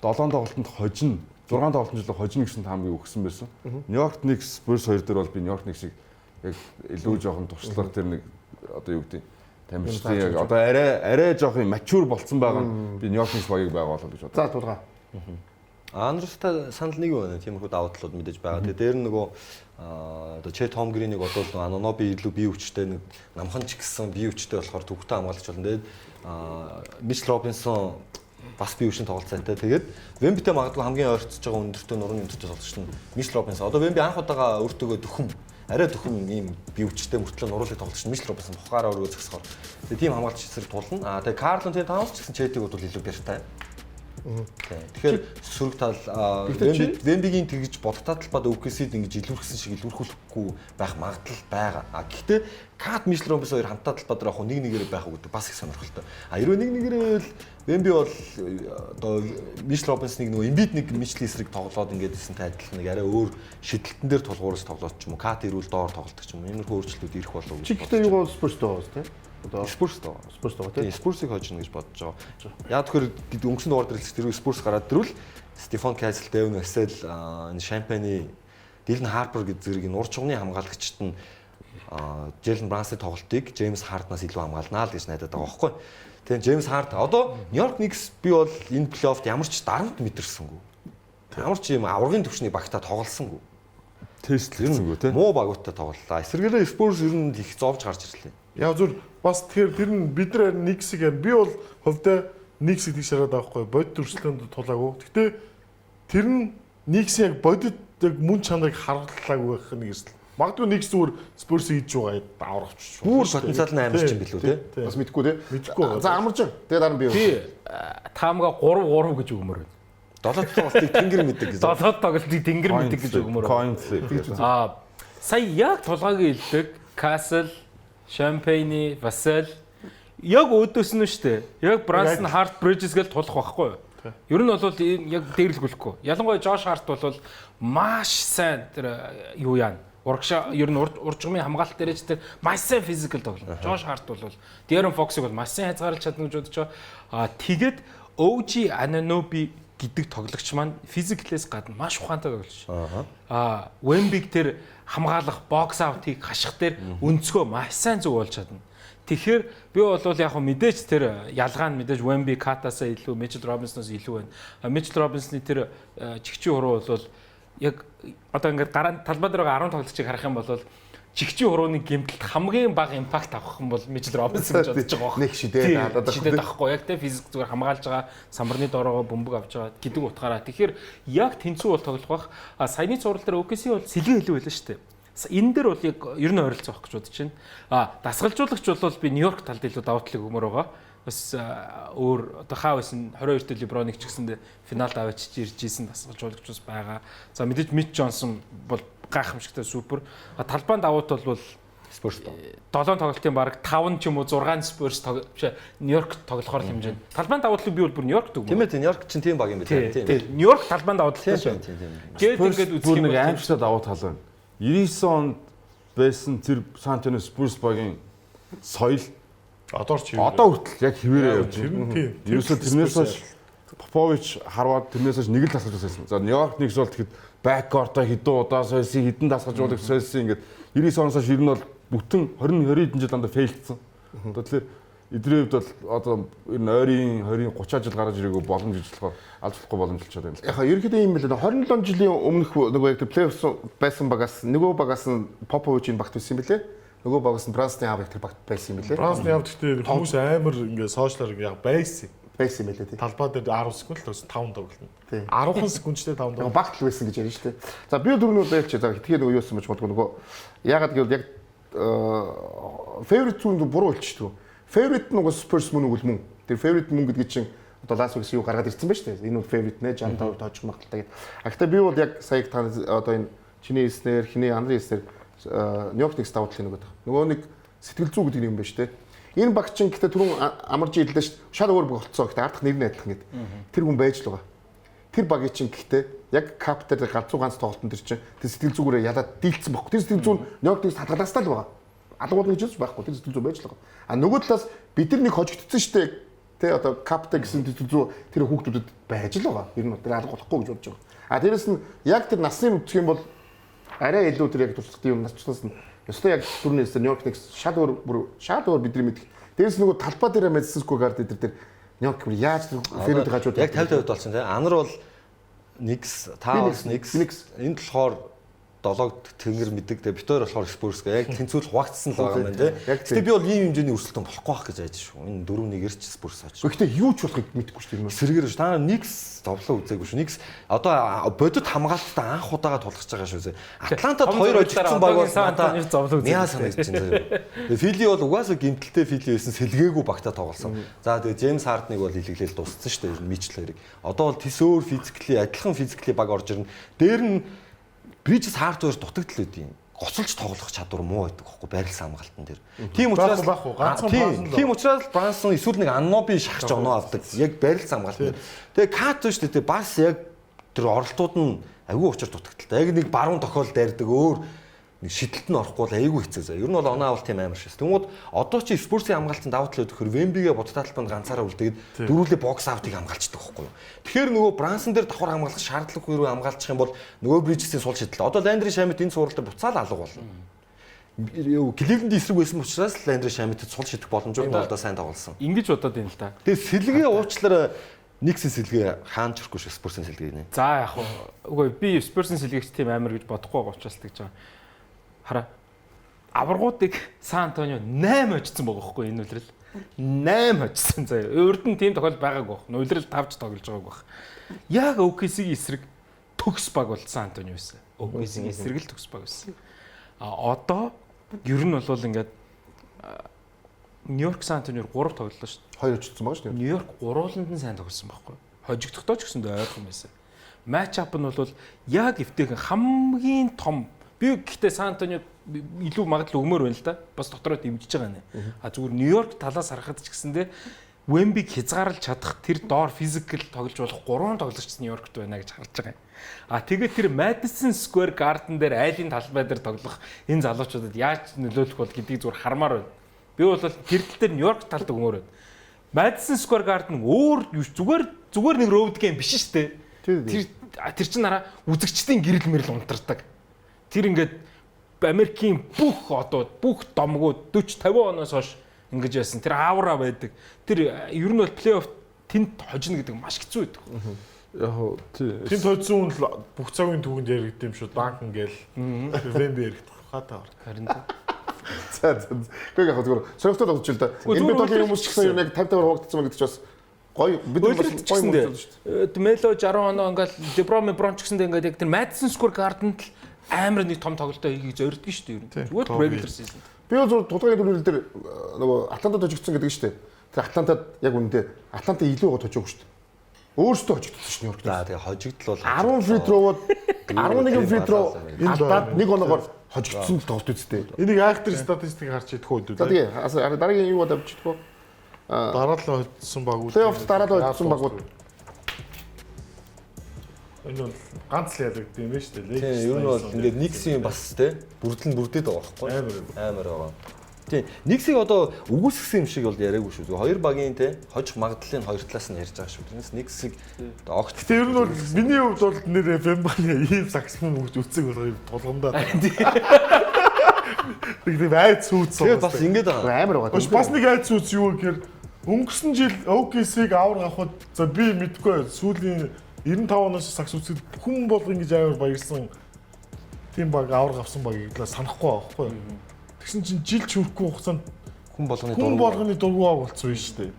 7 тоглолтод хожино 6 тоглолтын жилд хожино гэсэн таамгийг өгсөн байсан. Нью-Йорк Никс Spurs 2 дээр бол би Нью-Йорк Никсийг яг илүү жоохон туршлага тэр нэг одоо юу гэдэг Тамирчдын яг одоо арай жоох юм mature болцсон байгаа нь би Нью-Йорк Никс багийг байгуулах гэж бодлоо. За тулгаа. Андрустай санал нэг байна. Тиймэрхүү давуу талууд мэдээж байгаа. Тэгээ дээр нь нөгөө одоо Чет Хомгриныг одоо Аноноби илүү бие хүчтэй нэг намхан ч гэсэн бие хүчтэй болохоор төвхтэй хамгаалагч болно. Тэгээд Мич Робинсон бас бие хүчин тоглолт сайтай. Тэгээд Вембитэй магадгүй хамгийн ойртож байгаа өндөртөө нурууны өндөртөө тоглогч нь Мич Робинсон. Одоо Вемби анх удаага өөртөө арай дөхөм ийм бие хүчтэй мөртлөө нуруулыг тоглогч Мич Робинсон бухаараа өрөө зөксөхөр. Тэгээд тийм хамгаалагч эсрэг тулна. Тэгээд Карлон тийм таавч гэсэн Четиг бол илүү бяртай. Тэгэхээр сөрөг тал Вембигийн тэгж бодогдтал бод OKC-д ингэж илүүрхсэн шиг илүүрхүүлэхгүй байх магадлал байгаа. Гэхдээ Кат Мич Робинсон хоёр хамтаа талбад яг нэг нэгээрээ байх уу гэдэг бас их сонирхолтой. Хэрвээ нэг нэгээрээ л Вемби бол одоо Мич Робинсныг нөгөө Эмбид нэг Мичлийн эсрэг тоглоод ингэдсэн адилхан нэг арай өөр шидэлтэн дээр тулгуураас тоглоод ч юм уу Кат ирүүл доор тоглолт ч юм уу иймэрхүү өөрчлөлтүүд ирэх болов уу. Чигтэй юу спорт байгаа тийм. Одоо Спурс байгаа тийм. Спурсыг хожно гэж бодож байгаа. Яг тэгэхээр өнгөрсөн дугаар дээр тэрүүг Спурс гараад дэрвэл Стефан Кайсел, Дэвн Эсэл, энэ Шампани, Дилэн Харпер гэдэг зэрэг энэ урд чугны хамгаалагчид нь Джейлен Брансын тоглолтыг Джеймс Хартнаас илүү хамгаалнаа л гэж найдаад байгаа байхгүй. Тэгэхээр Джеймс Харт одоо Нью-Йорк Никс би бол энэ плей-оффт ямар ч дарамт мэдэрсэнгүй. Ямар ч юм аврагын төвчний багтаа тоглосонгүй. Тестлэгсэнгүй тийм. Муу багуудтай тоглолоо. Эсвэргээрээ Спурс ер нь их зовж гарч ирлээ. Яг зүр бас тэгэхээр тэр нь бид нар Никсийг би бол хувьдаа Никсийг тийш хараад байгаа байхгүй бодит өрсөлдөөнд тулаагүй. Гэхдээ тэр нь Никс яг бодит яг мөн чанарыг харлаагүй байх нэг эрсдэл. Магадгүй Никс зүгээр Спурсийг хийж байгаа аврагч. Бүр потенциал нь амар ч юм билүү те. Бас мэдгүй те. Мэдгүй. За амарч. Тэгээд дараа нь би таамга 3-3 гэж өгмөр байна. 7 тоглолтыг тэнгэр мэддэг гэж. 7 тоглолтыг тэнгэр мэддэг гэж өгмөр байна. Сая яг тулгаагийн хэлдэг Касл, Шампани, Васел яг өөдөөс нь шүү дээ. Яг Брансон, Харт, Бриджес гэж тулах байхгүй юу? Ер нь бол яг дээрлгүүлэхгүй. Ялангуяа Жош Харт бол маш сайн тэр юу яана. Урагшаа ер нь уржгмын хамгаалалт дээрэж тэр маш сайн физикал тоглоно. Жош Харт бол Дэрон Фоксыг бол маш сайн хязгаарлаж чадна гэж бодож байгаа. Тэгээд OG Anunoby гэдэг тоглогч маань физиклээс гадна маш ухаантай тоглож байна. Вембиг тэр хамгаалах бокс аутыг хаших дээр өнцгөө маш сайн зөв болж чадна. Тэгэхээр би бол яг мэдээж тэр ялгаа нь мэдээж Вемби Катасаа илүү, Мичел Робинсноос илүү байна. Мичел Робинсны тэр чигчийн хуруу бол яг одоо ингээд гараа талбай дээр 10 тоглогчийг харах юм бол чигчийн хурууны гэмтэлд хамгийн бага импакт авах юм бол Мичел Робинсон гэж бодож байгаа. Нэг шидээд авахгүй яг тэ физик зүгээр хамгаалж байгаа самбарны доороо бөмбөг авч байгаа гэдэг утгаараа. Тэгэхээр яг тэнцүү бол тоглох бах. Саяны цуврал дээр OKC бол сэлгээ илүү байлаа шүү дээ. Энэ дээр бол яг ер нь ойролцоо авах гэж бодож байна. Дасгалжуулагч бол би Нью-Йорк талд илүү давуу талыг өгмөр байгаа. Бас өөр одоо хаа байсан 22-т Леброныг ч гэсэндээ финалд авчиж ирж ийсэн дасгалжуулагч бас байгаа. За мэдээж Мич Джонсон бол гайхамшигтай супер. Талбайн давуут бол Спурс 7 тоглолтын баг 5 ч юм уу 6 Спурс Нью-Йорк тоглохоор хэмжээнд. Талбайн давуутлыг би бол бүр Нью-Йорк дөгмөө. Тийм ээ, Нью-Йорк чинь тийм баг юм байна. Тийм. Нью-Йорк талбайн давуутлаа шүү. Гээд ингээд үзэх юм бол аимшигтай давуу тал байна. 99 онд байсан тэр Сан Антонио Спурс багийн соёл одоо хүртэл яг хിവэрээ явж байна. Ерөөсөө тэрнээс хойш Попович харваад тэрнээс хойш нэг л дасгалж байсан. За Нью-Йорк Никс бол тэгэхэд бэккорто хэдэн удаа сойсон, хэдэн дасгалжуулагч сойсон ингээд 99 оноос хойш ер нь бол бүтэн 20 жил дандаа фейлдсэн. Одоо тэгэхээр эдрийн хувьд бол одоо ер нь ойрын 20 30 жил гараж ирээгүй боломж гэж болохоор алж болохгүй боломжлолцоод байна. Яг ерөөхдөө юм байна. 27 жилийн өмнөх нөгөө яг плей-офф байсан багаас нөгөө багаас нь Поповичийн багт байсан юм билээ. Нөгөө багаас нь Брансны аав их тэр багт байсан юм билээ. Брансны аав гэхдээ хүмүүс амар ингээ сошиалар яг байсан юм билээ тий. Талбай дээр 10 секунд л 5 тоглолно. 10 секундчтэй 5 тоглолно. Багт л байсан гэж ярина шүү дээ. За би дөрөвнөө байлч за хитгэе нөгөө юусан мэж бодгоо нөгөө ягаад гэвэл яг favorite зүүнд буруу болчихдгоо. Favorite нөгөө Spurs мөн үгүй мөн. Тэр favorite мөн гэдэг чинь одоо Las Vegas юу гаргаад ирсэн ба шүү дээ. Энэ нь favorite нэ жан тав тоож магталтай гэдэг. Гэхдээ би бол яг сая та одоо энэ чиний эснэр, хиний Андре эснэр Нью-Йорк Никс давуу талын нөгөө нэг сэтгэл зүй гэдэг юм байна шүү дээ. Энэ багч чинь гэхдээ түрүүн амарч ирлээ шүү. Шал өөр баг болцоо гэхдээ ардах нэр нь адилхан гэдэг. Тэр хүн байж л байгаа. Тэр багийн чинь гэхдээ яг каптер ганцхан ганц тоглолтын тэр чинь тэр сэтгэл зүгээрээ ядаад дийлцсэн баггүй. Тэр сэтгэл зүй нь Нью-Йорк Никс хадгалаастай л байгаа. Алгууд гэж байхгүй. Тэр сэтгэл зүй байж л байгаа. А нөгөө талаас бид нар нэг хожигдсон шүү дээ. Тэ одоо каптер гэсэн сэтгэл зүй тэр хүүхдүүдэд байж л байгаа. Ер нь тэр алга болохгүй гэж бодож байгаа. А дээрэс нь яг тэр насны үтсэх юм бол арай илүү тэр яг туршлагын юм насчлаас нь ёстой яг түрнээс Нью-Йорк Никс шал өөр бидний мэдих Дээрс нөгөө талбай дээр Madison Square Garden дээр Нью-Йорк яаж фэнүүд хажууд яг 50-50 болсон тийм. Анар бол Knicks, Towns, Knicks. Энд болохоор 7-г тэнгэр мэддэг. Тэгээ битээр болохоор Spurs гэ яг тэнцүүл хуваагдсан л байгаа юм байна тийм. Тэгээ би бол ийм хэмжээний өрсөлдөөн болохгүй байх гэж айж шүү. Энэ 4-1-ээр ч Spurs очиж. Гэхдээ юу ч болохыг мэдэхгүй шүү дээ. Сэргээр шүү. Та Knicks зовлоо үзээгүй шүү. Knicks одоо бодит хамгаалтад анх удаага тулгаж байгаа шүү. Атлантад 2 очсон баг бол зовлоо үзээ. Яа санагдаж байна. Тэгээ Фили бол угаасаа гимтэлтэй Фили байсан сэлгээгүй багтаа тоглосон. За тэгээ Джеймс Хардныг бол илэглээл дууссан шүү дээ. Мичл хоёрыг. Одоо бол төсөөр физикли адилхан физикли баг орж ирнэ. Дээр нь Bridges хардвер дутагдал үүдийн гоцолж тоглох чадвар муу байдаг байхгүй байрлал хамгаалтан дээр. Тийм учраас Брансон эсвэл нэг Анноби шахаж оноо авдаг. Яг байрлал хамгаалтан. Тэгээ Кат шүү дээ. Бас яг тэр оролтууд нь аюу учир дутагдaltaй. Яг нэг баруун тохиол дайрдаг өөр нэг шидэлт нь орохгүй бол аюу хэцүү заа. Ер нь бол оноо авалт тийм амар шээс. Тэнгүүд одоо чи Спурсийн хамгаалтанд давуу тал өгөхөр Вембигээ бодтой талбанд ганцаараа үлдээгээд дөрүүлээ бокс аутыг хамгаалцдаг байхгүй юу. Тэгэхээр нөгөө Брансон дээр давхар хамгаалах шаардлагагүй рүү хамгаалчих юм бол нөгөө Бриджесийн сул шидэл. Одоо Ландри Шамит энэ суралцаар буцаал алга болно. Кливленд эсрэг байсан учраас Ландри Шамитэд сул шидэх боломжтой бол одоо сайн тоглосон. Ингэж бодоод байна л да. Тэгээ сэлгээ уучлаарай Никсийн сэлгээ хаан чөрөхгүй шүү Спурсийн сэлгээ нэ. За яг үгүй би Спурсийн сэлгэгч тийм амар гэж бодохгүй байгаа учраас тэгж байгаа. Хараа. Аваргуудыг Сан Антонио 8 очсон байгаа байхгүй энэ үлрэл. 8 очсон заяа. Урд нь тийм тохиол байгаагүй байх. Үлрэл 5 ч тоглож байгааг байх. Яг OKC-ийн эсрэг төгс баг бол Сан Антонио байсан. OKC-ийн эсрэг л төгс баг байсан. Одоо ер нь бол ингээд Нью-Йорк Сан Антониор 3 тоглолоо шүү дээ. 2 очсон байгаа шүү дээ. Нью-Йорк гурвууланд нь сайн тоглосон байхгүй. Хожигдохдоо ч гэсэн ойрхон байсан. Матч ап нь бол яг эвтэйхэн хамгийн том. Би гэхдээ Сан Антонио илүү магадлал өгмөр байна л да. Бас дотроо дэмжиж байгаа нэ. Зүгээр Нью-Йорк талаас харахад ч гэсэндээ Вембиг хязгаарлаж чадах тэр доор физикал тоглож болох 3 тоглогч Нью-Йоркт байна гэж харж байгаа юм. Тэгээд тэр Madison Square Garden дээр айлын талбай дээр тоглох энэ залуучуудад яаж нөлөөлөх бол гэдгийг зүгээр хармаар байна. Би бол тэр тал дээр Нью-Йорк талд өгмөр байна. Madison Square Garden өөр зүгээр нэг road game биш шүү дээ. Тэр чин нараа үзэгчдийн гэрэл мэрэл унтардаг. Тэр ингээд Америкийн бүх одууд, бүх домгууд 40 50 оноос хойш ингэж байсан. Тэр аура байдаг. Тэр ер нь бол плей-офф тэнд хожно гэдэг маш хэцүү байдаг. Яг тэнд хожсон хүн л бүх цагийн түүхэнд яригд юм шүү. Данкан гээл Вемби яригдах хатаа. Харин За. Гэхдээ яг зүгээр сонирхолтой болж л да. Энэ битгийн хүмүүс ч гэсэн яг 50-50 хуваагдсан гэдэг ч бас гоё бид нар гоё юм шүү дээ. Мело 60 оноо ингээл Леброн ч гэсэндээ ингээд яг тэр Madison Square Garden-д амар нэг том тоглолтоо хийгий зорддог шүү дээ. Зүгээр regular season. Би бол тулгын төлөвлөл дээр нөгөө Атлантад хожигдсон гэдэг шүү дээ. Тэр Атлантад яг үнэндээ Атланта илүү гоо хожигдсон шүү дээ. Өөрөөсөө хожигдсон шүү Нью-Йорк. За тэгээ хожигдол бол 10 фри троуд 11 фри троу алдаад нэг оноогоор хожигдсон л тоглолт үстэй. Энийг актер статистик харж идэх үү? За тэгээ дараагийн юу авч идэх вэ? Дараа л хоцсон баг үү? Плей-офф дараа л хоцсон багууд. Энэ бол ганц л ядаг юм байна шүү дээ. Тийм, ер нь бол ингээд Никсийн бас те бүрдээд байгаа байхгүй. Амар байгаа. Тийм, Никсийг одоо үгүйсгсэн юм шиг бол яриаггүй шүү. Хоёр багийн те хожих магадлалын хоёр талаас нь ярьж байгаа шүү. Тэрнээс Никсийг огт. Тэр нь бол миний хувьд бол нэр Фембаны ийм саксфон үгж үцэг болгоо толгондоо. Тэгээд айц сүүц. Тэгээд бас ингэж байгаа. Амар байгаа. Бас нэг айц сүүц юу гэхээр өнгөрсөн жил OKC-г авар авахд за би мэдгүй сүүлийн 95 оноос сакс үцгэд хүн болго ингэж амар баярсан тийм баг авар авсан баг иглаа санахгүй байхгүй. Тэгсэн чинь жил ч хүрэхгүй хугацаанд хүн болгоны дургуй болцсон шүү дээ.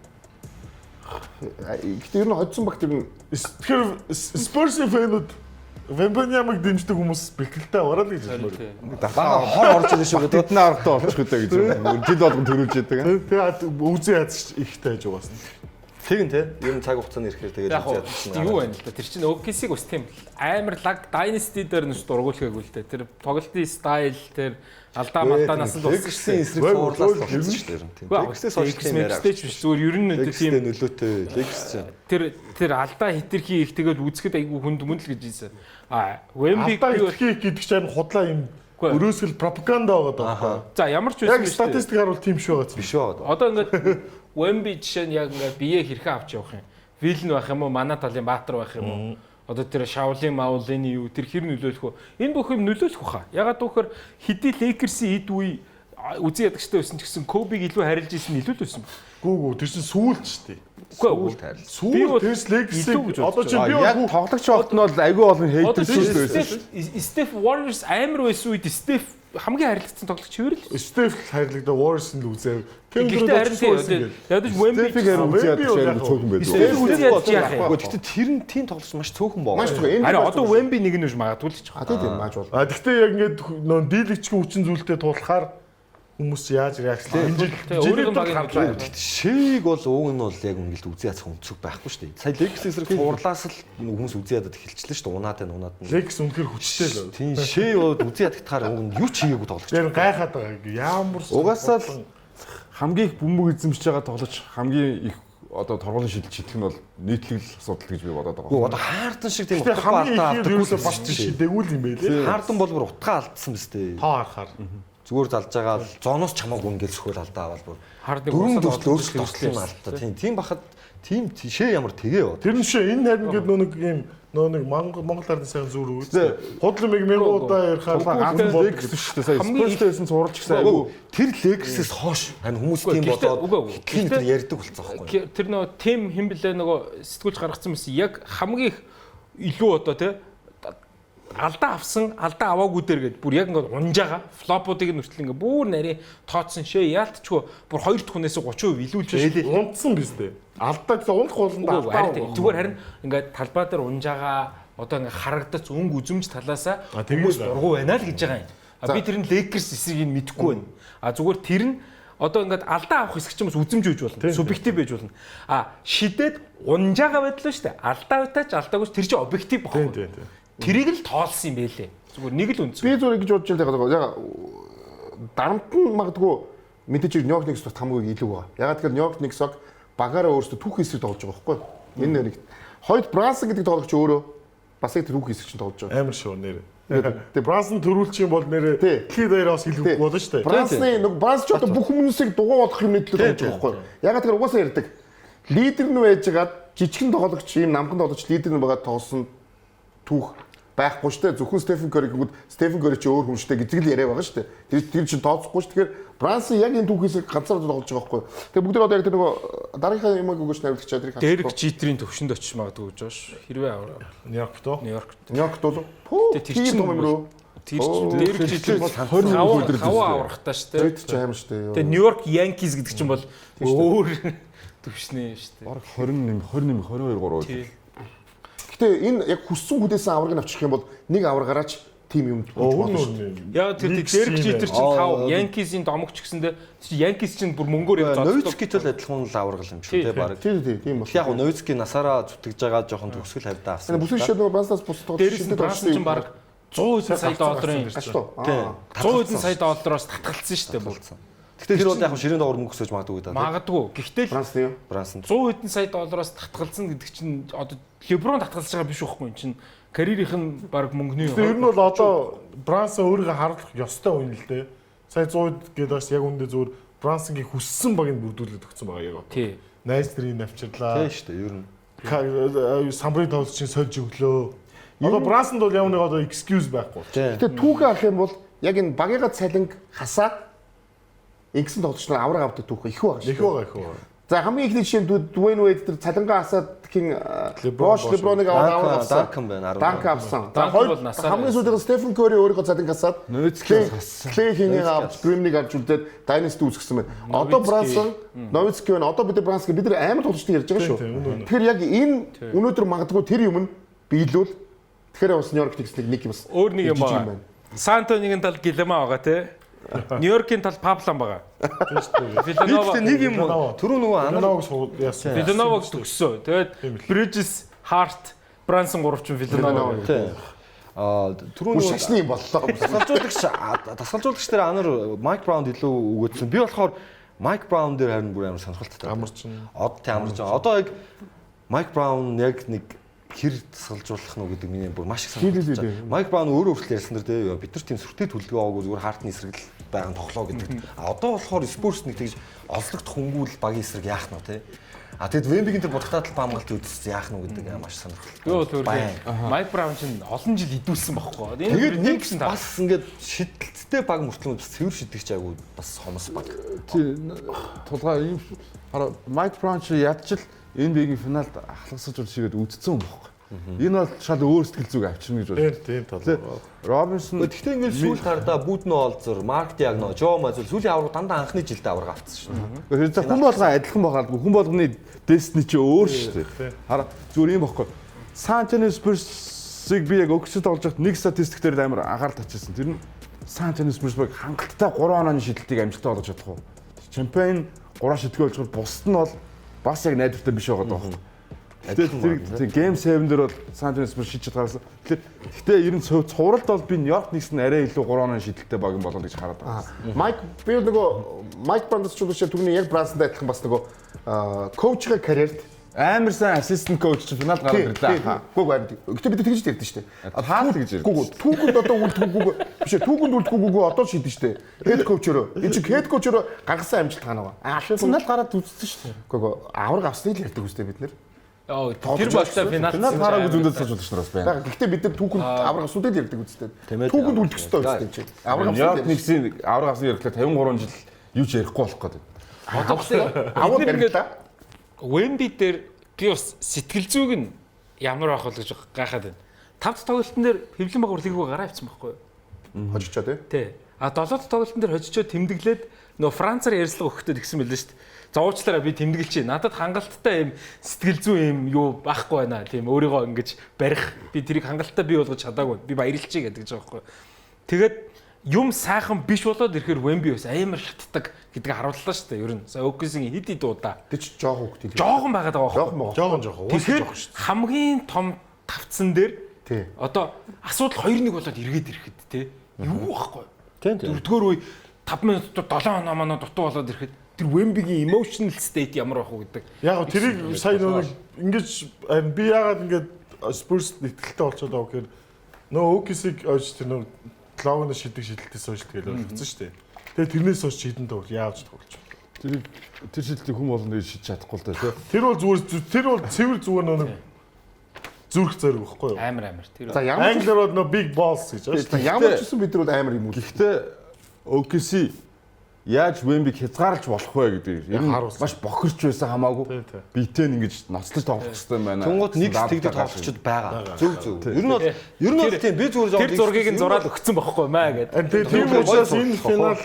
Гэхдээ ер нь хоцсон баг тэр тэгэхээр Spurs-ийн фэнүүд Вембаниамыг дэмждэг хүмүүс бэлтгэлтэй ороо л гэж хэлмээр. Бага хор орж ирсэн шүү дээ. Тэдний аргатай олчих гэдэг гэж жил болгон төрүүлж яадаг. Тэгээд үзээ язч ихтэй байж угаасна. Тэгэн те ер нь цаг хугацааны ирэхээр тэгээд үзээд юу байна л да. Тэр чинь OKC-г бас тийм амар лаг Dynasty дээр нь дургуулгаагүй л дээ. Тэр тоглолтын стайл тэр алдаа малтаа насанд болсон эсрэг суурлаас болсон шүү дээ. Тэгсээс хойш мэрэгтэй ч биш зүгээр ер нь тийм нөлөөтэй Lakers ч. Тэр алдаа хитрхи их тэгэл үзэхэд айгүй хүнд мөн л гэж ийсэн. Wemby хитрхи гэдэг чинь худлаа юм өрөөсгөл пропаганда байгаа даа. За ямар ч байсан яг статистикаар бол тийм шүү байгаа. Биш байгаа. Одоо ингээд Wemby жишээ нь яг ингээд бие хэрхэн авч явах юм. Вилн байх юм уу, манай талын Баатар байх юм уу? Одоо тэр Шаулин Маулины юу тэр хэр нөлөөлөх вэ? Энэ бүх юм нөлөөлөх баха. Ягаад гэвэл хэдий Lakers-ийн эд үе үзэн ядагчтай байсан ч гэсэн Кобиг илүү харилж исэн илүү л байсан. Гүү тэр чинь сүүлд шүү дээ. Үгүй Сүүл тэрс легси одоо чи би яг тоглогч болт нь бол айгүй олон хейтерс байсан. Стеф Warriors амар байсан үед Стеф хамгийн харилцсан тоглогч хэвэр л. Стеф харилцаа Warriors нь үзээ. Гэхдээ харин ядаж Wemby үзээд цөөхөн байдаг. Стеф үзээд яах юм. Гэхдээ тэр нь тийм тоглогч маш цөөхөн боо. Маш цөөхөн. Харин одоо Wemby нэг нь биш магадгүй л ч. Тийм маш бол. Гэхдээ яг ингээд нөө дийлэгчгийн хүчин зүйлтэй тулахаар хүмүүс яаж реакцлээ. Өөрийнх нь багийн Шэйг бол ууг нь бол яг үнгэлд үзээ яцх өнцөг байхгүй шүү дээ. Сая Лекс эсрэг цуурлаас л хүмүүс үзээ ядад эхэлчихлээ шүү дээ. Унаад нь. Лекс үнэхээр хүчтэй л. Тийм Шэй бол үзээ ядахтахаар ууг нь юу ч хийгээгүй тоглож. Тэр гайхаад байгаа. Ямар Угаасаа л хамгийн их бөмбөг эзэмшиж байгаа тоглож хамгийн их одоо торгуулийн шидэлж идэх нь бол нийтлэг асуудал гэж би бодоод байгаа. Одоо хаартан шиг тийм утгаа алдаа бас шидээгүүл юм байлээ. Хаартан бол бүр утгаа алдсан биз дээ. Тоо харахаар. Зүгээр залж байгаа л зоноос чамаагүй ингээл сөхөл алдаа авал бүр. Хардыг өөрсдөө өөрсдөө алдаа. Тийм бахад тийм шээ ямар тэгээ бод. Тэр нь шээ энэ харин гээд нэг юм нэг Монгол ардын сайн зүр үү. Худлын мянга удаа ярихаар ганц Лекс шүү дээ. Сая спорттэйсэн цуурлж гисэн айгу. Тэр Лексээс хоош харин хүмүүс тийм бодоод тийм тэр ярьдаг болсон байхгүй. Тэр нөгөө тим хэм блэ нөгөө сэтгүүлч гаргацсан байсан яг хамгийн илүү одоо тий алдаа авсан алдаа аваагүй дээр гээд бүр яг ингээд унжаага флопуудыг нь хүртэл ингээд бүр нарийн тооцсон шээ яалтчгүй бүр 2 дахь хүнээс 30% илүүлж байлээ. Унтсан биз дээ. Алдаа гэсэн унах болгонд алдаа. Зүгээр харин ингээд талбай дээр унжаага одоо ингээд харагдац өнгө үзэмж талаасаа хүмүүс дургу байна л гэж байгаа юм. Би тэр нь Lakers эсрэг нь мэдэхгүй байна. Зүгээр тэр нь одоо ингээд алдаа авах хэсэг ч юм уу үзэмж үйж болно. Субъектив байж болно. Шидэд унжаага байдлаа шүү дээ. Алдаа утаач алдаагүй тэр чинь объектив баггүй. Тэрийг л тоолсон юм байлээ. Зүгээр нэг л үнц. Би зүгээр гэж бодож байгаа. Яг дарамт нь магадгүй мэдээж Нью-Йорк Никс бас хамгийн илүү байгаа. Ягаад гэвэл Нью-Йорк Никс багаараа өөрсдөө түүх хэсэг тоглож байгаа байхгүй юу? Энэ нэг хоёрт Брансон гэдэг тоглогч өөрөө бас яг түүх хэсэг чинь тоглож байгаа. Амар шүү нэр. Тэгээ Брансон төрүүлчих юм бол нэр дэлхийд даяар бас илүү болно шүү дээ. Бранс ч одоо бүх хүмүүсийг дугуй бодох юм нэтлээ тоглож байгаа байхгүй юу? Ягаад гэвэл угаасаа ярьдаг. Лидер нь байжгаад жижигхэн тоглогч ийм намхан тоглогч лидер нь байгаа тоглосон түүх байхгүй шүү дээ. Зөвхөн Стефен Кори гэвэл Стефен Кори ч өөр хүн шүү дээ гэдэг л яриа байгаа шүү дээ. Тэр чинь тооцохгүй шүү. Тэгэхээр Брансон яг энэ түүхээс ганцаар тоглож байгаа байхгүй. Тэгээ бүгд одоо яг тэр нөгөө дараагийн юмыг өгөөч навигдчих чадрыг хаа. Дэрэг Житрийн төвшөнд очиж магадгүй гэж байна шүү. Хэрвээ аваа. Нью-Йоркт бол тэр чинь юм рүү. Тэр чинь Дэрэг Житрийн бол 20 хаваа аврахтаа шүү дээ. Тэр чинь аим шүү дээ. Тэгээ Нью-Йорк Янкис гэдэг чинь бол өөр төвшний шүү дээ. Бараг 22 3. Гэтэ энэ яг хүссэн хүлээсэн аврагыг авчих юм бол нэг аврагаараач тим юм болно шүү. Яа тэр Дэрэг Житер чинь 5 Янкисийн домогч гэсэндээ Янкис чинь бүр мөнгөөр явж Ноицкитэй л адилхан л аврагал юм шүү дээ баг. Тийм бол. Яг Ноицки насаараа зүтгэж байгаа жоохон төгсгөл хавьдаа авсан. Бүсгүй шийдэл нөгөө Бранснаас бус тоглож шийдэл Брансон чинь баг 100 сая долларын 100 сая доллароос татгалцсан шүү дээ бүр. Гэхдээ тэр бол яг ширээ доогор мөнгө өсөж магадгүй гэдэг. Магадгүй. Гэхдээ Брансон 100 сая доллароос татгалцсан гэдэг чинь одоо Леброн татгалзаж байгаа биш үхгүй энэ чинь карьерийнх нь баг мөнгөний юм. Тэр нь бол одоо Брансон өөрийгөө харуулах ёстой үн л дээ. Сая 100 гэдэг бас яг үндэ зүгээр Брансонгийн хүссэн багийг бүрдүүлээд өгсөн байгаа яг. Тий. Найстрийн авчирлаа. Тий шүү дээ ер нь. Самбрын тоглолт чинь сольж өглөө. Одоо Брансонд бол ямар нэг одоо excuse байхгүй. Гэтэ түүхээ авах юм бол яг энэ багийнхаа цалинг хасаад ингэсэн тоглогч нар авраг авдаг түүх их байгаа шүү. Их байгаа. За хамгийн ихний жишээ нь Дуэйн Вейд тэр цалингаа хасаад хин Леброныг аваад Данкан авсан. За хоёр хамгийн сүүлд Стефен Кори өөрийнхөө цалинг хасаад Клей хингийг авч Гримнийг авч үлдээд Dynasty үүсгэсэн байна. Одоо Брансон Новицки байна. Одоо бид Брансыг бид амар тоглолчтой ярьж байгаа шүү. Тэгэхээр яг энэ өнөөдөр магадгүй тэр юм нь биелүүл тэгэхээр бас Нью-Йорк Никс нэг юм бас өөр нэг юм байна. Сан-Антонигийн тал Гэлэма байгаа тий. Нью-Йоркийн тал Паблан байгаа. Виланова нэг юм түрүү нөгөө яасан. Вилановаг төгссөн. Тэгээд Bridges, Hart, Branson 3 ч Виланова. Түрүү нөгөө шашны юм боллоо. Тасгалжуулагч дээр анар Майк Браунд илүү өгөөдсөн. Би болохоор Майк Браун дээр харин бүр амар сонирхолтой. Амарч. Амарч. Одоо яг Майк Браун яг нэг хэр тасгалжуулах нь гэдэг миний бүр маш их санагдаж байна. Майк Браун өөрөө хүртэл ярьсан дэр дээ бид нар тийм сүртэй төлөвлөгөө аваагүй зүгээр хаартны эсрэг байгаа тоглоо гэдэг. Одоо болохоор спортс нэг тэгж олдогдох хөнгүүл багийн эсрэг яах нь вэ те. Тэгэд Вембигийн тэр будагтай талбай хамгаалт үзсэн яах нь гэдэг маш сонирхолтой. Би бол түрүү Майк Браун чинь олон жил идүүлсэн байхгүй. Тэгээд нэг бас ингээд шидэлттэй баг мөртлөө цэвэр шидэгч айгу бас хомос баг. Тулгаа ийм хараа Майк Браун чи ядчил NBA-ийн финалд ахлагсаж шигээд үдцсэн юм байхгүй. Энэ бол шал өөр сэтгэл зүг авчирна гэж байна. Тийм тал. Робинсон Гэхдээ ингээд сүүл тардаа Будно Олзер, Марк Диагно, Жо Мазул сүүлийн авраг дандаа анхны жилдээ авраг авцсан шүү дээ. Тэгэхээр хүн болгоо адилхан байгаадгүй. Хүн болгоны Destiny чи өөр шүү дээ. Хараа зүгээр юм баггүй. San Antonio Spurs-ыг би яг өгсөд олж байхад нэг статистик дээр амар анхаарал татчихсан. Тэр нь San Antonio Spurs-ыг хангалттай 3 онооны шидэлтийг амжилттай болгож чадах уу? Чемпион 3 шидэлгээ болж байгаа бусд нь бол бас яг найдвартай биш байгаа даа. Тэгэхээр Game 7 дээр бол San Antonio Spurs шийдэж гаргасан. Тэгэхээр ер нь цувралд бол би Нью-Йорк Никс нь арай илүү 3 онооны шидэлтэй баг юм болно гэж хараад байгаа. Майк би нөгөө Майк Браунс ч үгүй түүний яг Бранстай адилхан бас нөгөө коучгийн карьерт амар сайн ассистент коуч чи финалд гараад ирлээ. Гэхдээ бид тэгж ярьдэн шүү дээ. Хаана тэгж ярьдэн. Түүхэнд одоо үлдэхгүй биш ээ түүхэнд үлдэхгүй одоо шийдэн шүү дээ. Хед коучороо. Энэ чинь хед коучороо гаргасан амжилт хаана вэ? Финал гараад үзсэн шүү дээ. Үгүй авраг авсныг л ярьдаг үстэй бид нэр. Тэр болтой финал хараагүй зөндөө цааш болж байна бас байна. Гэхдээ бид нар түүхэнд авраг авснуудыг ярьдаг үстэй. Түүхэнд үлдэх ёстой үстэй чинь. Авраг авсан нэгсийн авраг авсан ярьхлаа 53 жил юу ч ярихгүй болох гэдэг. Авраг ярьлаа. Wemby дээр би бас сэтгэл зүг нь ямар байх вэ гэж гайхаад байна. 5 тоглолтын дээр Певлин баг лигөө гараа авсан байхгүй юу? Хожичоо тий. 7 тоглолтын дээр хожичоо тэмдэглээд нөө Францаар ярьслага өгөхөд гисэн мэлээ шүү дээ. Зовчлаараа би тэмдэглэж байна. Надад хангалттай юм сэтгэл зүй юм юу байхгүй байна. Тийм өөрийгөө ингэж барих. Би тэрийг хангалттай бий болгож чадаагүй. Би баярлчихъя гэдэг ч байгаа байхгүй. Тэгээд юм сайхан биш болоод ирэхээр Wemby бас амар шатдаг гэдгийг харууллаа шүү дээ. Ер нь OKC-ийн хид удаа. Тэг чи жоохон хөвгт. Жоохон байгаад байгаа байхгүй. Жоохон. Тэгэхээр хамгийн том тавцсан дээр одоо асуудал 2-1 болоод эргээд ирэхэд тий. Юу байхгүй. Дөрөвдүгээр үе 5 минут 7 оноо манай дутуу болоод ирэхэд тэр Wemby-гийн emotional state ямар байх вэ гэдэг. Яг тэрийг сайн нэг ингэж би яагаад ингэж Spurs нэтгэлтэй болчиход байгаа гэхээр нөө OKC-г ойж тэр нөө Клауны шидэлтээс хойш тэгэл болгоцсон шүү дээ. Тэгээ тэрнээс хойш хідэн тоглож яавч тоглож байна. Тэр шидэлтийг хүм болгоно гэж шийдэж чадахгүй л да тий. Тэр бол цэвэр зүгээр нэг зүрх зориг байхгүй юу? Амар. Тэр англиар бол big balls гэж байна шүү дээ. Ямар ч юм бид нар амар юм уу. Гэхдээ OKC яаж Wemby хязгаарлаж болох вэ гэдэг ер нь маш бохирч байсан хамаагүй. Битэн ингэж ноцлож тоглох хэрэгтэй юм байна. Тунгууд нэг тэгдэг тоглогчд байгаа. Зөв. Ер нь бол тийм би зүгээр тэр зургийг нь зураад өгсөн байхгүй маа гэдэг. Тийм учраас энэ финал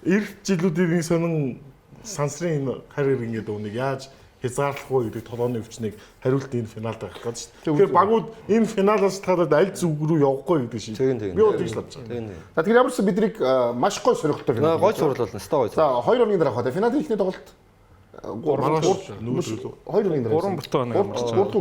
эх жилүүдийн сонин сансрын карьер ингээд үнийг яаж хязгаарлах вэ гэдэг толооны өвчнийг хариулт энэ финалд байх гэж шүү дээ. Тэгэхээр багууд энэ финалаас гадаад аль зүг рүү явахгүй гэдэг шиг. Би бол тэгж бодож байна. За тэгэхээр ямарч биднийг маш гой сонирхолтой финал. Гой сурал болно. Стой гой. За 2-1 дараа хаа. Финалын ихний тоглолт 2-1 дараа. 3 бүртөө байна.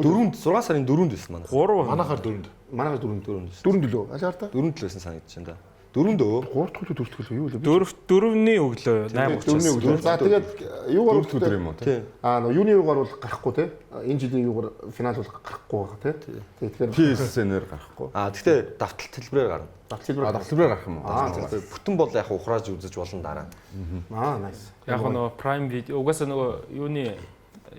4-нд 6 сарын 4-нд байсан манай. 3 манахаар 4-нд. Манайхаар 4-нд лөө. Алгаар та? 4-нд л байсан санагдаж байна да. 4-нд 3-р төрөлтгөл юу вэ? 4-ний өглөө 8:30. өглөө. За тэгээд юугаар өдөр юм уу тий. Юуны юугаар бол гарахгүй тий. Энэ жилийн юугаар финал бол гарахгүй байгаа тий. Тэгэхээр PSN-ээр гарахгүй. Гэхдээ давталт хэлбэрээр гарна. Давталбараар гарах юм уу? Бүтэн бол яг ухрааж үзэж болно дараа. Nice. Яг нөгөө Prime Video угаасаа нөгөө юуны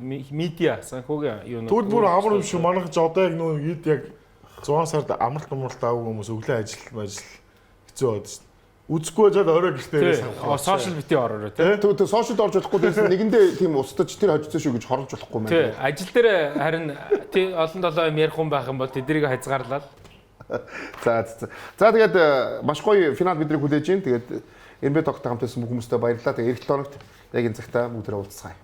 медиа санхүүгийн юу Тэгвэл бүр амар юм шиг манайх ч одоо яг нөгөө яг 6 сард амралт аваагүй хүмүүс өглөө ажил хэцүү байд шүү дээ. Үзэхгүй жаад орой гэртээ сошиал бити ороорой тий. Тэг сошиалд орж болохгүй байсан нэгэндээ тийм устдаж тэр хожицсон шүү гэж хорж болохгүй мэн. Тий. Ажил дээр харин тий олон долоо юм ярих хүн байх юм бол тэднийг хязгаарлаад. За тэгээд маш гоё финал бидний хүлээж байна. Тэгээд NBA тогтоо хамт байсан бүх хүмүүстээ баярлалаа. Тэгээд эх 7 хоногт яг энэ цагтаа бүгдээ уулзцгаая.